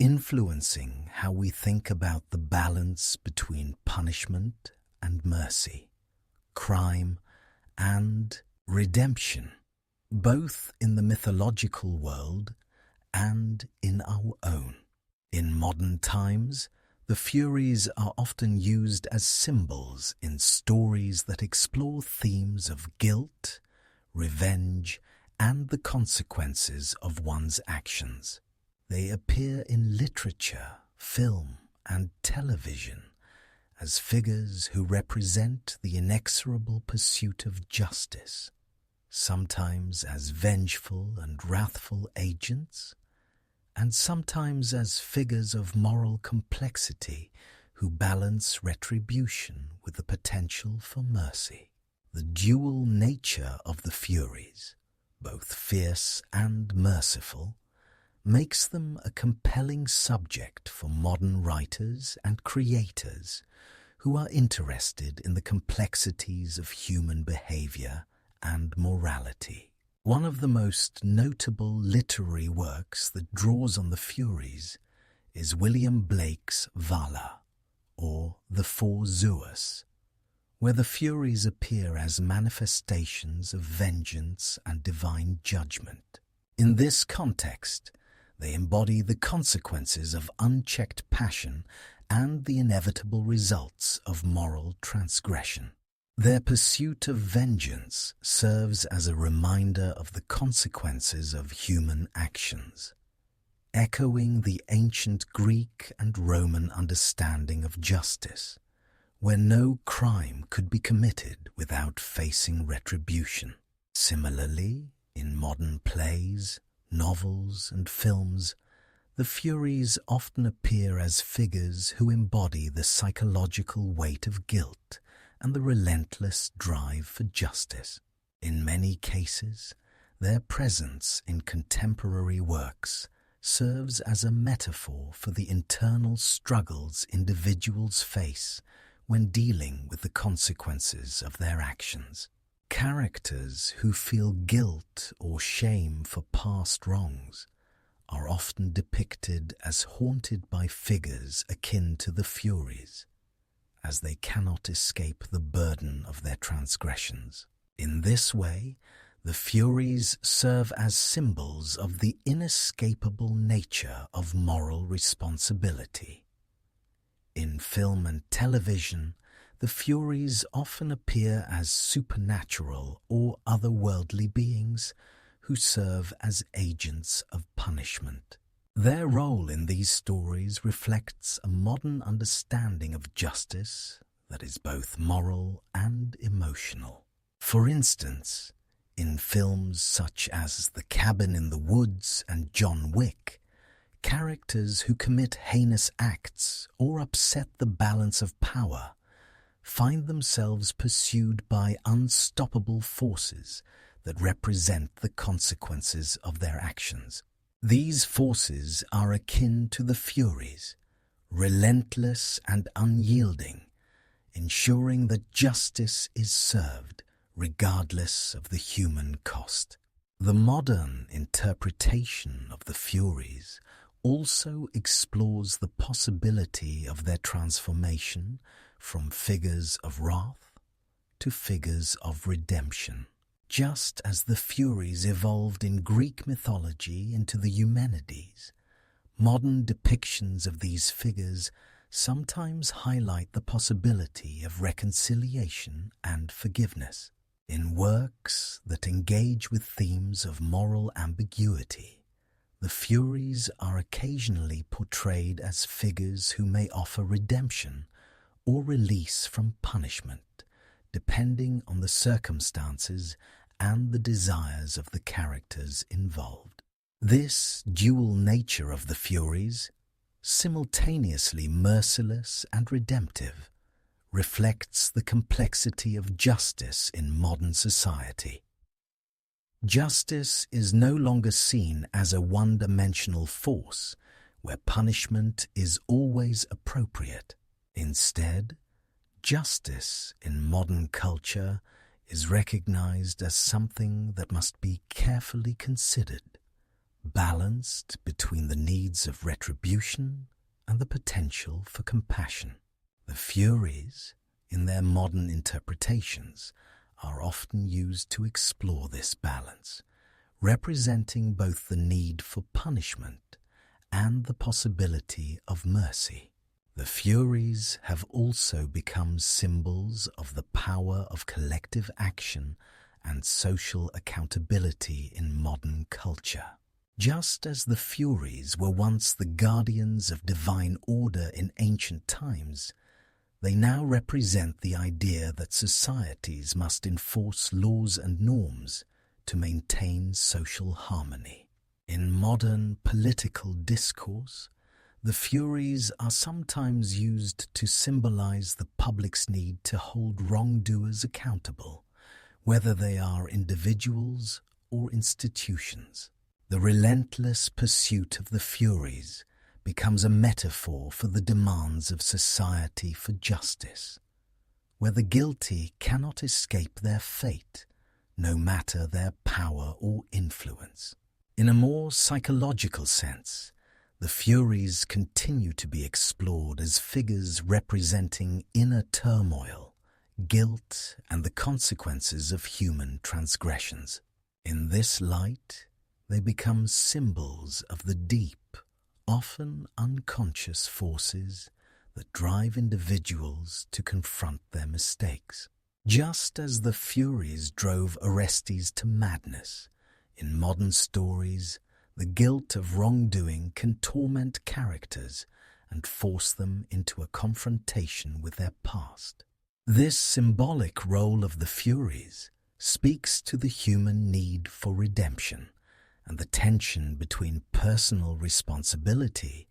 influencing how we think about the balance between punishment and mercy, crime and redemption, both in the mythological world and in our own. In modern times, the Furies are often used as symbols in stories that explore themes of guilt, revenge, and the consequences of one's actions. They appear in literature, film, and television as figures who represent the inexorable pursuit of justice, sometimes as vengeful and wrathful agents, and sometimes as figures of moral complexity who balance retribution with the potential for mercy. The dual nature of the Furies, both fierce and merciful, makes them a compelling subject for modern writers and creators who are interested in the complexities of human behavior and morality. One of the most notable literary works that draws on the Furies is William Blake's Vala, or The Four Zeus, where the Furies appear as manifestations of vengeance and divine judgment. In this context, they embody the consequences of unchecked passion and the inevitable results of moral transgression. Their pursuit of vengeance serves as a reminder of the consequences of human actions, echoing the ancient Greek and Roman understanding of justice, where no crime could be committed without facing retribution. Similarly, in modern plays, novels, and films, the Furies often appear as figures who embody the psychological weight of guilt and the relentless drive for justice. In many cases, their presence in contemporary works serves as a metaphor for the internal struggles individuals face when dealing with the consequences of their actions. Characters who feel guilt or shame for past wrongs are often depicted as haunted by figures akin to the Furies, as they cannot escape the burden of their transgressions. In this way, the Furies serve as symbols of the inescapable nature of moral responsibility. In film and television, the Furies often appear as supernatural or otherworldly beings who serve as agents of punishment. Their role in these stories reflects a modern understanding of justice that is both moral and emotional. For instance, in films such as The Cabin in the Woods and John Wick, characters who commit heinous acts or upset the balance of power find themselves pursued by unstoppable forces that represent the consequences of their actions. These forces are akin to the Furies, relentless and unyielding, ensuring that justice is served regardless of the human cost. The modern interpretation of the Furies also explores the possibility of their transformation from figures of wrath to figures of redemption. Just as the Furies evolved in Greek mythology into the Eumenides, modern depictions of these figures sometimes highlight the possibility of reconciliation and forgiveness. In works that engage with themes of moral ambiguity, the Furies are occasionally portrayed as figures who may offer redemption or release from punishment, depending on the circumstances and the desires of the characters involved. This dual nature of the Furies, simultaneously merciless and redemptive, reflects the complexity of justice in modern society. Justice is no longer seen as a one-dimensional force where punishment is always appropriate. Instead, justice in modern culture is recognized as something that must be carefully considered, balanced between the needs of retribution and the potential for compassion. The Furies, in their modern interpretations, are often used to explore this balance, representing both the need for punishment and the possibility of mercy. The Furies have also become symbols of the power of collective action and social accountability in modern culture. Just as the Furies were once the guardians of divine order in ancient times, they now represent the idea that societies must enforce laws and norms to maintain social harmony. In modern political discourse, the Furies are sometimes used to symbolize the public's need to hold wrongdoers accountable, whether they are individuals or institutions. The relentless pursuit of the Furies becomes a metaphor for the demands of society for justice, where the guilty cannot escape their fate, no matter their power or influence. In a more psychological sense, the Furies continue to be explored as figures representing inner turmoil, guilt, and the consequences of human transgressions. In this light, they become symbols of the deep, often unconscious forces that drive individuals to confront their mistakes. Just as the Furies drove Orestes to madness, in modern stories, the guilt of wrongdoing can torment characters and force them into a confrontation with their past. This symbolic role of the Furies speaks to the human need for redemption and the tension between personal responsibility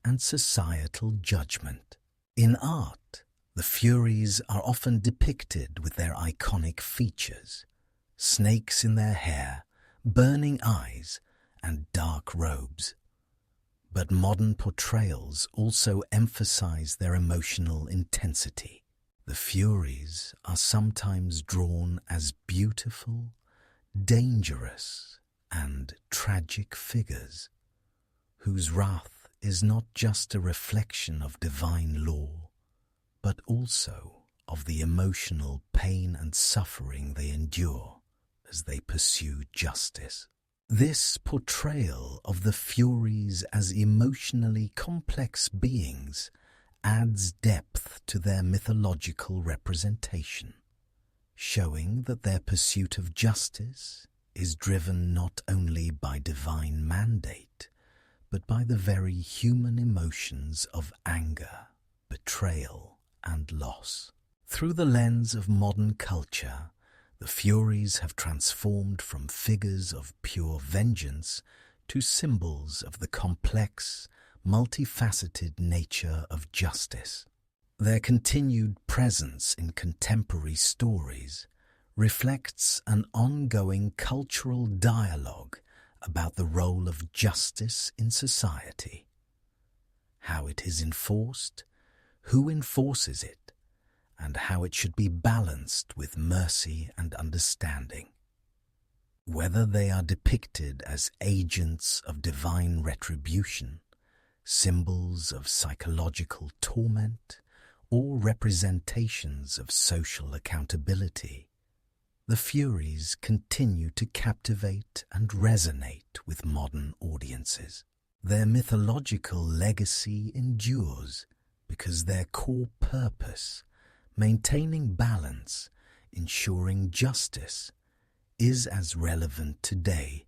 and societal judgment. In art, the Furies are often depicted with their iconic features: snakes in their hair, burning eyes, and dark robes. But modern portrayals also emphasize their emotional intensity. The Furies are sometimes drawn as beautiful, dangerous, and tragic figures, whose wrath is not just a reflection of divine law, but also of the emotional pain and suffering they endure as they pursue justice. This portrayal of the Furies as emotionally complex beings adds depth to their mythological representation, showing that their pursuit of justice is driven not only by divine mandate, but by the very human emotions of anger, betrayal, and loss. Through the lens of modern culture, the Furies have transformed from figures of pure vengeance to symbols of the complex, multifaceted nature of justice. Their continued presence in contemporary stories reflects an ongoing cultural dialogue about the role of justice in society, how it is enforced, who enforces it, and how it should be balanced with mercy and understanding. Whether they are depicted as agents of divine retribution, symbols of psychological torment, or representations of social accountability, the Furies continue to captivate and resonate with modern audiences. Their mythological legacy endures because their core purpose, maintaining balance, ensuring justice, is as relevant today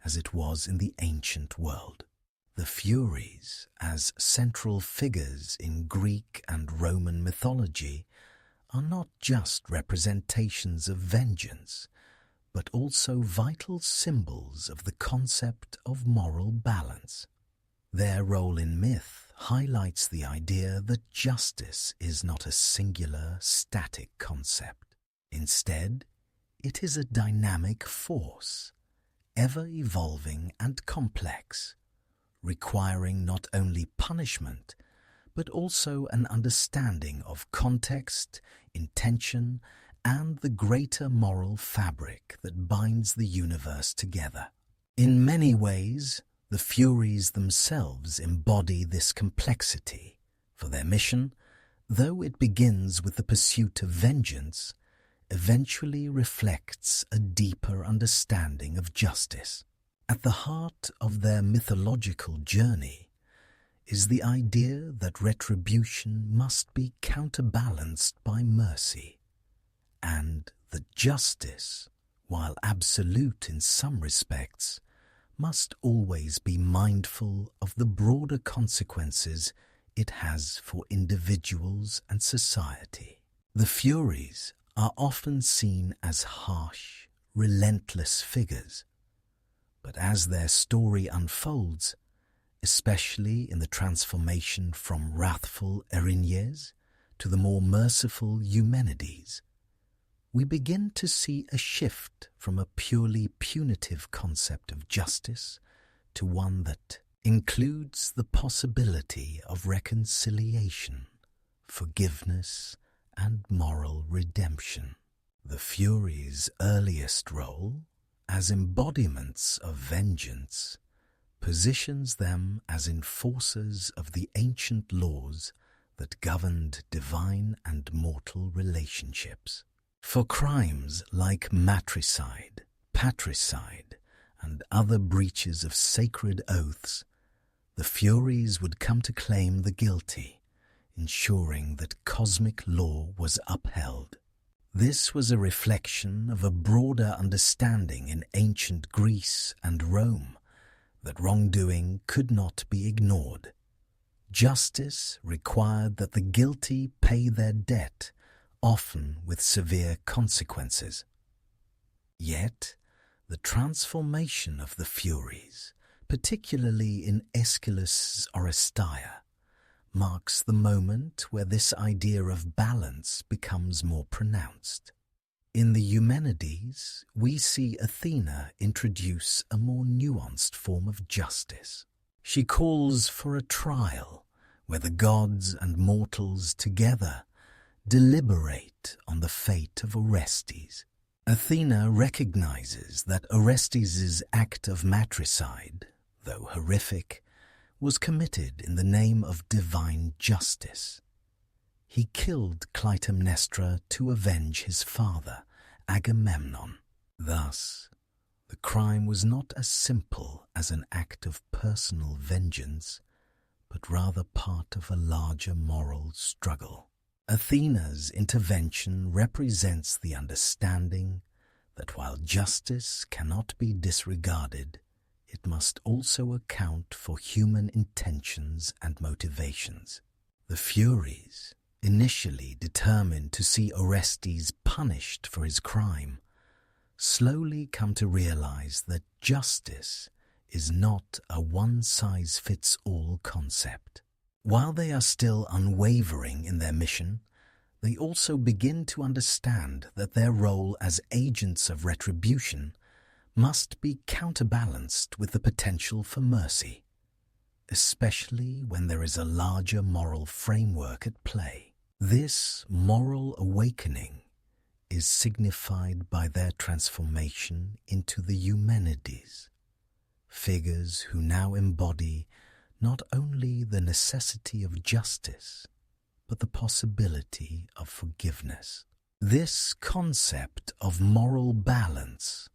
as it was in the ancient world. The Furies, as central figures in Greek and Roman mythology, are not just representations of vengeance, but also vital symbols of the concept of moral balance. Their role in myth highlights the idea that justice is not a singular, static concept. Instead, it is a dynamic force, ever-evolving and complex, requiring not only punishment, but also an understanding of context, intention, and the greater moral fabric that binds the universe together. In many ways, the Furies themselves embody this complexity, for their mission, though it begins with the pursuit of vengeance, eventually reflects a deeper understanding of justice. At the heart of their mythological journey is the idea that retribution must be counterbalanced by mercy, and that justice, while absolute in some respects, must always be mindful of the broader consequences it has for individuals and society. The Furies are often seen as harsh, relentless figures, but as their story unfolds, especially in the transformation from wrathful Erinyes to the more merciful Eumenides, we begin to see a shift from a purely punitive concept of justice to one that includes the possibility of reconciliation, forgiveness, and moral redemption. The Furies' earliest role, as embodiments of vengeance, positions them as enforcers of the ancient laws that governed divine and mortal relationships. For crimes like matricide, patricide, and other breaches of sacred oaths, the Furies would come to claim the guilty, ensuring that cosmic law was upheld. This was a reflection of a broader understanding in ancient Greece and Rome that wrongdoing could not be ignored. Justice required that the guilty pay their debt, often with severe consequences. Yet, the transformation of the Furies, particularly in Aeschylus' Oresteia, marks the moment where this idea of balance becomes more pronounced. In the Eumenides, we see Athena introduce a more nuanced form of justice. She calls for a trial where the gods and mortals together deliberate on the fate of Orestes. Athena recognizes that Orestes' act of matricide, though horrific, was committed in the name of divine justice. He killed Clytemnestra to avenge his father, Agamemnon. Thus, the crime was not as simple as an act of personal vengeance, but rather part of a larger moral struggle. Athena's intervention represents the understanding that while justice cannot be disregarded, it must also account for human intentions and motivations. The Furies, initially determined to see Orestes punished for his crime, slowly come to realize that justice is not a one-size-fits-all concept. While they are still unwavering in their mission, they also begin to understand that their role as agents of retribution must be counterbalanced with the potential for mercy, especially when there is a larger moral framework at play. This moral awakening is signified by their transformation into the Eumenides, figures who now embody not only the necessity of justice, but the possibility of forgiveness. This concept of moral balance,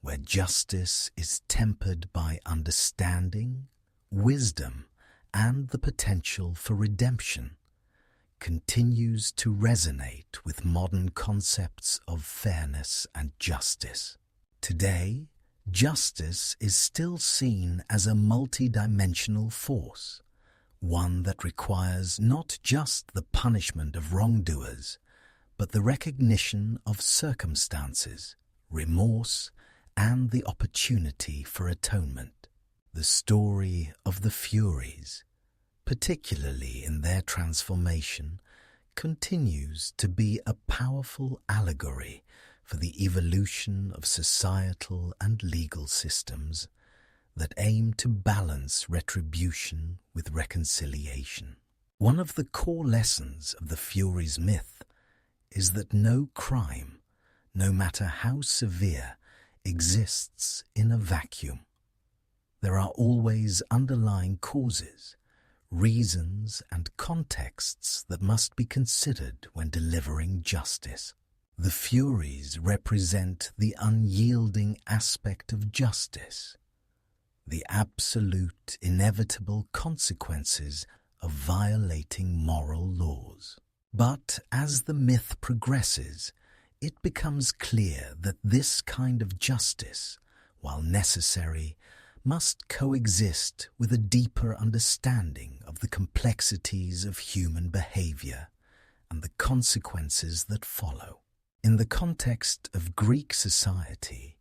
where justice is tempered by understanding, wisdom, and the potential for redemption, continues to resonate with modern concepts of fairness and justice. Today, justice is still seen as a multi-dimensional force, one that requires not just the punishment of wrongdoers, but the recognition of circumstances, remorse, and the opportunity for atonement. The story of the Furies, particularly in their transformation, continues to be a powerful allegory for the evolution of societal and legal systems that aim to balance retribution with reconciliation. One of the core lessons of the Furies myth is that no crime, no matter how severe, exists in a vacuum. There are always underlying causes, reasons, and contexts that must be considered when delivering justice. The Furies represent the unyielding aspect of justice, the absolute, inevitable consequences of violating moral laws. But as the myth progresses, it becomes clear that this kind of justice, while necessary, must coexist with a deeper understanding of the complexities of human behavior and the consequences that follow. In the context of Greek society,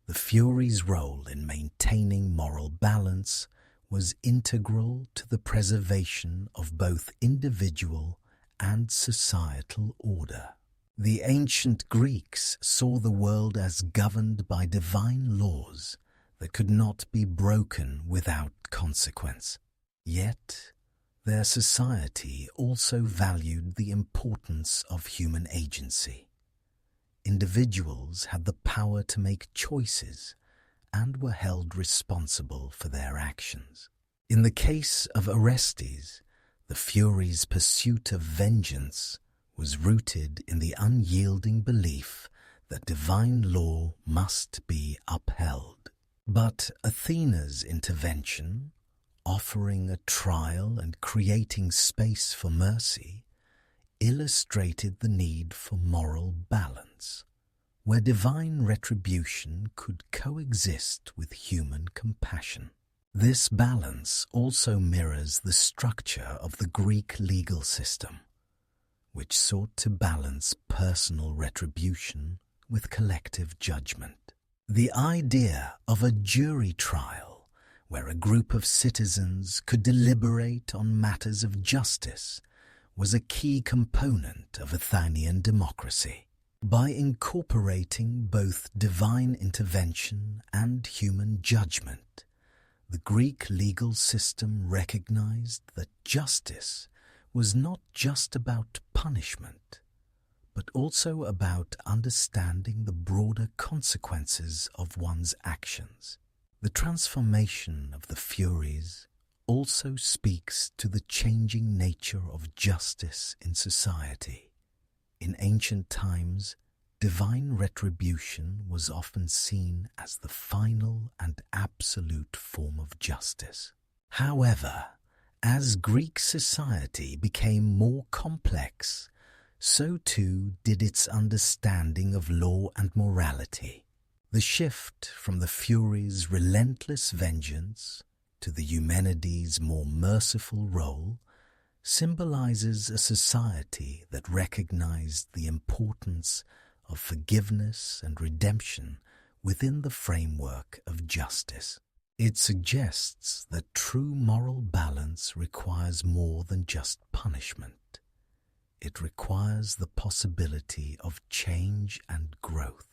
the Furies' role in maintaining moral balance was integral to the preservation of both individual and societal order. The ancient Greeks saw the world as governed by divine laws that could not be broken without consequence. Yet, their society also valued the importance of human agency. Individuals had the power to make choices and were held responsible for their actions. In the case of Orestes, the Furies' pursuit of vengeance was rooted in the unyielding belief that divine law must be upheld. But Athena's intervention, offering a trial and creating space for mercy, illustrated the need for moral balance, where divine retribution could coexist with human compassion. This balance also mirrors the structure of the Greek legal system, which sought to balance personal retribution with collective judgment. The idea of a jury trial, where a group of citizens could deliberate on matters of justice, was a key component of Athenian democracy. By incorporating both divine intervention and human judgment, the Greek legal system recognized that justice was not just about punishment, but also about understanding the broader consequences of one's actions. The transformation of the Furies also speaks to the changing nature of justice in society. In ancient times, divine retribution was often seen as the final and absolute form of justice. However, as Greek society became more complex, so too did its understanding of law and morality. The shift from the Furies' relentless vengeance to the Eumenides' more merciful role symbolizes a society that recognized the importance of forgiveness and redemption within the framework of justice. It suggests that true moral balance requires more than just punishment. It requires the possibility of change and growth.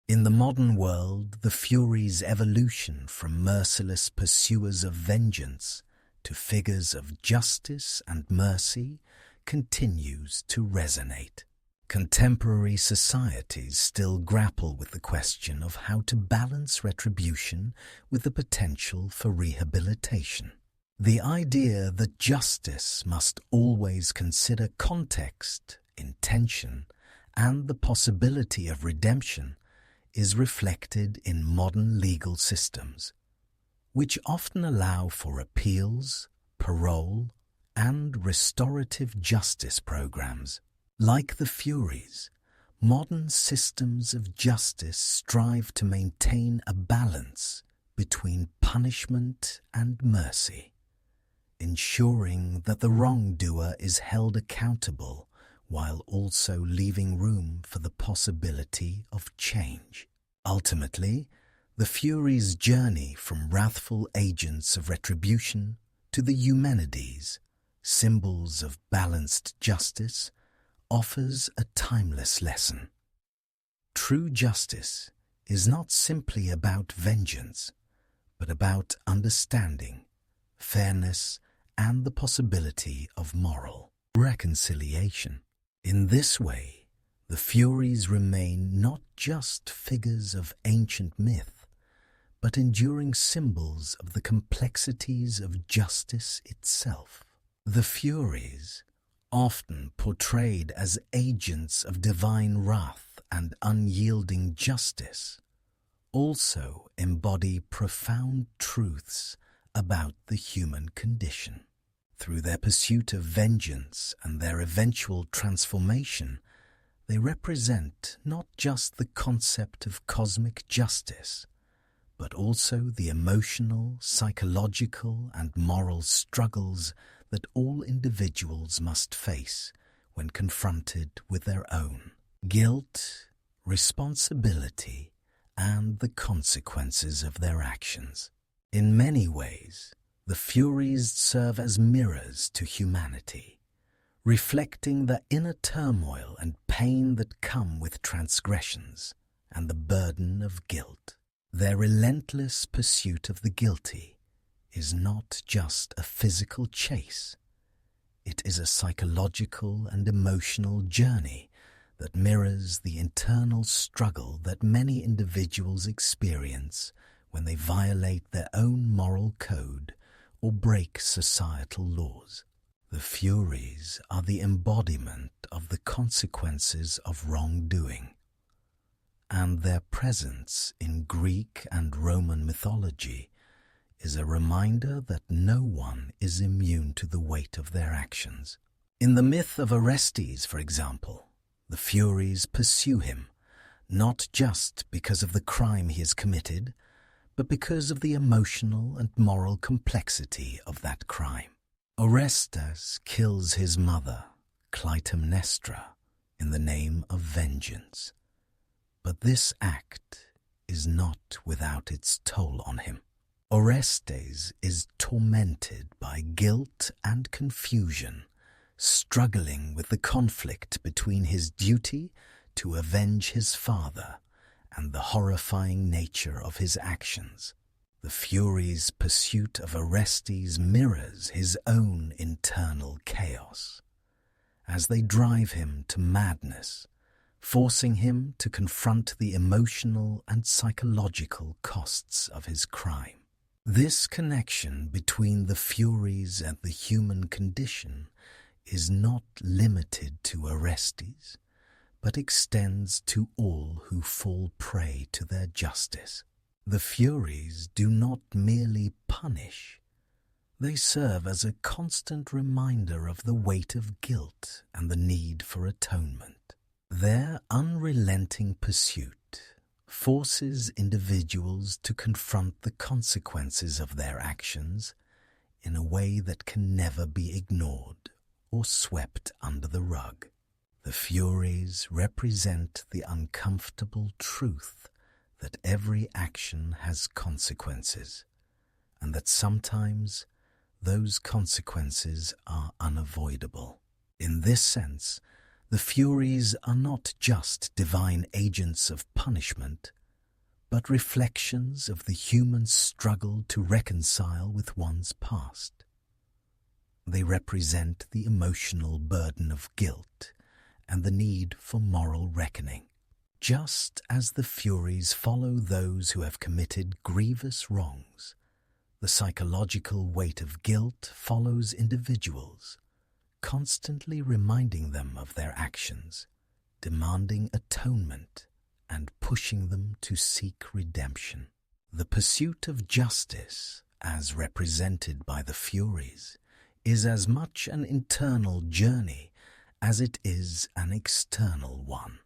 In the modern world, the Furies' evolution from merciless pursuers of vengeance to figures of justice and mercy continues to resonate. Contemporary societies still grapple with the question of how to balance retribution with the potential for rehabilitation. The idea that justice must always consider context, intention, and the possibility of redemption is reflected in modern legal systems, which often allow for appeals, parole, and restorative justice programs. Like the Furies, modern systems of justice strive to maintain a balance between punishment and mercy, ensuring that the wrongdoer is held accountable while also leaving room for the possibility of change. Ultimately, the Furies' journey from wrathful agents of retribution to the Eumenides, symbols of balanced justice, offers a timeless lesson. True justice is not simply about vengeance, but about understanding, fairness, and the possibility of moral reconciliation. In this way, the Furies remain not just figures of ancient myth, but enduring symbols of the complexities of justice itself. The Furies, often portrayed as agents of divine wrath and unyielding justice, also embody profound truths about the human condition. Through their pursuit of vengeance and their eventual transformation, they represent not just the concept of cosmic justice, but also the emotional, psychological, and moral struggles that all individuals must face when confronted with their own guilt, responsibility, and the consequences of their actions. In many ways, the Furies serve as mirrors to humanity, reflecting the inner turmoil and pain that come with transgressions and the burden of guilt. Their relentless pursuit of the guilty is not just a physical chase. It is a psychological and emotional journey that mirrors the internal struggle that many individuals experience when they violate their own moral code or break societal laws. The Furies are the embodiment of the consequences of wrongdoing, and their presence in Greek and Roman mythology is a reminder that no one is immune to the weight of their actions. In the myth of Orestes, for example, the Furies pursue him, not just because of the crime he has committed, but because of the emotional and moral complexity of that crime. Orestes kills his mother, Clytemnestra, in the name of vengeance. But this act is not without its toll on him. Orestes is tormented by guilt and confusion, struggling with the conflict between his duty to avenge his father and the horrifying nature of his actions. The Furies' pursuit of Orestes mirrors his own internal chaos, as they drive him to madness, forcing him to confront the emotional and psychological costs of his crime. This connection between the Furies and the human condition is not limited to Orestes, but extends to all who fall prey to their justice. The Furies do not merely punish, they serve as a constant reminder of the weight of guilt and the need for atonement. Their unrelenting pursuit forces individuals to confront the consequences of their actions in a way that can never be ignored or swept under the rug. The Furies represent the uncomfortable truth that every action has consequences, and that sometimes those consequences are unavoidable. In this sense, the Furies are not just divine agents of punishment, but reflections of the human struggle to reconcile with one's past. They represent the emotional burden of guilt and the need for moral reckoning. Just as the Furies follow those who have committed grievous wrongs, the psychological weight of guilt follows individuals, constantly reminding them of their actions, demanding atonement, and pushing them to seek redemption. The pursuit of justice, as represented by the Furies, is as much an internal journey as it is an external one.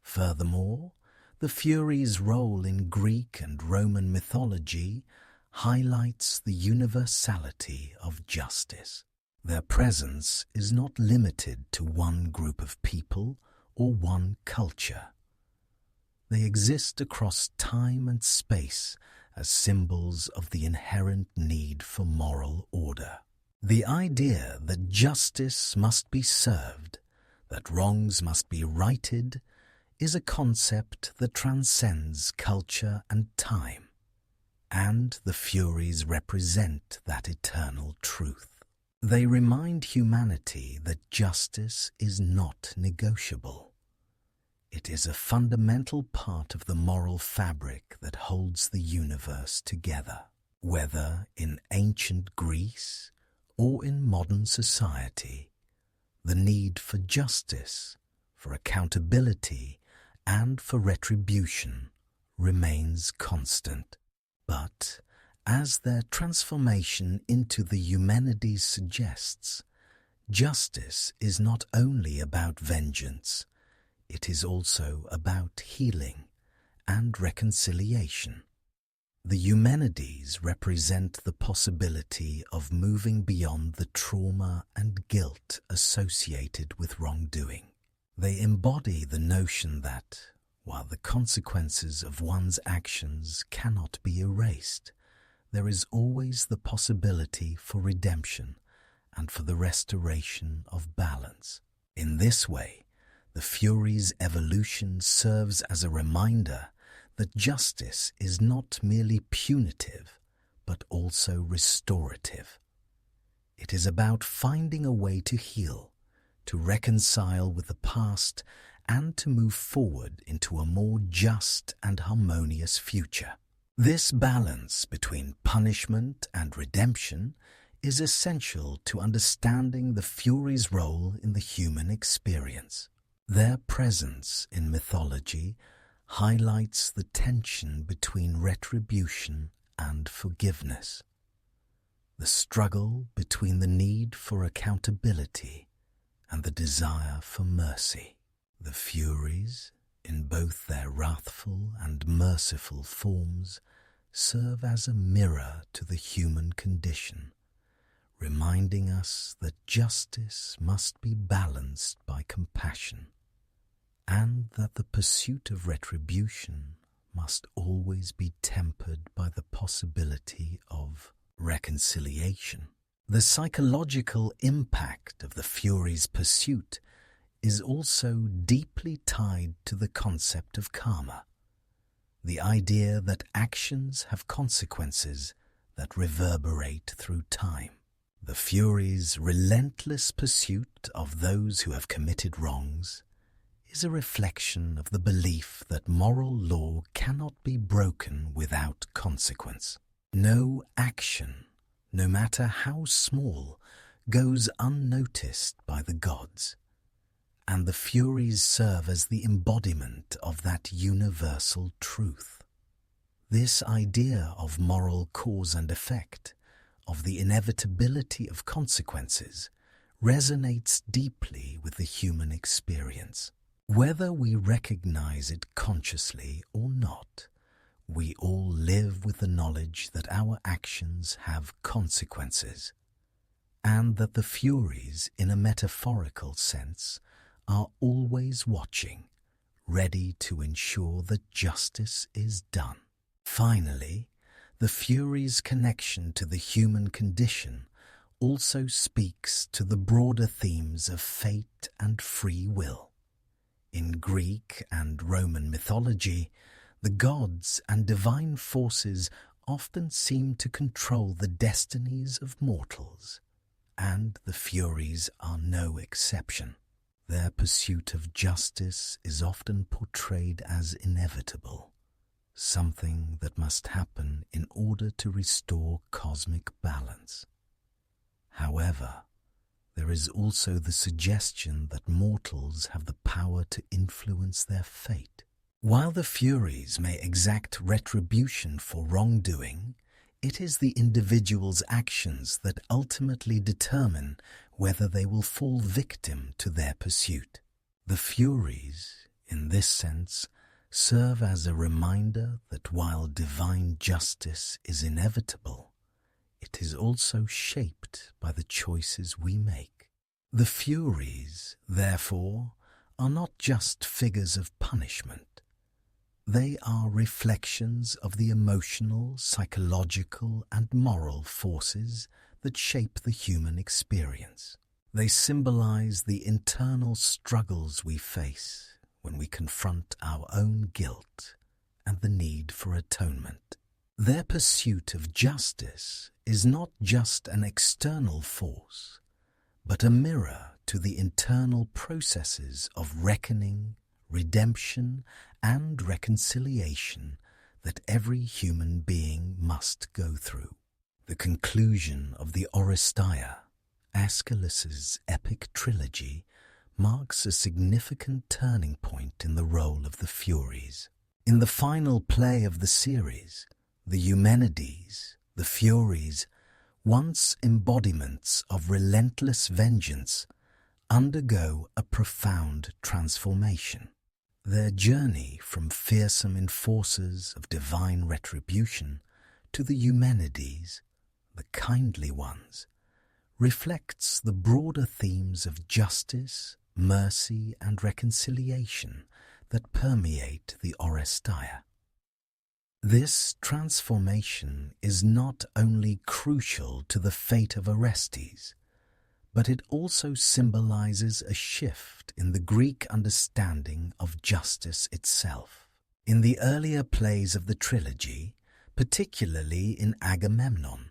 Furthermore, the Furies' role in Greek and Roman mythology highlights the universality of justice. Their presence is not limited to one group of people or one culture. They exist across time and space as symbols of the inherent need for moral order. The idea that justice must be served, that wrongs must be righted, is a concept that transcends culture and time, and the Furies represent that eternal truth. They remind humanity that justice is not negotiable. It is a fundamental part of the moral fabric that holds the universe together. Whether in ancient Greece or in modern society, the need for justice, for accountability, and for retribution remains constant. But, as their transformation into the Eumenides suggests, justice is not only about vengeance, it is also about healing and reconciliation. The Eumenides represent the possibility of moving beyond the trauma and guilt associated with wrongdoing. They embody the notion that, while the consequences of one's actions cannot be erased, there is always the possibility for redemption and for the restoration of balance. In this way, the Furies' evolution serves as a reminder that justice is not merely punitive, but also restorative. It is about finding a way to heal, to reconcile with the past, and to move forward into a more just and harmonious future. This balance between punishment and redemption is essential to understanding the Furies' role in the human experience. Their presence in mythology highlights the tension between retribution and forgiveness, the struggle between the need for accountability and the desire for mercy. The Furies, in both their wrathful and merciful forms, serve as a mirror to the human condition, reminding us that justice must be balanced by compassion, and that the pursuit of retribution must always be tempered by the possibility of reconciliation. The psychological impact of the Furies' pursuit is also deeply tied to the concept of karma, the idea that actions have consequences that reverberate through time. The Furies' relentless pursuit of those who have committed wrongs is a reflection of the belief that moral law cannot be broken without consequence. No action, no matter how small, goes unnoticed by the gods, and the Furies serve as the embodiment of that universal truth. This idea of moral cause and effect, of the inevitability of consequences, resonates deeply with the human experience. Whether we recognize it consciously or not, we all live with the knowledge that our actions have consequences, and that the Furies, in a metaphorical sense, are always watching, ready to ensure that justice is done. Finally, the Furies' connection to the human condition also speaks to the broader themes of fate and free will. In Greek and Roman mythology, the gods and divine forces often seem to control the destinies of mortals, and the Furies are no exception. Their pursuit of justice is often portrayed as inevitable, something that must happen in order to restore cosmic balance. However, there is also the suggestion that mortals have the power to influence their fate. While the Furies may exact retribution for wrongdoing, it is the individual's actions that ultimately determine whether they will fall victim to their pursuit. The Furies, in this sense, serve as a reminder that while divine justice is inevitable, it is also shaped by the choices we make. The Furies, therefore, are not just figures of punishment. They are reflections of the emotional, psychological, and moral forces that shape the human experience. They symbolize the internal struggles we face when we confront our own guilt and the need for atonement. Their pursuit of justice is not just an external force, but a mirror to the internal processes of reckoning, redemption, and reconciliation that every human being must go through. The conclusion of the Oresteia, Aeschylus's epic trilogy, marks a significant turning point in the role of the Furies. In the final play of the series, the Eumenides, the Furies, once embodiments of relentless vengeance, undergo a profound transformation. Their journey from fearsome enforcers of divine retribution to the Eumenides, the kindly ones, reflects the broader themes of justice, mercy, and reconciliation that permeate the Oresteia. This transformation is not only crucial to the fate of Orestes, but it also symbolizes a shift in the Greek understanding of justice itself. In the earlier plays of the trilogy, particularly in Agamemnon,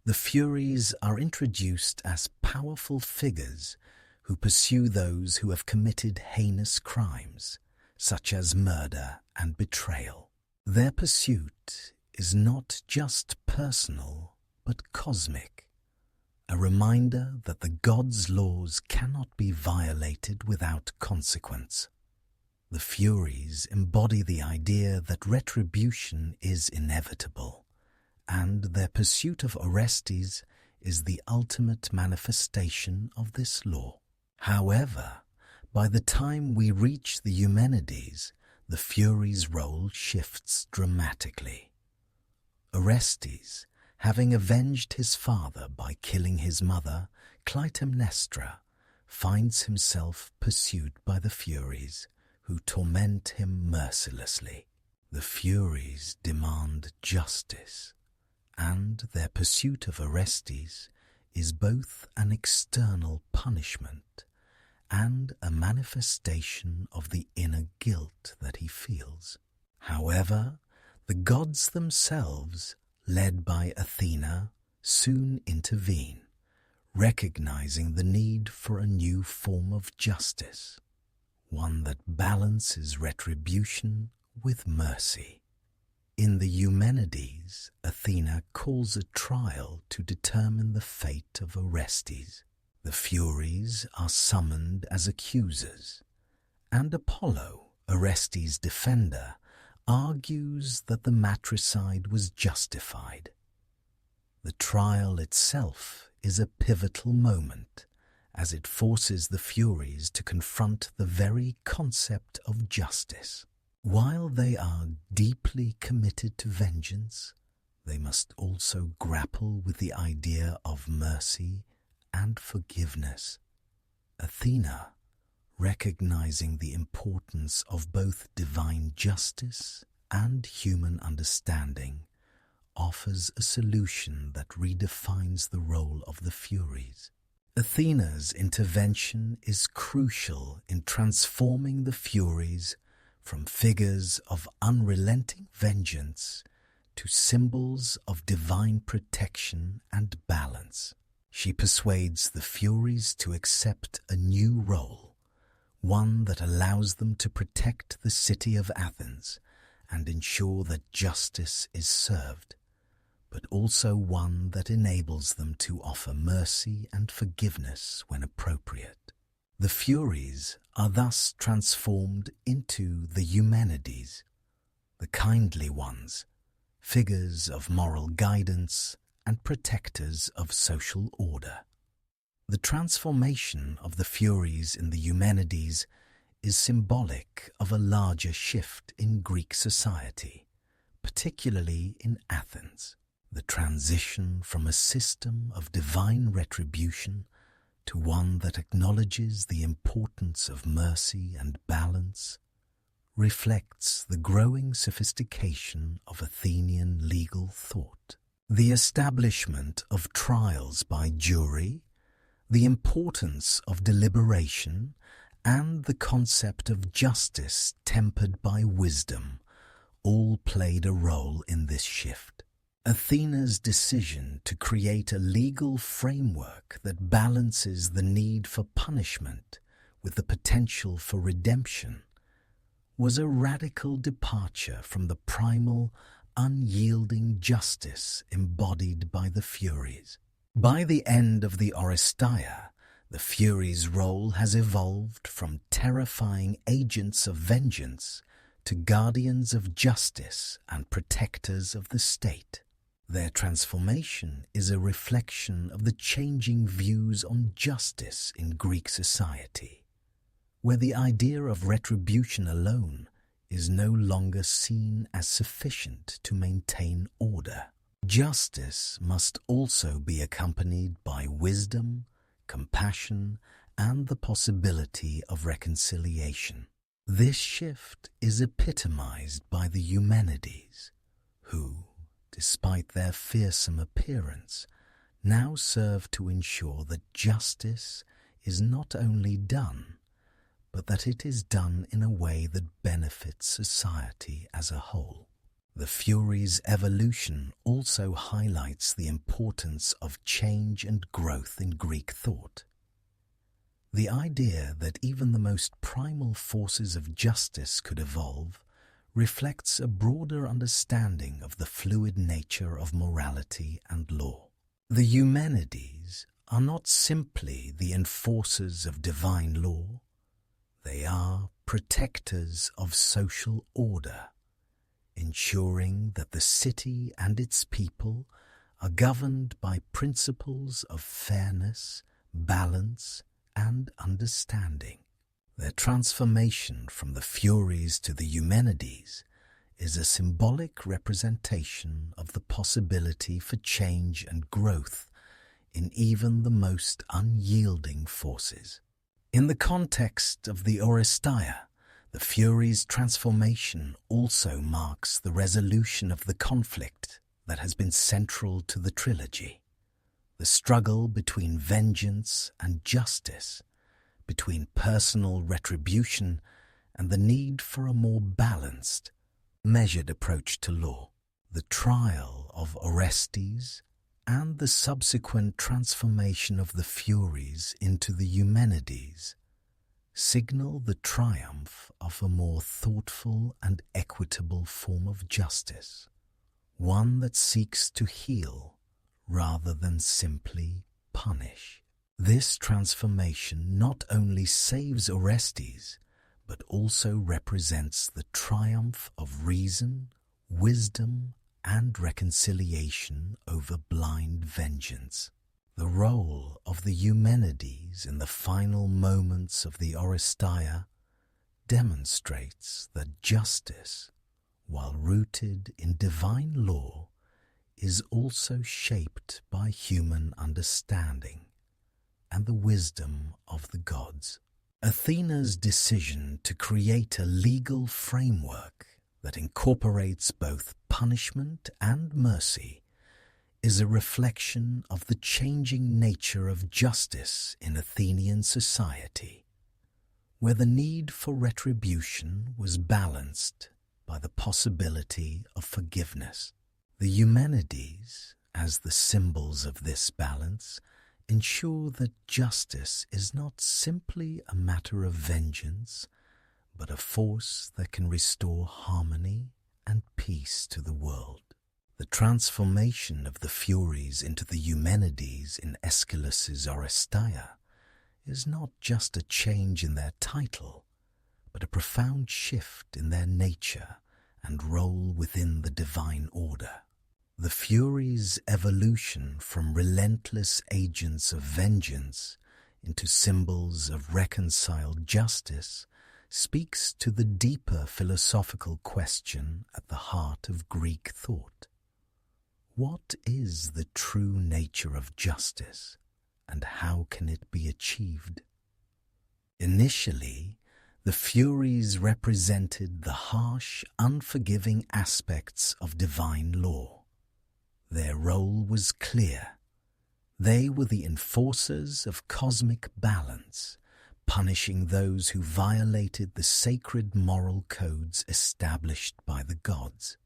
the Furies are introduced as powerful figures who pursue those who have committed heinous crimes, such as murder and betrayal. Their pursuit is not just personal, but cosmic, a reminder that the gods' laws cannot be violated without consequence. The Furies embody the idea that retribution is inevitable, and their pursuit of Orestes is the ultimate manifestation of this law. However, by the time we reach the Eumenides, the Furies' role shifts dramatically. Orestes, having avenged his father by killing his mother, Clytemnestra, finds himself pursued by the Furies, who torment him mercilessly. The Furies demand justice, and their pursuit of Orestes is both an external punishment and a manifestation of the inner guilt that he feels. However, the gods themselves, led by Athena, soon intervene, recognizing the need for a new form of justice, one that balances retribution with mercy. In the Eumenides, Athena calls a trial to determine the fate of Orestes. The Furies are summoned as accusers, and Apollo, Orestes' defender, argues that the matricide was justified. The trial itself is a pivotal moment, as it forces the Furies to confront the very concept of justice. While they are deeply committed to vengeance, they must also grapple with the idea of mercy and forgiveness. Athena, recognizing the importance of both divine justice and human understanding, offers a solution that redefines the role of the Furies. Athena's intervention is crucial in transforming the Furies from figures of unrelenting vengeance to symbols of divine protection and balance. She persuades the Furies to accept a new role, one that allows them to protect the city of Athens and ensure that justice is served, but also one that enables them to offer mercy and forgiveness when appropriate. The Furies are thus transformed into the Eumenides, the kindly ones, figures of moral guidance and protectors of social order. The transformation of the Furies in the Eumenides is symbolic of a larger shift in Greek society, particularly in Athens. The transition from a system of divine retribution to one that acknowledges the importance of mercy and balance reflects the growing sophistication of Athenian legal thought. The establishment of trials by jury, the importance of deliberation, and the concept of justice tempered by wisdom all played a role in this shift. Athena's decision to create a legal framework that balances the need for punishment with the potential for redemption was a radical departure from the primal, unyielding justice embodied by the Furies. By the end of the Oresteia, the Furies' role has evolved from terrifying agents of vengeance to guardians of justice and protectors of the state. Their transformation is a reflection of the changing views on justice in Greek society, where the idea of retribution alone is no longer seen as sufficient to maintain order. Justice must also be accompanied by wisdom, compassion, and the possibility of reconciliation. This shift is epitomized by the Eumenides, who, despite their fearsome appearance, now serve to ensure that justice is not only done, but that it is done in a way that benefits society as a whole. The Furies' evolution also highlights the importance of change and growth in Greek thought. The idea that even the most primal forces of justice could evolve reflects a broader understanding of the fluid nature of morality and law. The Eumenides are not simply the enforcers of divine law, they are protectors of social order, ensuring that the city and its people are governed by principles of fairness, balance, and understanding. Their transformation from the Furies to the Eumenides is a symbolic representation of the possibility for change and growth in even the most unyielding forces. In the context of the Oresteia, the Furies' transformation also marks the resolution of the conflict that has been central to the trilogy. The struggle between vengeance and justice, between personal retribution and the need for a more balanced, measured approach to law. The trial of Orestes and the subsequent transformation of the Furies into the Eumenides signal the triumph of a more thoughtful and equitable form of justice, one that seeks to heal rather than simply punish. This transformation not only saves Orestes, but also represents the triumph of reason, wisdom, and reconciliation over blind vengeance. The role of the Eumenides in the final moments of the Oresteia demonstrates that justice, while rooted in divine law, is also shaped by human understanding and the wisdom of the gods. Athena's decision to create a legal framework that incorporates both punishment and mercy is a reflection of the changing nature of justice in Athenian society, where the need for retribution was balanced by the possibility of forgiveness. The Eumenides, as the symbols of this balance, ensure that justice is not simply a matter of vengeance, but a force that can restore harmony and peace to the world. The transformation of the Furies into the Eumenides in Aeschylus's Oresteia is not just a change in their title, but a profound shift in their nature and role within the divine order. The Furies' evolution from relentless agents of vengeance into symbols of reconciled justice speaks to the deeper philosophical question at the heart of Greek thought. What is the true nature of justice, and how can it be achieved? Initially, the Furies represented the harsh, unforgiving aspects of divine law. Their role was clear. They were the enforcers of cosmic balance, punishing those who violated the sacred moral codes established by the gods.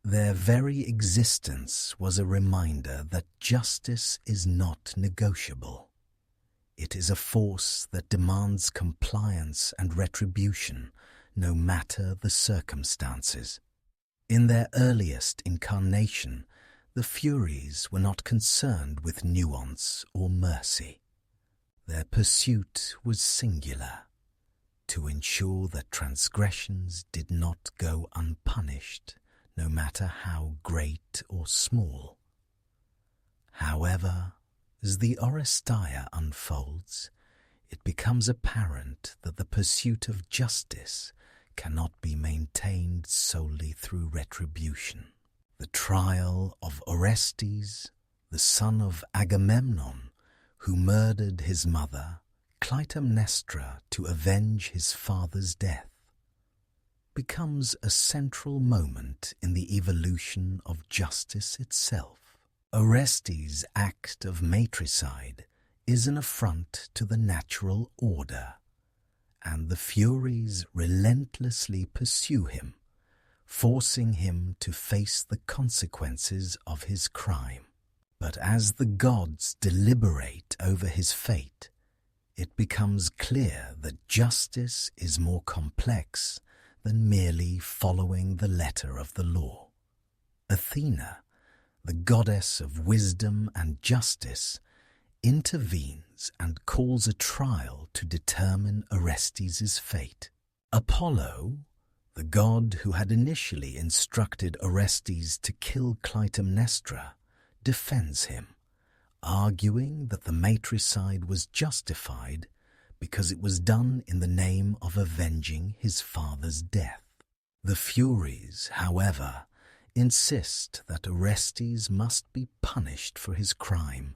Their very existence was a reminder that justice is not negotiable. It is a force that demands compliance and retribution, no matter the circumstances. In their earliest incarnation, the Furies were not concerned with nuance or mercy. Their pursuit was singular, to ensure that transgressions did not go unpunished, no matter how great or small. However, as the Oresteia unfolds, it becomes apparent that the pursuit of justice cannot be maintained solely through retribution. The trial of Orestes, the son of Agamemnon, who murdered his mother, Clytemnestra, to avenge his father's death, becomes a central moment in the evolution of justice itself. Orestes' act of matricide is an affront to the natural order, and the Furies relentlessly pursue him, forcing him to face the consequences of his crime. But as the gods deliberate over his fate, it becomes clear that justice is more complex than merely following the letter of the law. Athena, the goddess of wisdom and justice, intervenes and calls a trial to determine Orestes' fate. Apollo, the god who had initially instructed Orestes to kill Clytemnestra, defends him, arguing that the matricide was justified because it was done in the name of avenging his father's death. The Furies, however, insist that Orestes must be punished for his crime,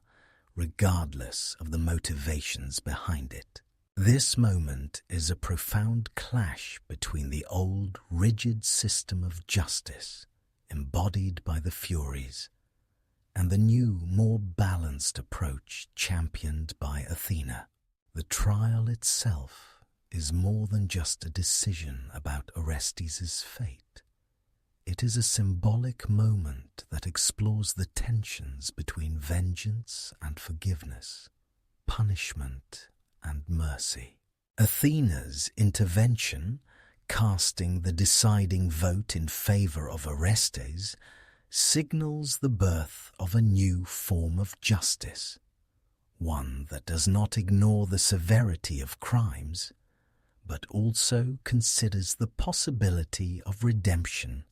regardless of the motivations behind it. This moment is a profound clash between the old, rigid system of justice, embodied by the Furies, and the new, more balanced approach championed by Athena. The trial itself is more than just a decision about Orestes' fate. It is a symbolic moment that explores the tensions between vengeance and forgiveness, punishment and mercy. Athena's intervention, casting the deciding vote in favor of Orestes, signals the birth of a new form of justice, one that does not ignore the severity of crimes, but also considers the possibility of redemption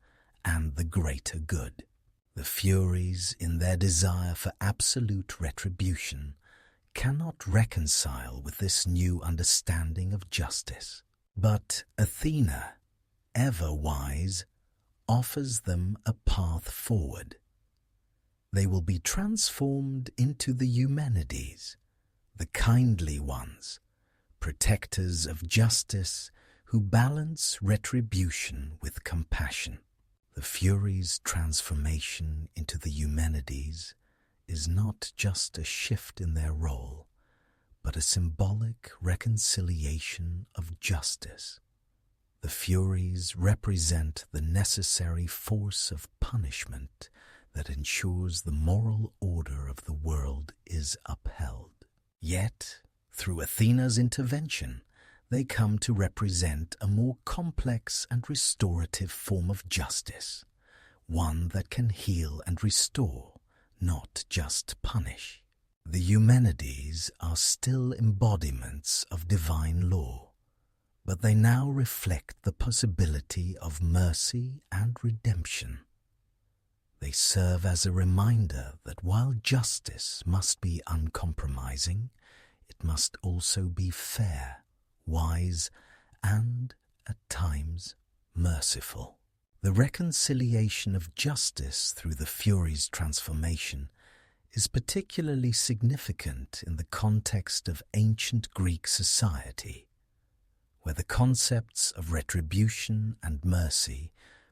and the greater good. The Furies, in their desire for absolute retribution, cannot reconcile with this new understanding of justice. But Athena, ever wise, offers them a path forward. They will be transformed into the Eumenides, the kindly ones, protectors of justice who balance retribution with compassion. The Furies' transformation into the Eumenides is not just a shift in their role, but a symbolic reconciliation of justice. The Furies represent the necessary force of punishment that ensures the moral order of the world is upheld. Yet, through Athena's intervention, they come to represent a more complex and restorative form of justice, one that can heal and restore, not just punish. The Eumenides are still embodiments of divine law, but they now reflect the possibility of mercy and redemption. They serve as a reminder that while justice must be uncompromising, it must also be fair, wise, and, at times, merciful. The reconciliation of justice through the Furies' transformation is particularly significant in the context of ancient Greek society, where the concepts of retribution and mercy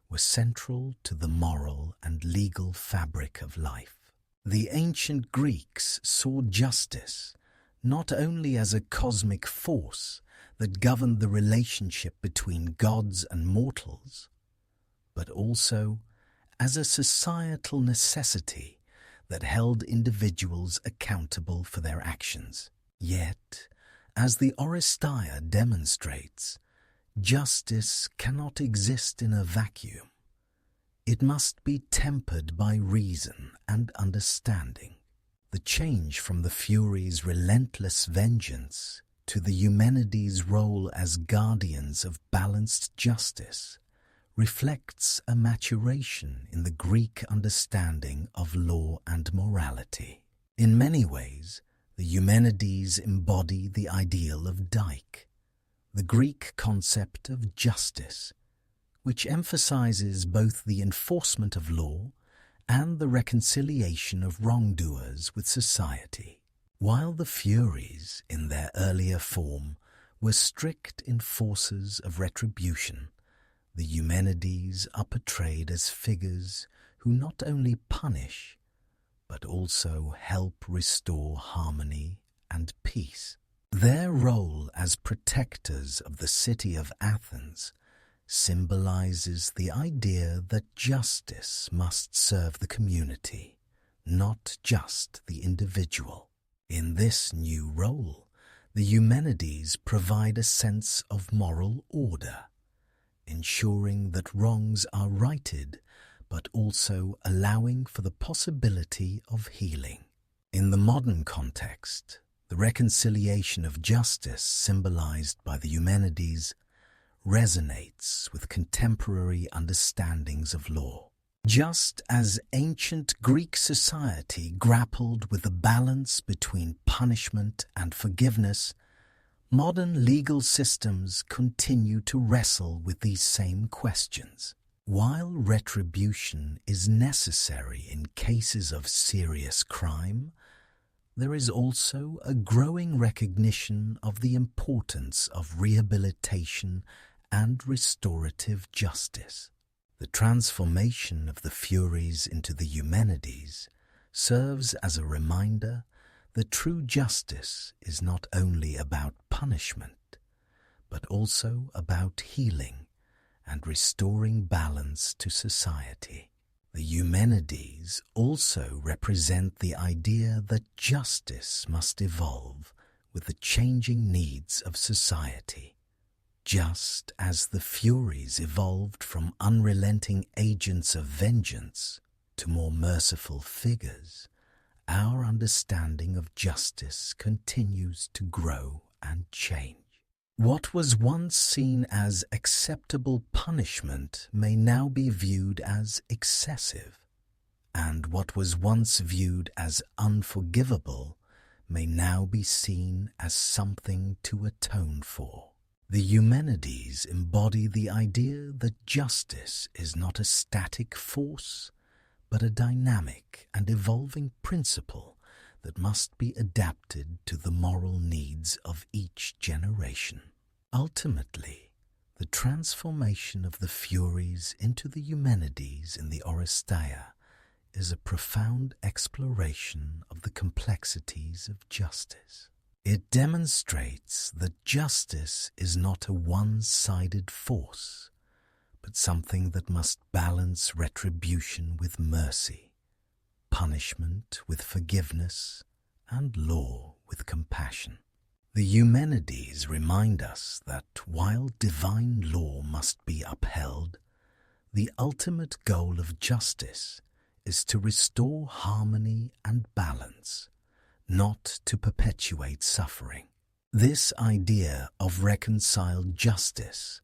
were central to the moral and legal fabric of life. The ancient Greeks saw justice not only as a cosmic force that governed the relationship between gods and mortals, but also as a societal necessity that held individuals accountable for their actions. Yet, as the Oresteia demonstrates, Justice cannot exist in a vacuum. It must be tempered by reason and understanding. The change from the Furies' relentless vengeance to the Eumenides' role as guardians of balanced justice reflects a maturation in the Greek understanding of law and morality. In many ways, the Eumenides embody the ideal of dike, the Greek concept of justice, which emphasizes both the enforcement of law and the reconciliation of wrongdoers with society. While the Furies, in their earlier form, were strict enforcers of retribution, the Eumenides are portrayed as figures who not only punish, but also help restore harmony and peace. Their role as protectors of the city of Athens symbolizes the idea that justice must serve the community, not just the individual. In this new role, the Eumenides provide a sense of moral order, ensuring that wrongs are righted, but also allowing for the possibility of healing. In the modern context, the reconciliation of justice symbolized by the Eumenides resonates with contemporary understandings of law. Just as ancient Greek society grappled with the balance between punishment and forgiveness, modern legal systems continue to wrestle with these same questions. While retribution is necessary in cases of serious crime, there is also a growing recognition of the importance of rehabilitation and restorative justice. The transformation of the Furies into the Eumenides serves as a reminder that true justice is not only about punishment, but also about healing and restoring balance to society. The Eumenides also represent the idea that justice must evolve with the changing needs of society. Just as the Furies evolved from unrelenting agents of vengeance to more merciful figures, our understanding of justice continues to grow and change. What was once seen as acceptable punishment may now be viewed as excessive, and what was once viewed as unforgivable may now be seen as something to atone for. The Eumenides embody the idea that justice is not a static force, but a dynamic and evolving principle that must be adapted to the moral needs of each generation. Ultimately, the transformation of the Furies into the Eumenides in the Oresteia is a profound exploration of the complexities of justice. It demonstrates that justice is not a one-sided force, but something that must balance retribution with mercy, punishment with forgiveness, and law with compassion. The Eumenides remind us that while divine law must be upheld, the ultimate goal of justice is to restore harmony and balance, not to perpetuate suffering. This idea of reconciled justice,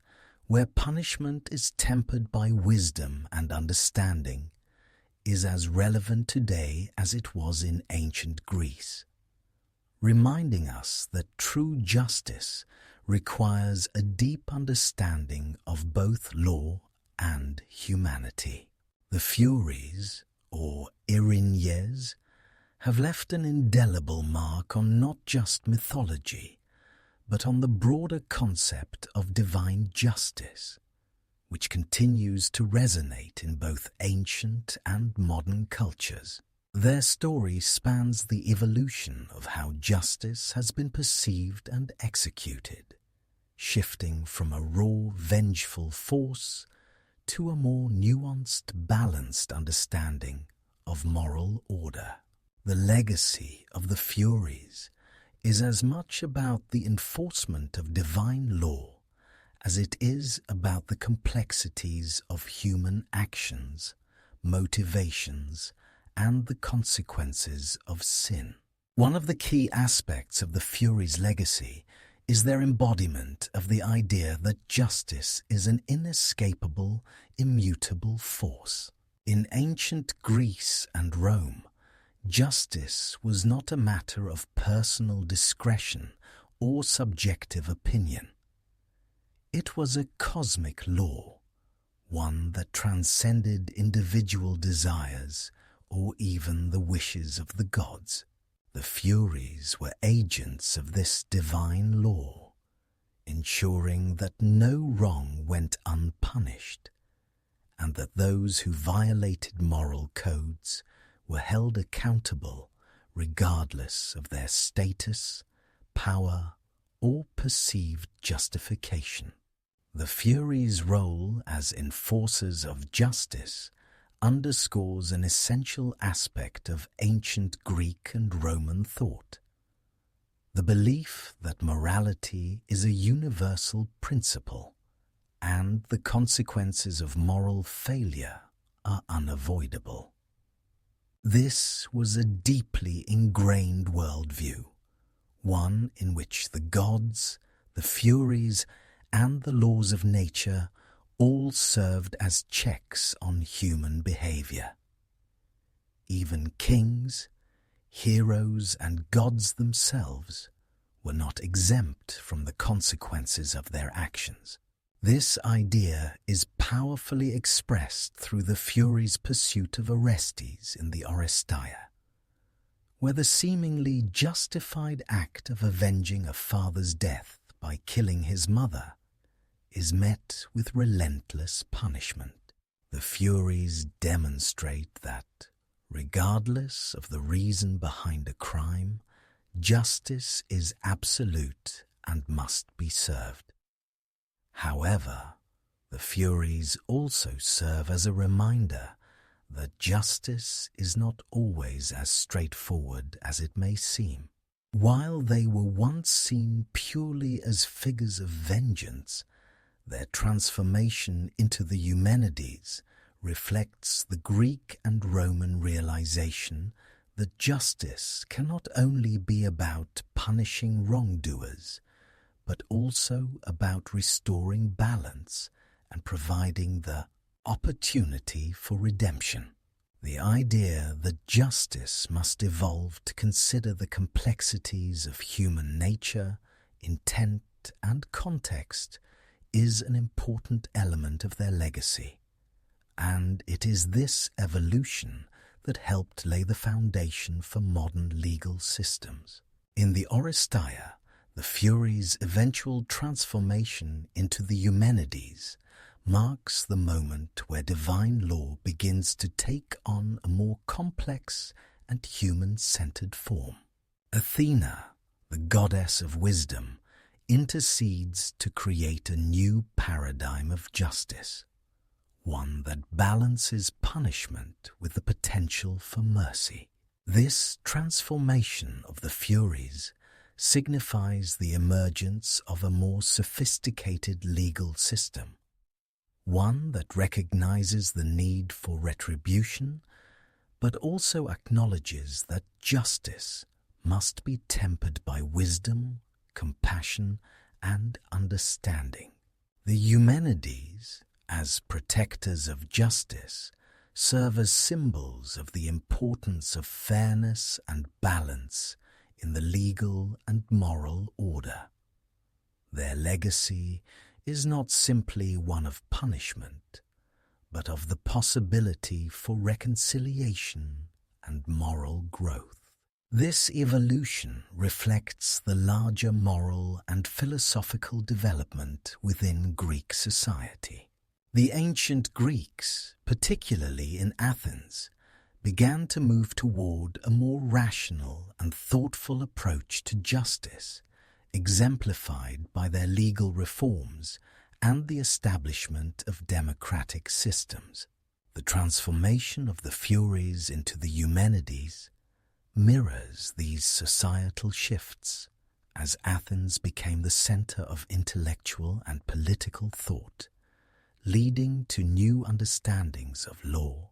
where punishment is tempered by wisdom and understanding, is as relevant today as it was in ancient Greece, reminding us that true justice requires a deep understanding of both law and humanity. The Furies, or Erinyes, have left an indelible mark on not just mythology, but on the broader concept of divine justice, which continues to resonate in both ancient and modern cultures. Their story spans the evolution of how justice has been perceived and executed, shifting from a raw, vengeful force to a more nuanced, balanced understanding of moral order. The legacy of the Furies is as much about the enforcement of divine law as it is about the complexities of human actions, motivations, and the consequences of sin. One of the key aspects of the Furies' legacy is their embodiment of the idea that justice is an inescapable, immutable force. In ancient Greece and Rome, justice was not a matter of personal discretion or subjective opinion. It was a cosmic law, one that transcended individual desires or even the wishes of the gods. The Furies were agents of this divine law, ensuring that no wrong went unpunished, and that those who violated moral codes were held accountable regardless of their status, power, or perceived justification. The Furies' role as enforcers of justice underscores an essential aspect of ancient Greek and Roman thought: the belief that morality is a universal principle and the consequences of moral failure are unavoidable. This was a deeply ingrained worldview, one in which the gods, the Furies, and the laws of nature all served as checks on human behavior. Even kings, heroes, and gods themselves were not exempt from the consequences of their actions. This idea is powerfully expressed through the Furies' pursuit of Orestes in the Oresteia, where the seemingly justified act of avenging a father's death by killing his mother is met with relentless punishment. The Furies demonstrate that, regardless of the reason behind a crime, justice is absolute and must be served. However, the Furies also serve as a reminder that justice is not always as straightforward as it may seem. While they were once seen purely as figures of vengeance, their transformation into the Eumenides reflects the Greek and Roman realization that justice cannot only be about punishing wrongdoers, but also about restoring balance and providing the opportunity for redemption. The idea that justice must evolve to consider the complexities of human nature, intent, and context is an important element of their legacy, and it is this evolution that helped lay the foundation for modern legal systems. In the Oresteia, the Furies' eventual transformation into the Eumenides marks the moment where divine law begins to take on a more complex and human-centered form. Athena, the goddess of wisdom, intercedes to create a new paradigm of justice, one that balances punishment with the potential for mercy. This transformation of the Furies signifies the emergence of a more sophisticated legal system, one that recognizes the need for retribution, but also acknowledges that justice must be tempered by wisdom, compassion, and understanding. The Eumenides, as protectors of justice, serve as symbols of the importance of fairness and balance in the legal and moral order. Their legacy is not simply one of punishment, but of the possibility for reconciliation and moral growth. This evolution reflects the larger moral and philosophical development within Greek society. The ancient Greeks, particularly in Athens, began to move toward a more rational and thoughtful approach to justice, exemplified by their legal reforms and the establishment of democratic systems. The transformation of the Furies into the Eumenides mirrors these societal shifts as Athens became the center of intellectual and political thought, leading to new understandings of law,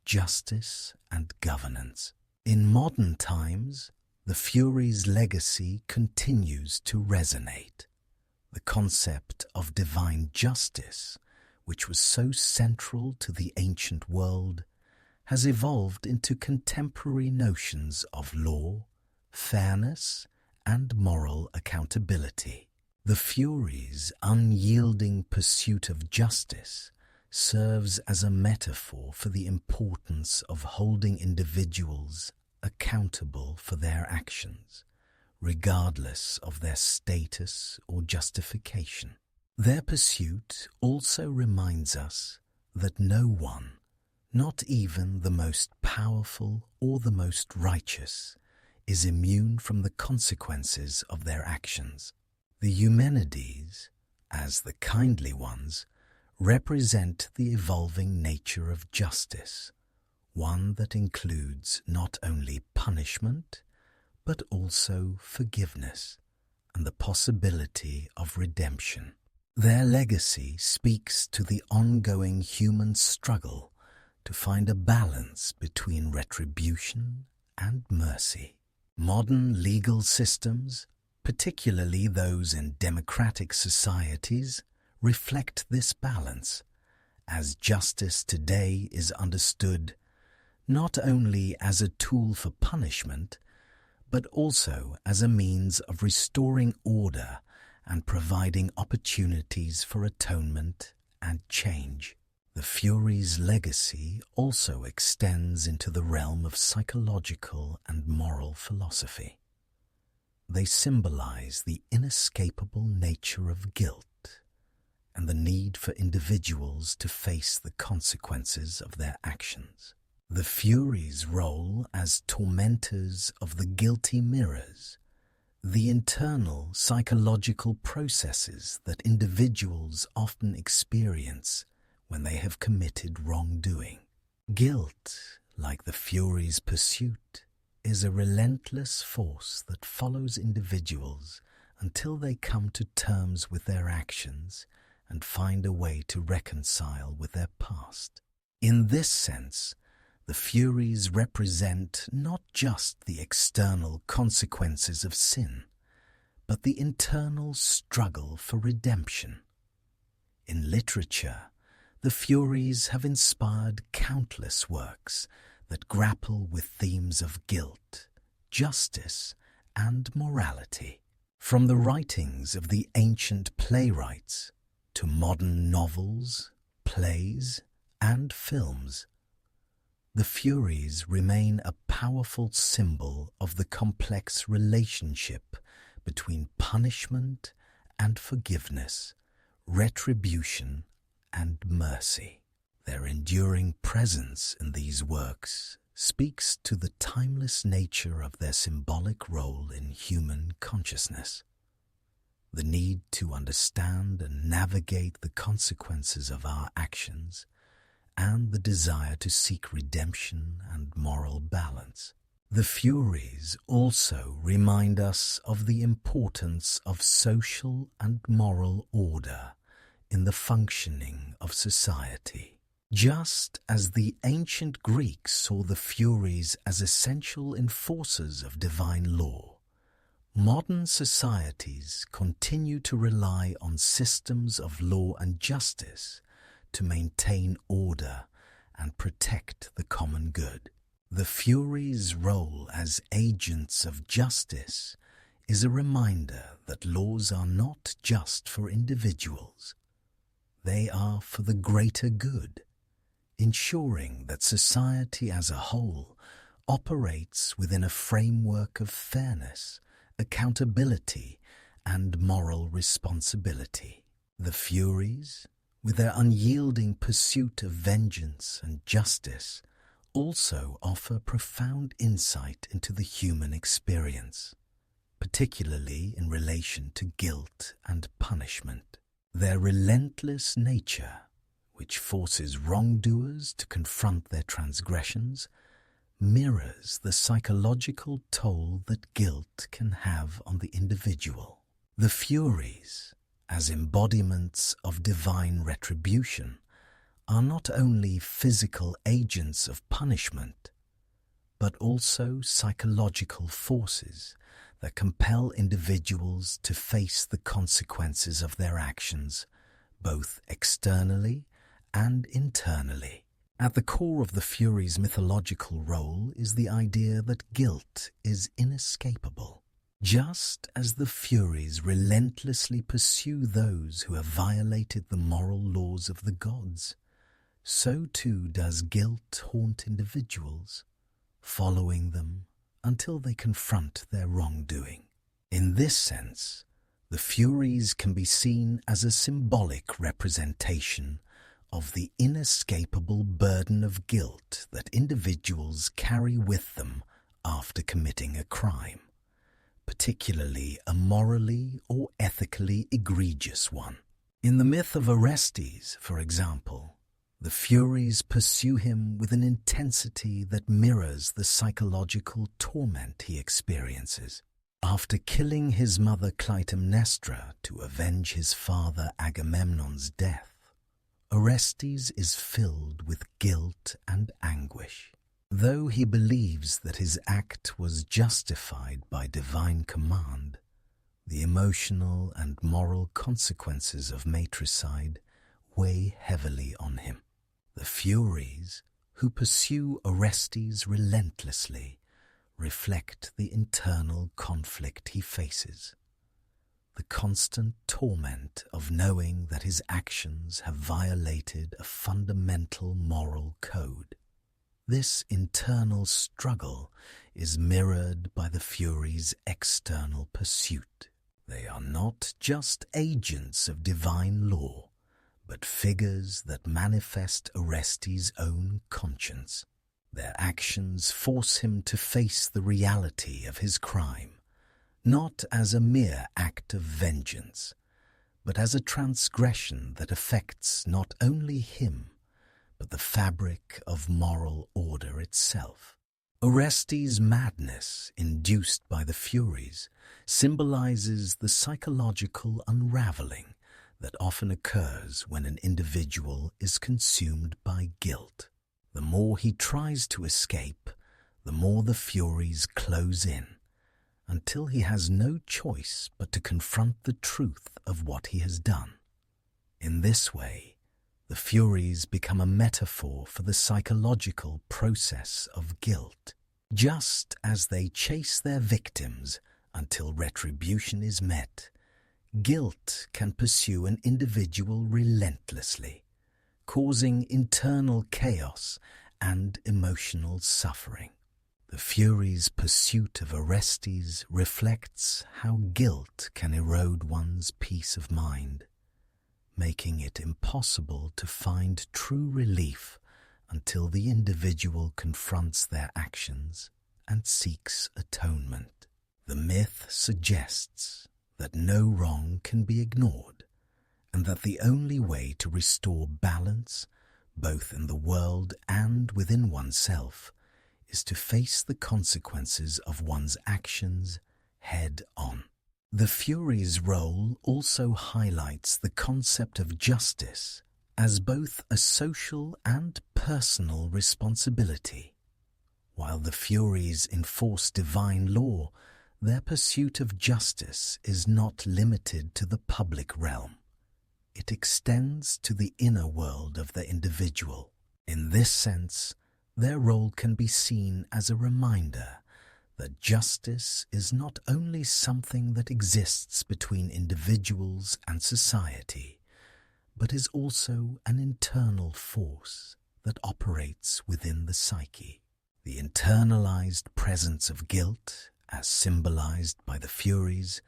justice, and governance. In modern times, the Furies' legacy continues to resonate. The concept of divine justice, which was so central to the ancient world, has evolved into contemporary notions of law, fairness, and moral accountability. The Furies' unyielding pursuit of justice serves as a metaphor for the importance of holding individuals accountable for their actions, regardless of their status or justification. Their pursuit also reminds us that no one, not even the most powerful or the most righteous, is immune from the consequences of their actions. The Eumenides, as the kindly ones, represent the evolving nature of justice, one that includes not only punishment, but also forgiveness and the possibility of redemption. Their legacy speaks to the ongoing human struggle to find a balance between retribution and mercy. Modern legal systems, particularly those in democratic societies, reflect this balance, as justice today is understood not only as a tool for punishment, but also as a means of restoring order and providing opportunities for atonement and change. The Furies' legacy also extends into the realm of psychological and moral philosophy. They symbolize the inescapable nature of guilt and the need for individuals to face the consequences of their actions. The Furies' role as tormentors of the guilty mirrors the internal psychological processes that individuals often experience when they have committed wrongdoing. Guilt, like the Furies' pursuit, is a relentless force that follows individuals until they come to terms with their actions and find a way to reconcile with their past. In this sense, the Furies represent not just the external consequences of sin, but the internal struggle for redemption. In literature, the Furies have inspired countless works that grapple with themes of guilt, justice, and morality. From the writings of the ancient playwrights to modern novels, plays, and films, the Furies remain a powerful symbol of the complex relationship between punishment and forgiveness, retribution and mercy. Their enduring presence in these works speaks to the timeless nature of their symbolic role in human consciousness. The need to understand and navigate the consequences of our actions, and the desire to seek redemption and moral balance. The Furies also remind us of the importance of social and moral order in the functioning of society. Just as the ancient Greeks saw the Furies as essential enforcers of divine law, modern societies continue to rely on systems of law and justice to maintain order and protect the common good. The Furies' role as agents of justice is a reminder that laws are not just for individuals. They are for the greater good, ensuring that society as a whole operates within a framework of fairness, accountability, and moral responsibility. The Furies, with their unyielding pursuit of vengeance and justice, also offer profound insight into the human experience, particularly in relation to guilt and punishment. Their relentless nature, which forces wrongdoers to confront their transgressions, mirrors the psychological toll that guilt can have on the individual. The Furies, as embodiments of divine retribution, are not only physical agents of punishment, but also psychological forces that compel individuals to face the consequences of their actions, both externally and internally. At the core of the Furies' mythological role is the idea that guilt is inescapable. Just as the Furies relentlessly pursue those who have violated the moral laws of the gods, so too does guilt haunt individuals, following them until they confront their wrongdoing. In this sense, the Furies can be seen as a symbolic representation of the inescapable burden of guilt that individuals carry with them after committing a crime, particularly a morally or ethically egregious one. In the myth of Orestes, for example, the Furies pursue him with an intensity that mirrors the psychological torment he experiences. After killing his mother Clytemnestra to avenge his father Agamemnon's death, Orestes is filled with guilt and anguish. Though he believes that his act was justified by divine command, the emotional and moral consequences of matricide weigh heavily on him. The Furies, who pursue Orestes relentlessly, reflect the internal conflict he faces, the constant torment of knowing that his actions have violated a fundamental moral code. This internal struggle is mirrored by the Furies' external pursuit. They are not just agents of divine law, but figures that manifest Orestes' own conscience. Their actions force him to face the reality of his crime, not as a mere act of vengeance, but as a transgression that affects not only him, but the fabric of moral order itself. Orestes' madness, induced by the Furies, symbolizes the psychological unraveling that often occurs when an individual is consumed by guilt. The more he tries to escape, the more the Furies close in, until he has no choice but to confront the truth of what he has done. In this way, the Furies become a metaphor for the psychological process of guilt. Just as they chase their victims until retribution is met, guilt can pursue an individual relentlessly, causing internal chaos and emotional suffering. The Furies' pursuit of Orestes reflects how guilt can erode one's peace of mind, making it impossible to find true relief until the individual confronts their actions and seeks atonement. The myth suggests that no wrong can be ignored, and that the only way to restore balance, both in the world and within oneself, is to face the consequences of one's actions head on. The Furies' role also highlights the concept of justice as both a social and personal responsibility. While the Furies enforce divine law, their pursuit of justice is not limited to the public realm. It extends to the inner world of the individual. In this sense, their role can be seen as a reminder that justice is not only something that exists between individuals and society, but is also an internal force that operates within the psyche. The internalized presence of guilt, as symbolized by the Furies,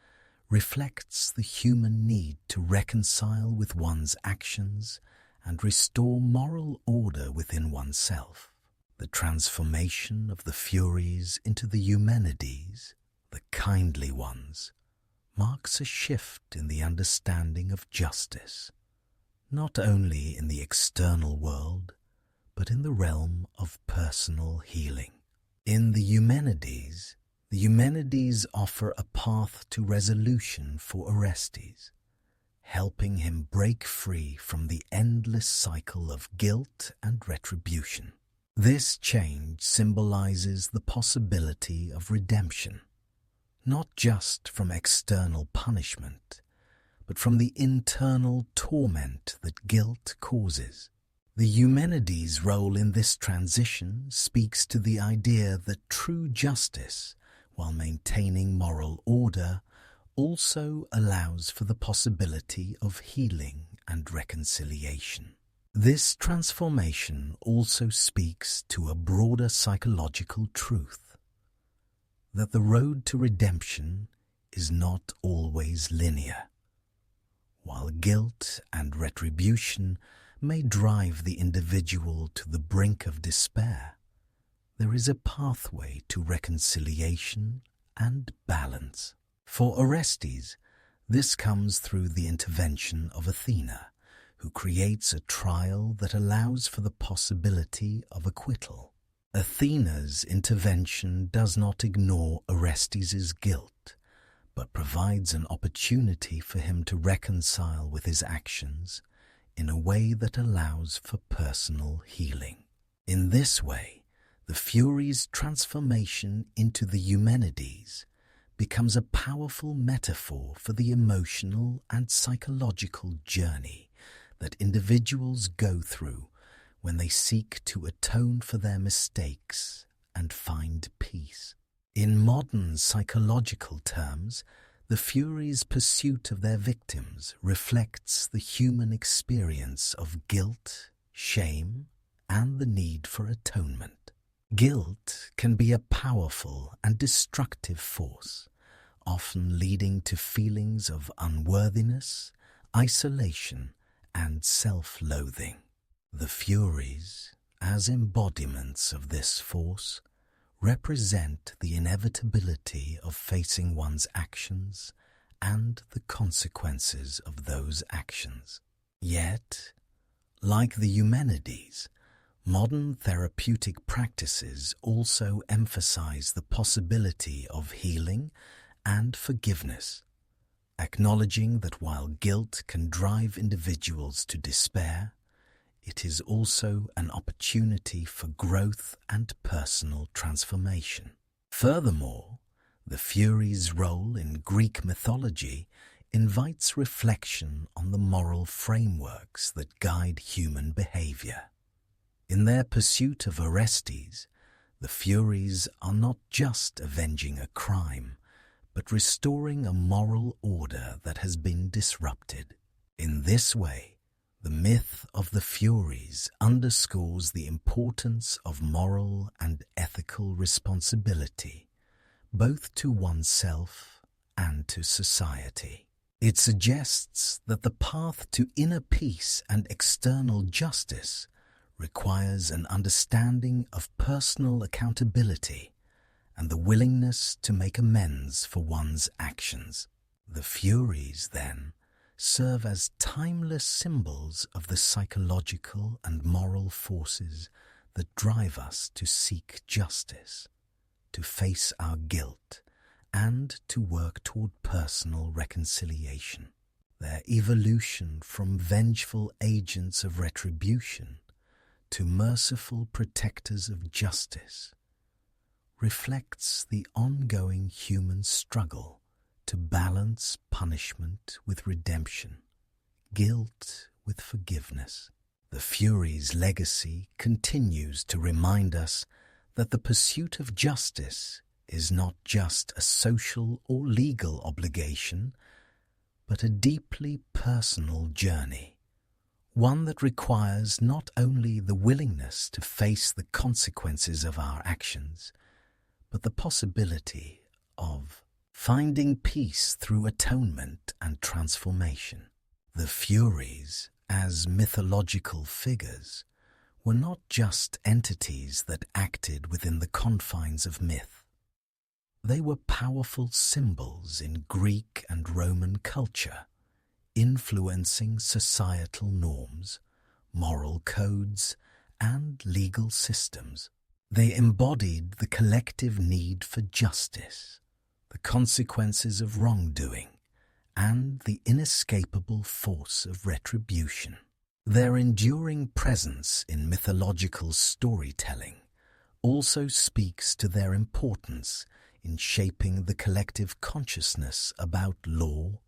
reflects the human need to reconcile with one's actions and restore moral order within oneself. The transformation of the Furies into the Eumenides, the kindly ones, marks a shift in the understanding of justice, not only in the external world, but in the realm of personal healing. In the Eumenides offer a path to resolution for Orestes, helping him break free from the endless cycle of guilt and retribution. This change symbolizes the possibility of redemption, not just from external punishment, but from the internal torment that guilt causes. The Eumenides' role in this transition speaks to the idea that true justice, while maintaining moral order, also allows for the possibility of healing and reconciliation. This transformation also speaks to a broader psychological truth, that the road to redemption is not always linear. While guilt and retribution may drive the individual to the brink of despair, there is a pathway to reconciliation and balance. For Orestes, this comes through the intervention of Athena, who creates a trial that allows for the possibility of acquittal. Athena's intervention does not ignore Orestes' guilt, but provides an opportunity for him to reconcile with his actions in a way that allows for personal healing. In this way, the Furies' transformation into the Eumenides becomes a powerful metaphor for the emotional and psychological journey that individuals go through when they seek to atone for their mistakes and find peace. In modern psychological terms, the Furies' pursuit of their victims reflects the human experience of guilt, shame, and the need for atonement. Guilt can be a powerful and destructive force, often leading to feelings of unworthiness, isolation, and self-loathing. The Furies, as embodiments of this force, represent the inevitability of facing one's actions and the consequences of those actions. Yet, like the Eumenides, modern therapeutic practices also emphasize the possibility of healing and forgiveness, acknowledging that while guilt can drive individuals to despair, it is also an opportunity for growth and personal transformation. Furthermore, the Furies' role in Greek mythology invites reflection on the moral frameworks that guide human behavior. In their pursuit of Orestes, the Furies are not just avenging a crime, but restoring a moral order that has been disrupted. In this way, the myth of the Furies underscores the importance of moral and ethical responsibility, both to oneself and to society. It suggests that the path to inner peace and external justice requires an understanding of personal accountability and the willingness to make amends for one's actions. The Furies, then, serve as timeless symbols of the psychological and moral forces that drive us to seek justice, to face our guilt, and to work toward personal reconciliation. Their evolution from vengeful agents of retribution to merciful protectors of justice reflects the ongoing human struggle to balance punishment with redemption, guilt with forgiveness. The Furies' legacy continues to remind us that the pursuit of justice is not just a social or legal obligation, but a deeply personal journey, one that requires not only the willingness to face the consequences of our actions, but the possibility of finding peace through atonement and transformation. The Furies, as mythological figures, were not just entities that acted within the confines of myth. They were powerful symbols in Greek and Roman culture, influencing societal norms, moral codes, and legal systems. They embodied the collective need for justice, the consequences of wrongdoing, and the inescapable force of retribution. Their enduring presence in mythological storytelling also speaks to their importance in shaping the collective consciousness about law,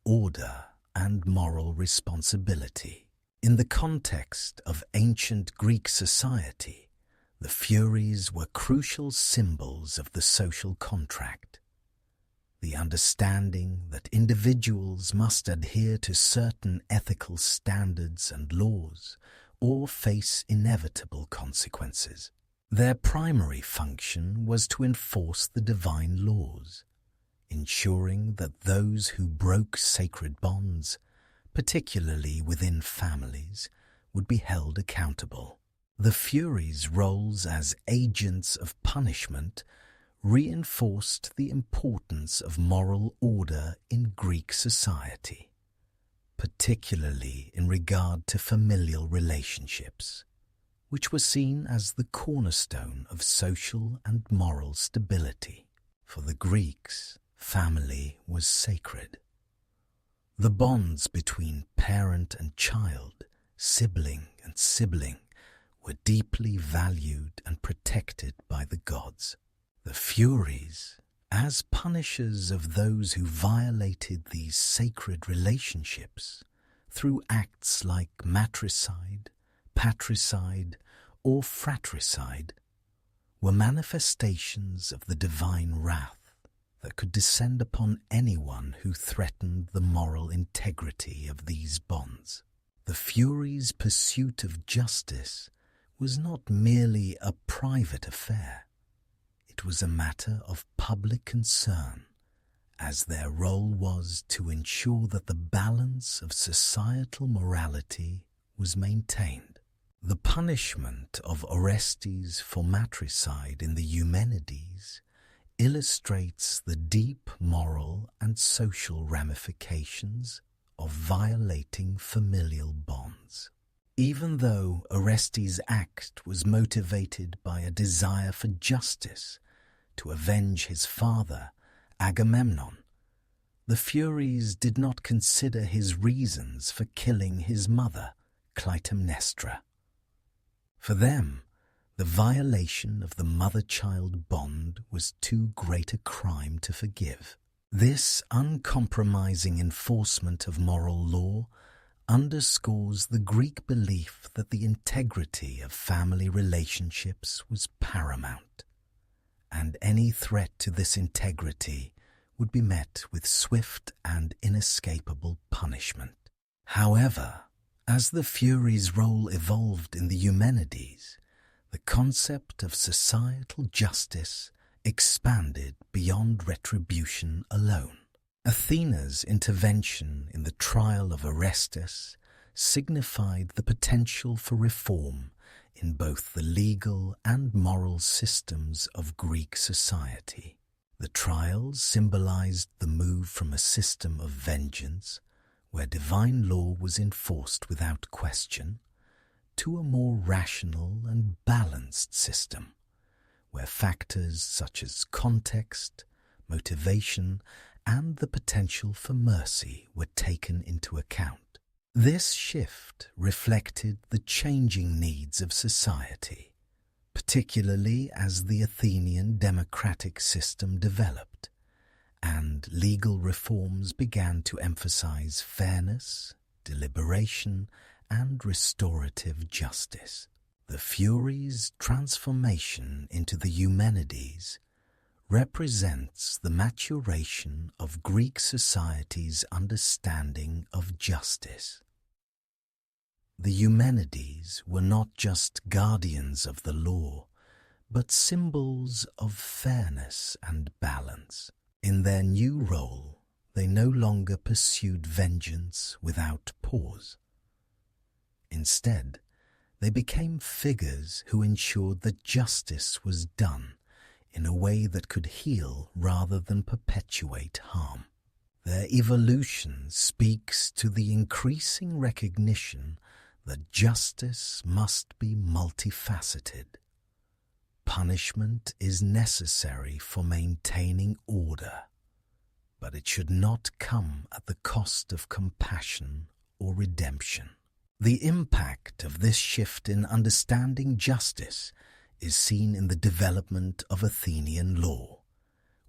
order, and moral responsibility. In the context of ancient Greek society, the Furies were crucial symbols of the social contract. The understanding that individuals must adhere to certain ethical standards and laws or face inevitable consequences. Their primary function was to enforce the divine laws, ensuring that those who broke sacred bonds, particularly within families, would be held accountable. The Furies' roles as agents of punishment reinforced the importance of moral order in Greek society, particularly in regard to familial relationships, which were seen as the cornerstone of social and moral stability. For the Greeks, family was sacred. The bonds between parent and child, sibling and sibling, were deeply valued and protected by the gods. The Furies, as punishers of those who violated these sacred relationships through acts like matricide, patricide, or fratricide, were manifestations of the divine wrath that could descend upon anyone who threatened the moral integrity of these bonds. The Furies' pursuit of justice was not merely a private affair. It was a matter of public concern, as their role was to ensure that the balance of societal morality was maintained. The punishment of Orestes for matricide in the Eumenides illustrates the deep moral and social ramifications of violating familial bonds. Even though Orestes' act was motivated by a desire for justice to avenge his father, Agamemnon, the Furies did not consider his reasons for killing his mother, Clytemnestra. For them, the violation of the mother-child bond was too great a crime to forgive. This uncompromising enforcement of moral law underscores the Greek belief that the integrity of family relationships was paramount, and any threat to this integrity would be met with swift and inescapable punishment. However, as the Furies' role evolved in the Eumenides, the concept of societal justice expanded beyond retribution alone. Athena's intervention in the trial of Orestes signified the potential for reform in both the legal and moral systems of Greek society. The trial symbolized the move from a system of vengeance, where divine law was enforced without question, to a more rational and balanced system, where factors such as context, motivation, and the potential for mercy were taken into account. This shift reflected the changing needs of society, particularly as the Athenian democratic system developed, and legal reforms began to emphasize fairness, deliberation, and restorative justice. The Furies' transformation into the Eumenides represents the maturation of Greek society's understanding of justice. The Eumenides were not just guardians of the law, but symbols of fairness and balance. In their new role, they no longer pursued vengeance without pause. Instead, they became figures who ensured that justice was done in a way that could heal rather than perpetuate harm. Their evolution speaks to the increasing recognition that justice must be multifaceted. Punishment is necessary for maintaining order, but it should not come at the cost of compassion or redemption. The impact of this shift in understanding justice is seen in the development of Athenian law,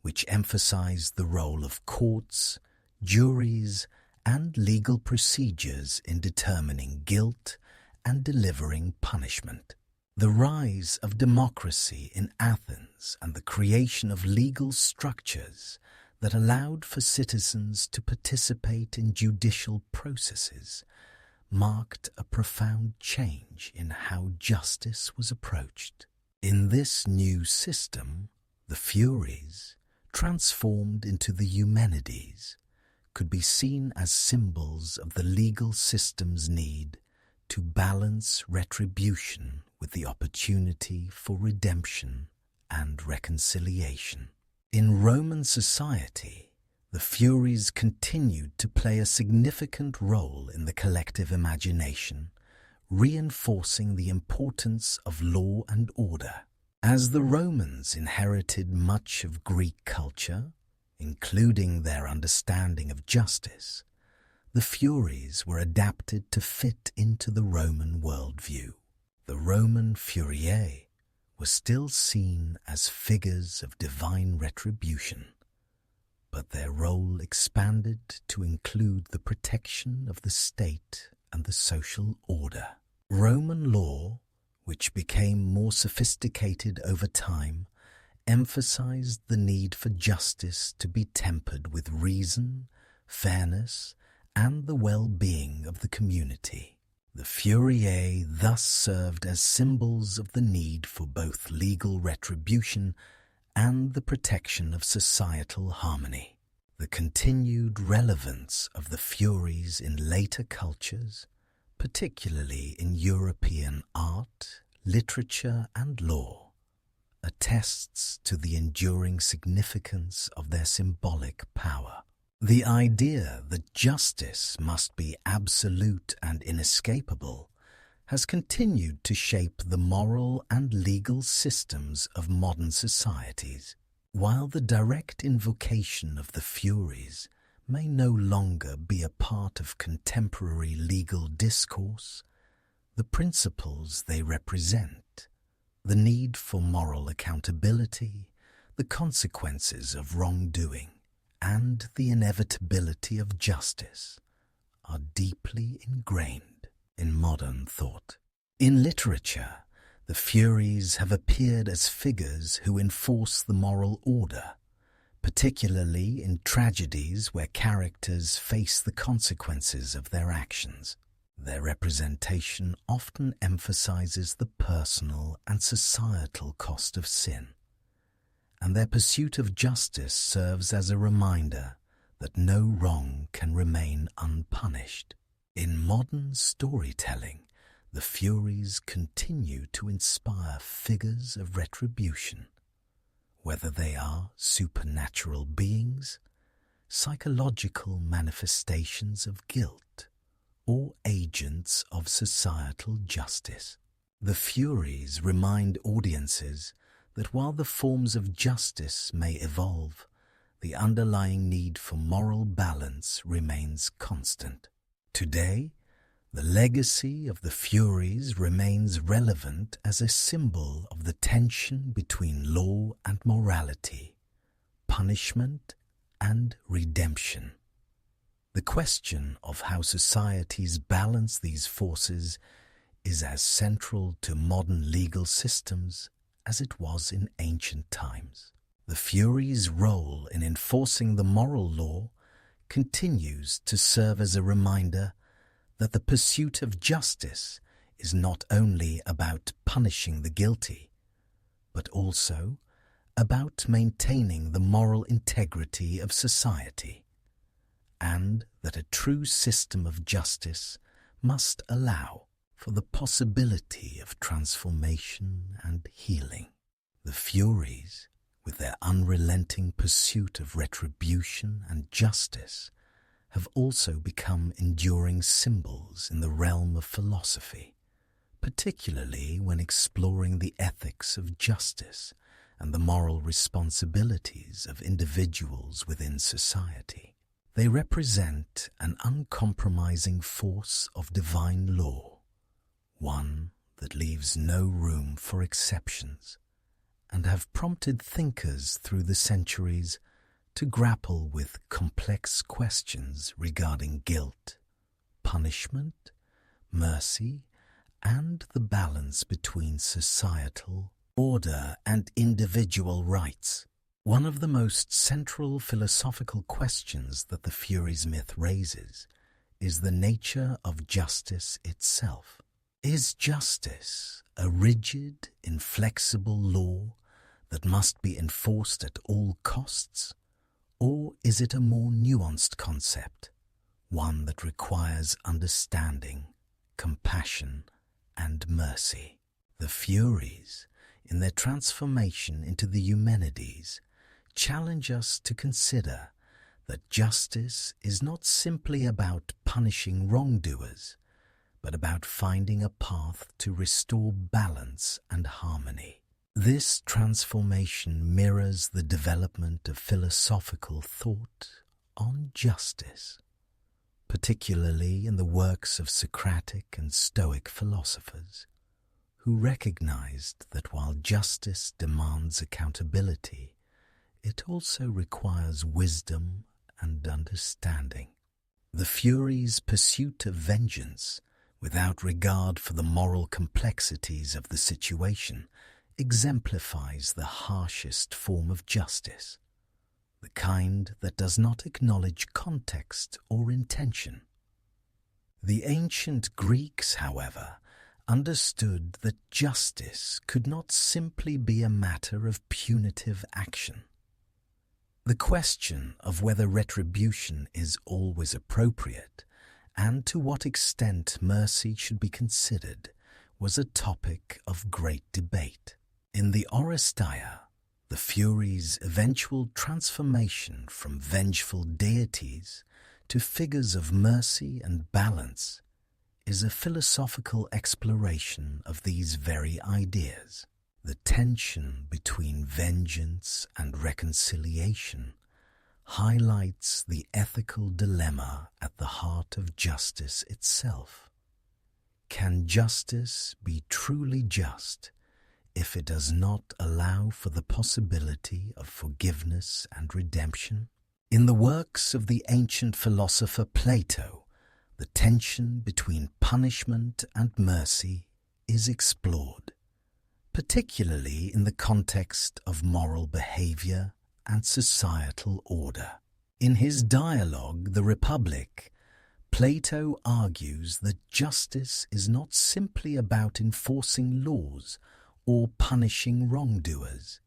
which emphasized the role of courts, juries, and legal procedures in determining guilt and delivering punishment. The rise of democracy in Athens and the creation of legal structures that allowed for citizens to participate in judicial processes marked a profound change in how justice was approached. In this new system, the Furies, transformed into the Eumenides, could be seen as symbols of the legal system's need to balance retribution with the opportunity for redemption and reconciliation. In Roman society, the Furies continued to play a significant role in the collective imagination, reinforcing the importance of law and order. As the Romans inherited much of Greek culture, including their understanding of justice, the Furies were adapted to fit into the Roman worldview. The Roman Furiae were still seen as figures of divine retribution, but their role expanded to include the protection of the state and the social order. Roman law, which became more sophisticated over time, emphasized the need for justice to be tempered with reason, fairness, and the well-being of the community. The Furiae thus served as symbols of the need for both legal retribution and the protection of societal harmony. The continued relevance of the Furies in later cultures, particularly in European art, literature, and law, attests to the enduring significance of their symbolic power. The idea that justice must be absolute and inescapable has continued to shape the moral and legal systems of modern societies. While the direct invocation of the Furies may no longer be a part of contemporary legal discourse, the principles they represent, the need for moral accountability, the consequences of wrongdoing, and the inevitability of justice are deeply ingrained in modern thought. In literature, the Furies have appeared as figures who enforce the moral order, particularly in tragedies where characters face the consequences of their actions. Their representation often emphasizes the personal and societal cost of sin, and their pursuit of justice serves as a reminder that no wrong can remain unpunished. In modern storytelling, the Furies continue to inspire figures of retribution, whether they are supernatural beings, psychological manifestations of guilt, or agents of societal justice. The Furies remind audiences that while the forms of justice may evolve, the underlying need for moral balance remains constant. Today, the legacy of the Furies remains relevant as a symbol of the tension between law and morality, punishment and redemption. The question of how societies balance these forces is as central to modern legal systems as it was in ancient times. The Furies' role in enforcing the moral law continues to serve as a reminder that the pursuit of justice is not only about punishing the guilty, but also about maintaining the moral integrity of society, and that a true system of justice must allow for the possibility of transformation and healing. The Furies, with their unrelenting pursuit of retribution and justice, have also become enduring symbols in the realm of philosophy, particularly when exploring the ethics of justice and the moral responsibilities of individuals within society. They represent an uncompromising force of divine law, one that leaves no room for exceptions, and have prompted thinkers through the centuries to grapple with complex questions regarding guilt, punishment, mercy, and the balance between societal order and individual rights. One of the most central philosophical questions that the Furies myth raises is the nature of justice itself. Is justice a rigid, inflexible law that must be enforced at all costs, or is it a more nuanced concept, one that requires understanding, compassion, and mercy? The Furies, in their transformation into the Eumenides, challenge us to consider that justice is not simply about punishing wrongdoers, but about finding a path to restore balance and harmony. This transformation mirrors the development of philosophical thought on justice, particularly in the works of Socratic and Stoic philosophers, who recognized that while justice demands accountability, it also requires wisdom and understanding. The Furies' pursuit of vengeance, without regard for the moral complexities of the situation, exemplifies the harshest form of justice, the kind that does not acknowledge context or intention. The ancient Greeks, however, understood that justice could not simply be a matter of punitive action. The question of whether retribution is always appropriate and to what extent mercy should be considered was a topic of great debate. In the Oresteia, the Furies' eventual transformation from vengeful deities to figures of mercy and balance is a philosophical exploration of these very ideas. The tension between vengeance and reconciliation highlights the ethical dilemma at the heart of justice itself. Can justice be truly just if it does not allow for the possibility of forgiveness and redemption? In the works of the ancient philosopher Plato, the tension between punishment and mercy is explored, particularly in the context of moral behavior and societal order. In his dialogue, The Republic, Plato argues that justice is not simply about enforcing laws or punishing wrongdoers,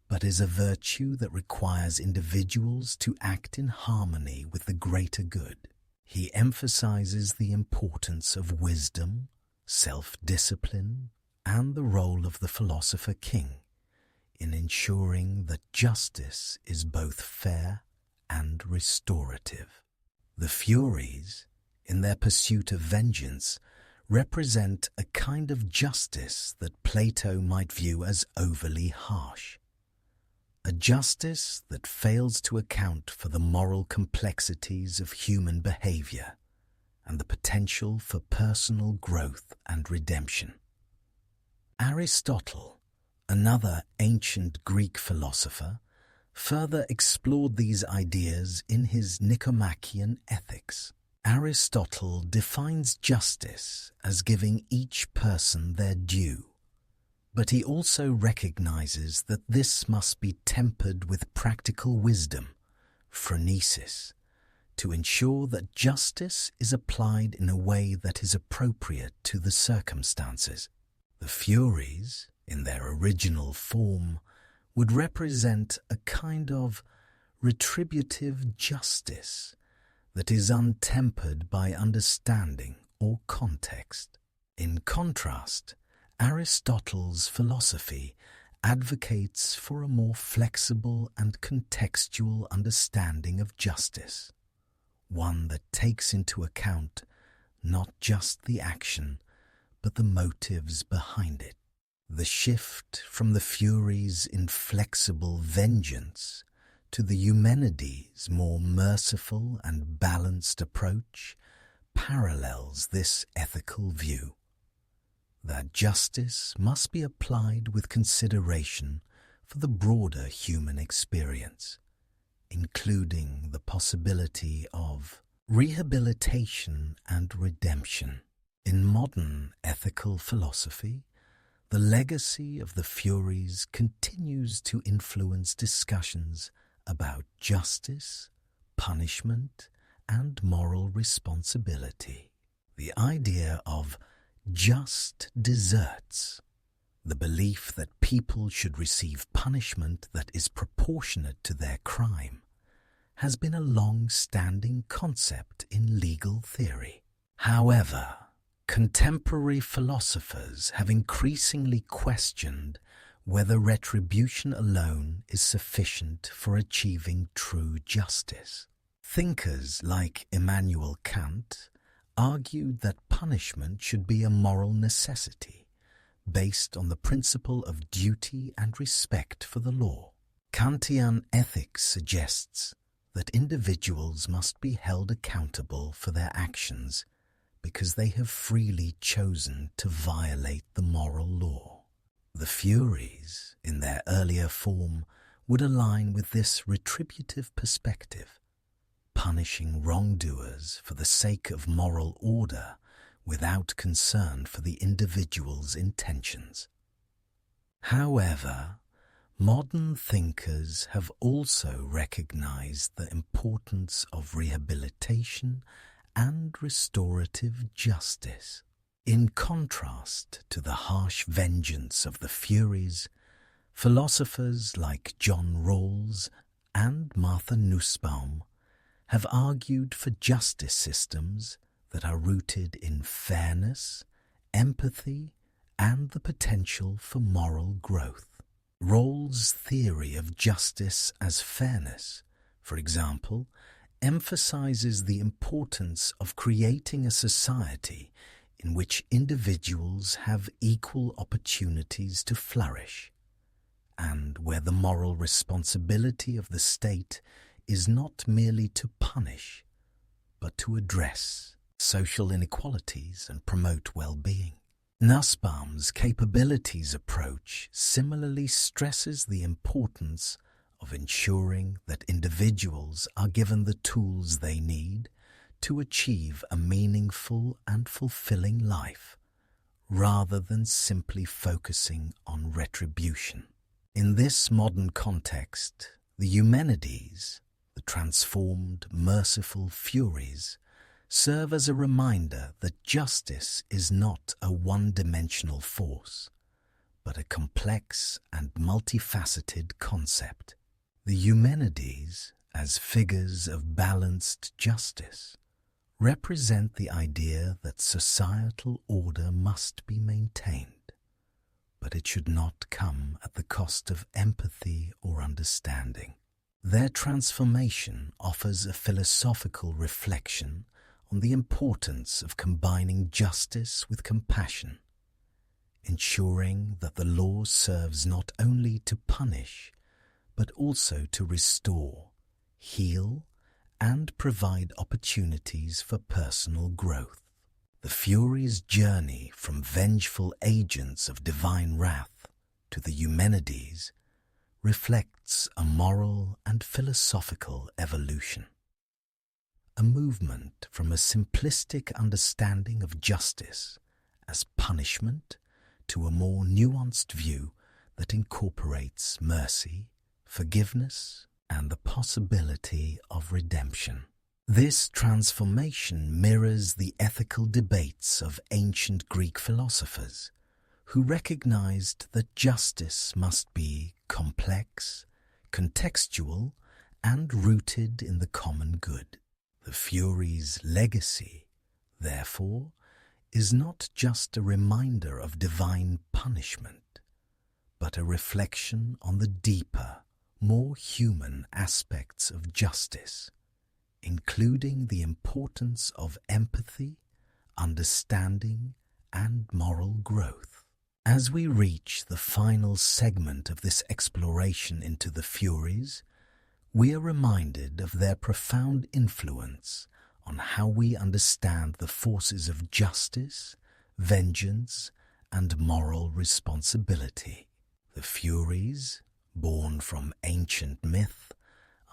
but is a virtue that requires individuals to act in harmony with the greater good. He emphasizes the importance of wisdom, self-discipline, and the role of the philosopher king in ensuring that justice is both fair and restorative. The Furies, in their pursuit of vengeance, represent a kind of justice that Plato might view as overly harsh. A justice that fails to account for the moral complexities of human behavior and the potential for personal growth and redemption. Aristotle, another ancient Greek philosopher, further explored these ideas in his Nicomachean Ethics. Aristotle defines justice as giving each person their due, but he also recognizes that this must be tempered with practical wisdom, phronesis, to ensure that justice is applied in a way that is appropriate to the circumstances. The Furies, in their original form, would represent a kind of retributive justice that is untempered by understanding or context. In contrast, Aristotle's philosophy advocates for a more flexible and contextual understanding of justice, one that takes into account not just the action, but the motives behind it. The shift from the Furies' inflexible vengeance to the Eumenides' more merciful and balanced approach parallels this ethical view, that justice must be applied with consideration for the broader human experience, including the possibility of rehabilitation and redemption. In modern ethical philosophy, the legacy of the Furies continues to influence discussions about justice, punishment, and moral responsibility. The idea of just deserts, the belief that people should receive punishment that is proportionate to their crime, has been a long-standing concept in legal theory. However, contemporary philosophers have increasingly questioned whether retribution alone is sufficient for achieving true justice. Thinkers like Immanuel Kant argued that punishment should be a moral necessity, based on the principle of duty and respect for the law. Kantian ethics suggests that individuals must be held accountable for their actions because they have freely chosen to violate the moral law. The Furies, in their earlier form, would align with this retributive perspective, punishing wrongdoers for the sake of moral order without concern for the individual's intentions. However, modern thinkers have also recognized the importance of rehabilitation and restorative justice. In contrast to the harsh vengeance of the Furies, philosophers like John Rawls and Martha Nussbaum have argued for justice systems that are rooted in fairness, empathy, and the potential for moral growth. Rawls' theory of justice as fairness, for example, emphasizes the importance of creating a society in which individuals have equal opportunities to flourish, and where the moral responsibility of the state is not merely to punish, but to address social inequalities and promote well-being. Nussbaum's capabilities approach similarly stresses the importance of ensuring that individuals are given the tools they need to achieve a meaningful and fulfilling life, rather than simply focusing on retribution. In this modern context, the Eumenides, the transformed, merciful Furies, serve as a reminder that justice is not a one-dimensional force, but a complex and multifaceted concept. The Eumenides, as figures of balanced justice, represent the idea that societal order must be maintained, but it should not come at the cost of empathy or understanding. Their transformation offers a philosophical reflection on the importance of combining justice with compassion, ensuring that the law serves not only to punish, but also to restore, heal, and provide opportunities for personal growth. The Furies' journey from vengeful agents of divine wrath to the Eumenides reflects a moral and philosophical evolution, a movement from a simplistic understanding of justice as punishment to a more nuanced view that incorporates mercy, forgiveness, and the possibility of redemption. This transformation mirrors the ethical debates of ancient Greek philosophers, who recognized that justice must be complex, contextual, and rooted in the common good. The Furies' legacy, therefore, is not just a reminder of divine punishment, but a reflection on the deeper, more human aspects of justice, including the importance of empathy, understanding, and moral growth. As we reach the final segment of this exploration into the Furies, we are reminded of their profound influence on how we understand the forces of justice, vengeance, and moral responsibility. The Furies, born from ancient myth,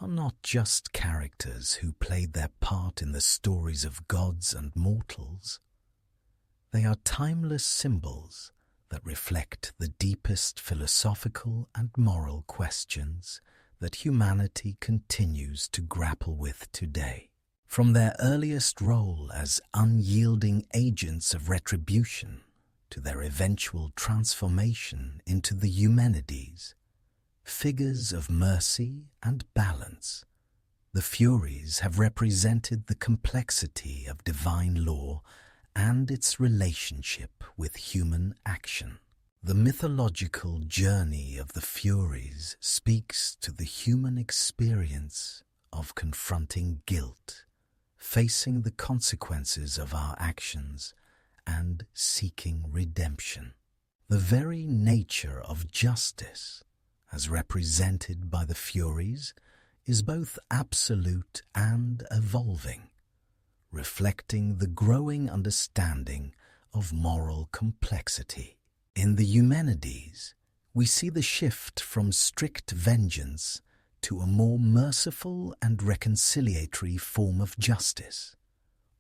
are not just characters who played their part in the stories of gods and mortals. They are timeless symbols that reflect the deepest philosophical and moral questions that humanity continues to grapple with today. From their earliest role as unyielding agents of retribution to their eventual transformation into the Eumenides, figures of mercy and balance, the Furies have represented the complexity of divine law and its relationship with human action. The mythological journey of the Furies speaks to the human experience of confronting guilt, facing the consequences of our actions, and seeking redemption. The very nature of justice, as represented by the Furies, is both absolute and evolving, reflecting the growing understanding of moral complexity. In the Eumenides, we see the shift from strict vengeance to a more merciful and reconciliatory form of justice,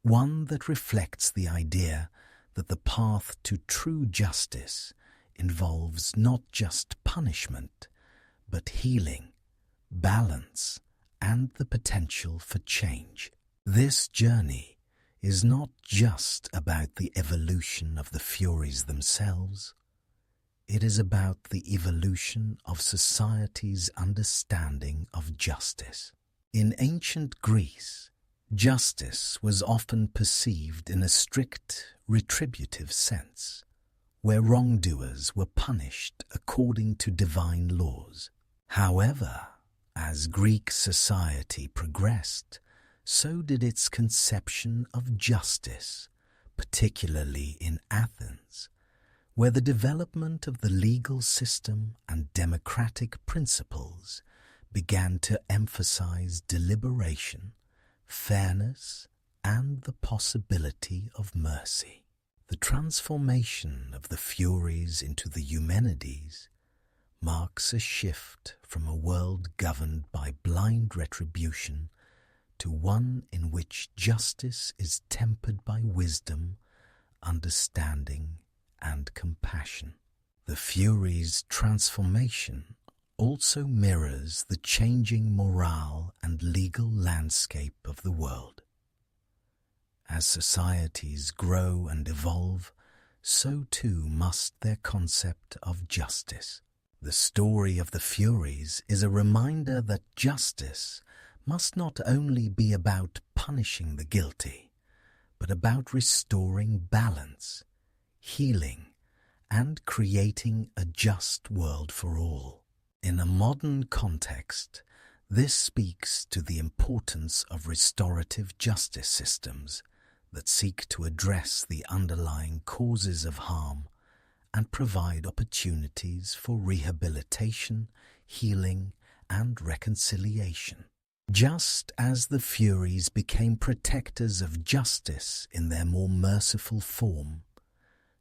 one that reflects the idea that the path to true justice involves not just punishment, but healing, balance, and the potential for change. This journey is not just about the evolution of the Furies themselves. It is about the evolution of society's understanding of justice. In ancient Greece, justice was often perceived in a strict, retributive sense, where wrongdoers were punished according to divine laws. However, as Greek society progressed, so did its conception of justice, particularly in Athens, where the development of the legal system and democratic principles began to emphasize deliberation, fairness, and the possibility of mercy. The transformation of the Furies into the Eumenides marks a shift from a world governed by blind retribution to one in which justice is tempered by wisdom, understanding, and compassion. The Furies' transformation also mirrors the changing morale and legal landscape of the world. As societies grow and evolve, so too must their concept of justice. The story of the Furies is a reminder that justice must not only be about punishing the guilty, but about restoring balance, healing, and creating a just world for all. In a modern context, this speaks to the importance of restorative justice systems that seek to address the underlying causes of harm and provide opportunities for rehabilitation, healing, and reconciliation. Just as the Furies became protectors of justice in their more merciful form,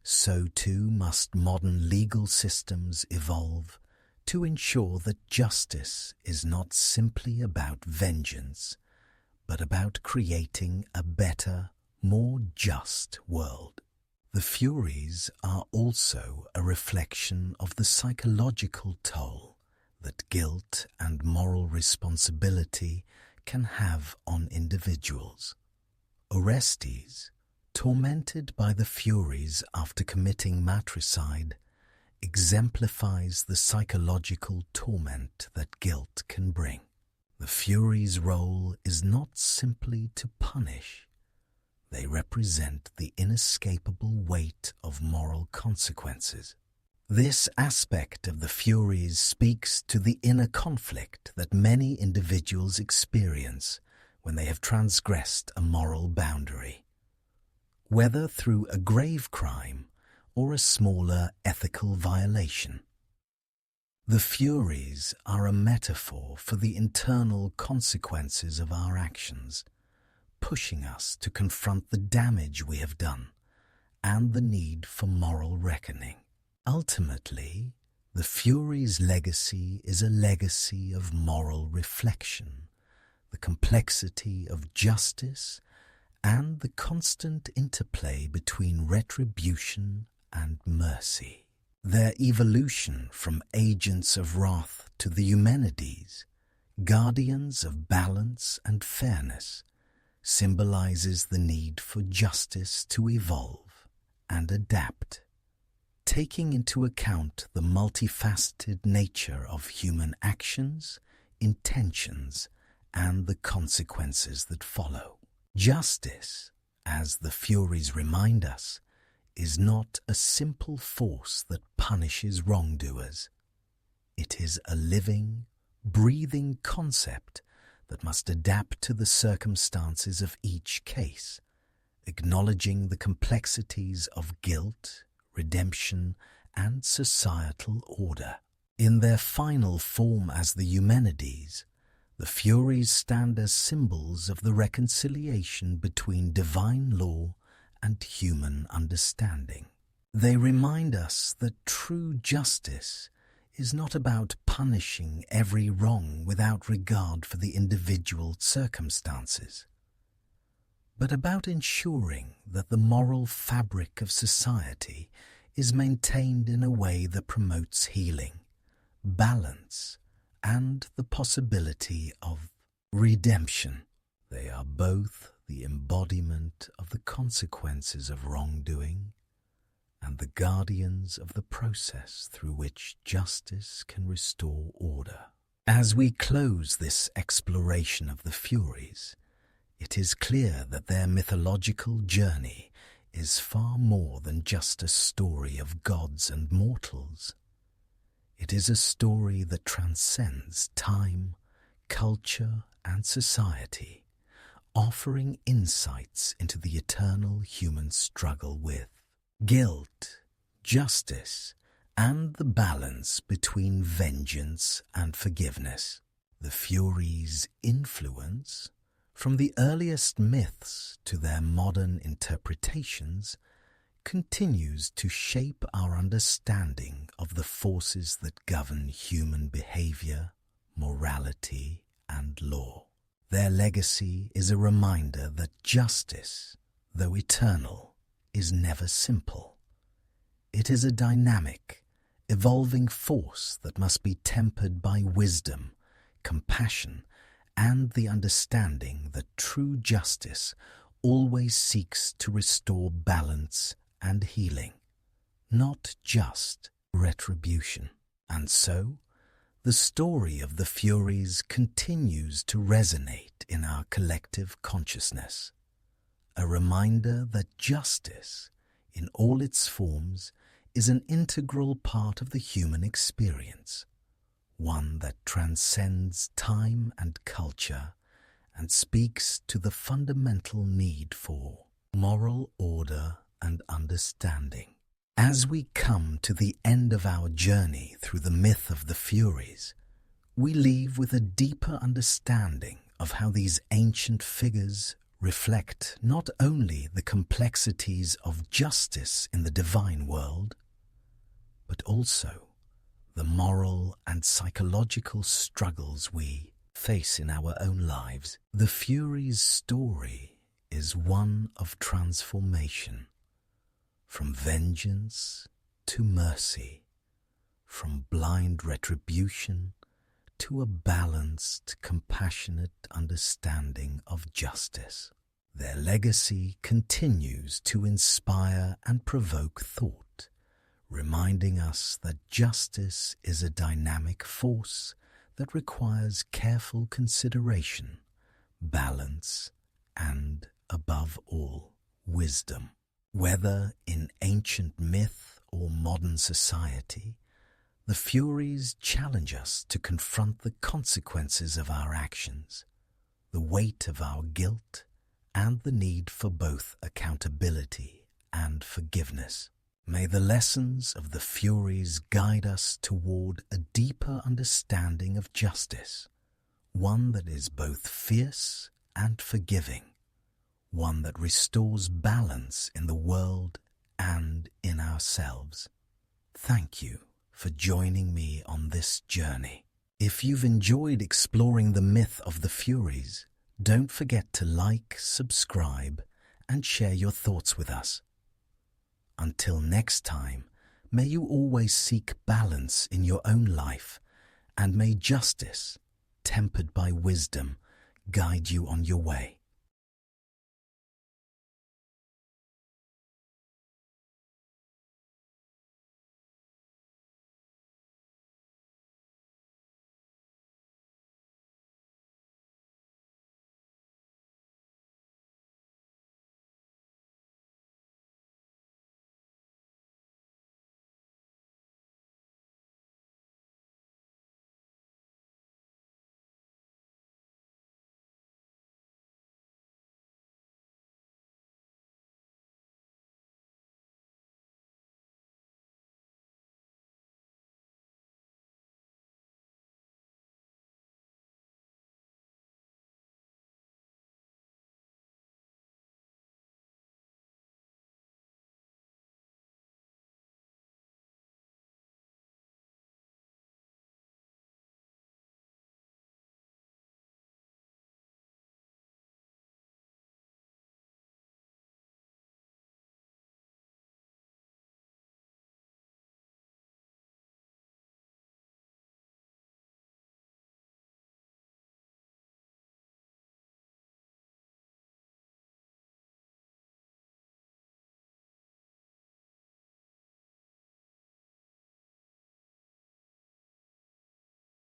so too must modern legal systems evolve to ensure that justice is not simply about vengeance, but about creating a better, more just world. The Furies are also a reflection of the psychological toll that guilt and moral responsibility can have on individuals. Orestes, tormented by the Furies after committing matricide, exemplifies the psychological torment that guilt can bring. The Furies' role is not simply to punish. They represent the inescapable weight of moral consequences. This aspect of the Furies speaks to the inner conflict that many individuals experience when they have transgressed a moral boundary. whether through a grave crime or a smaller ethical violation. The Furies are a metaphor for the internal consequences of our actions, pushing us to confront the damage we have done and the need for moral reckoning. Ultimately, the Furies' legacy is a legacy of moral reflection, the complexity of justice, and the constant interplay between retribution and mercy. Their evolution from agents of wrath to the Eumenides, guardians of balance and fairness, symbolizes the need for justice to evolve and adapt, taking into account the multifaceted nature of human actions, intentions, and the consequences that follow. Justice, as the Furies remind us, is not a simple force that punishes wrongdoers. It is a living, breathing concept that must adapt to the circumstances of each case, acknowledging the complexities of guilt, redemption, and societal order. In their final form as the Eumenides, the Furies stand as symbols of the reconciliation between divine law and human understanding. They remind us that true justice is not about punishing every wrong without regard for the individual circumstances, but about ensuring that the moral fabric of society is maintained in a way that promotes healing, balance, and the possibility of redemption. They are both the embodiment of the consequences of wrongdoing and the guardians of the process through which justice can restore order. As we close this exploration of the Furies, it is clear that their mythological journey is far more than just a story of gods and mortals. It is a story that transcends time, culture, and society, offering insights into the eternal human struggle with guilt, justice, and the balance between vengeance and forgiveness. The Furies' influence, from the earliest myths to their modern interpretations, continues to shape our understanding of the forces that govern human behavior, morality, and law. Their legacy is a reminder that justice, though eternal, is never simple. It is a dynamic, evolving force that must be tempered by wisdom, compassion, and the understanding that true justice always seeks to restore balance and healing, not just retribution. And so, the story of the Furies continues to resonate in our collective consciousness, a reminder that justice, in all its forms, is an integral part of the human experience, one that transcends time and culture and speaks to the fundamental need for moral order and understanding. As we come to the end of our journey through the myth of the Furies, we leave with a deeper understanding of how these ancient figures reflect not only the complexities of justice in the divine world, but also the moral and psychological struggles we face in our own lives. The Furies' story is one of transformation, from vengeance to mercy, from blind retribution to a balanced, compassionate understanding of justice. Their legacy continues to inspire and provoke thought, reminding us that justice is a dynamic force that requires careful consideration, balance, and, above all, wisdom. Whether in ancient myth or modern society, the Furies challenge us to confront the consequences of our actions, the weight of our guilt, and the need for both accountability and forgiveness. May the lessons of the Furies guide us toward a deeper understanding of justice, one that is both fierce and forgiving, one that restores balance in the world and in ourselves. Thank you for joining me on this journey. If you've enjoyed exploring the myth of the Furies, don't forget to like, subscribe, and share your thoughts with us. Until next time, may you always seek balance in your own life, and may justice, tempered by wisdom, guide you on your way.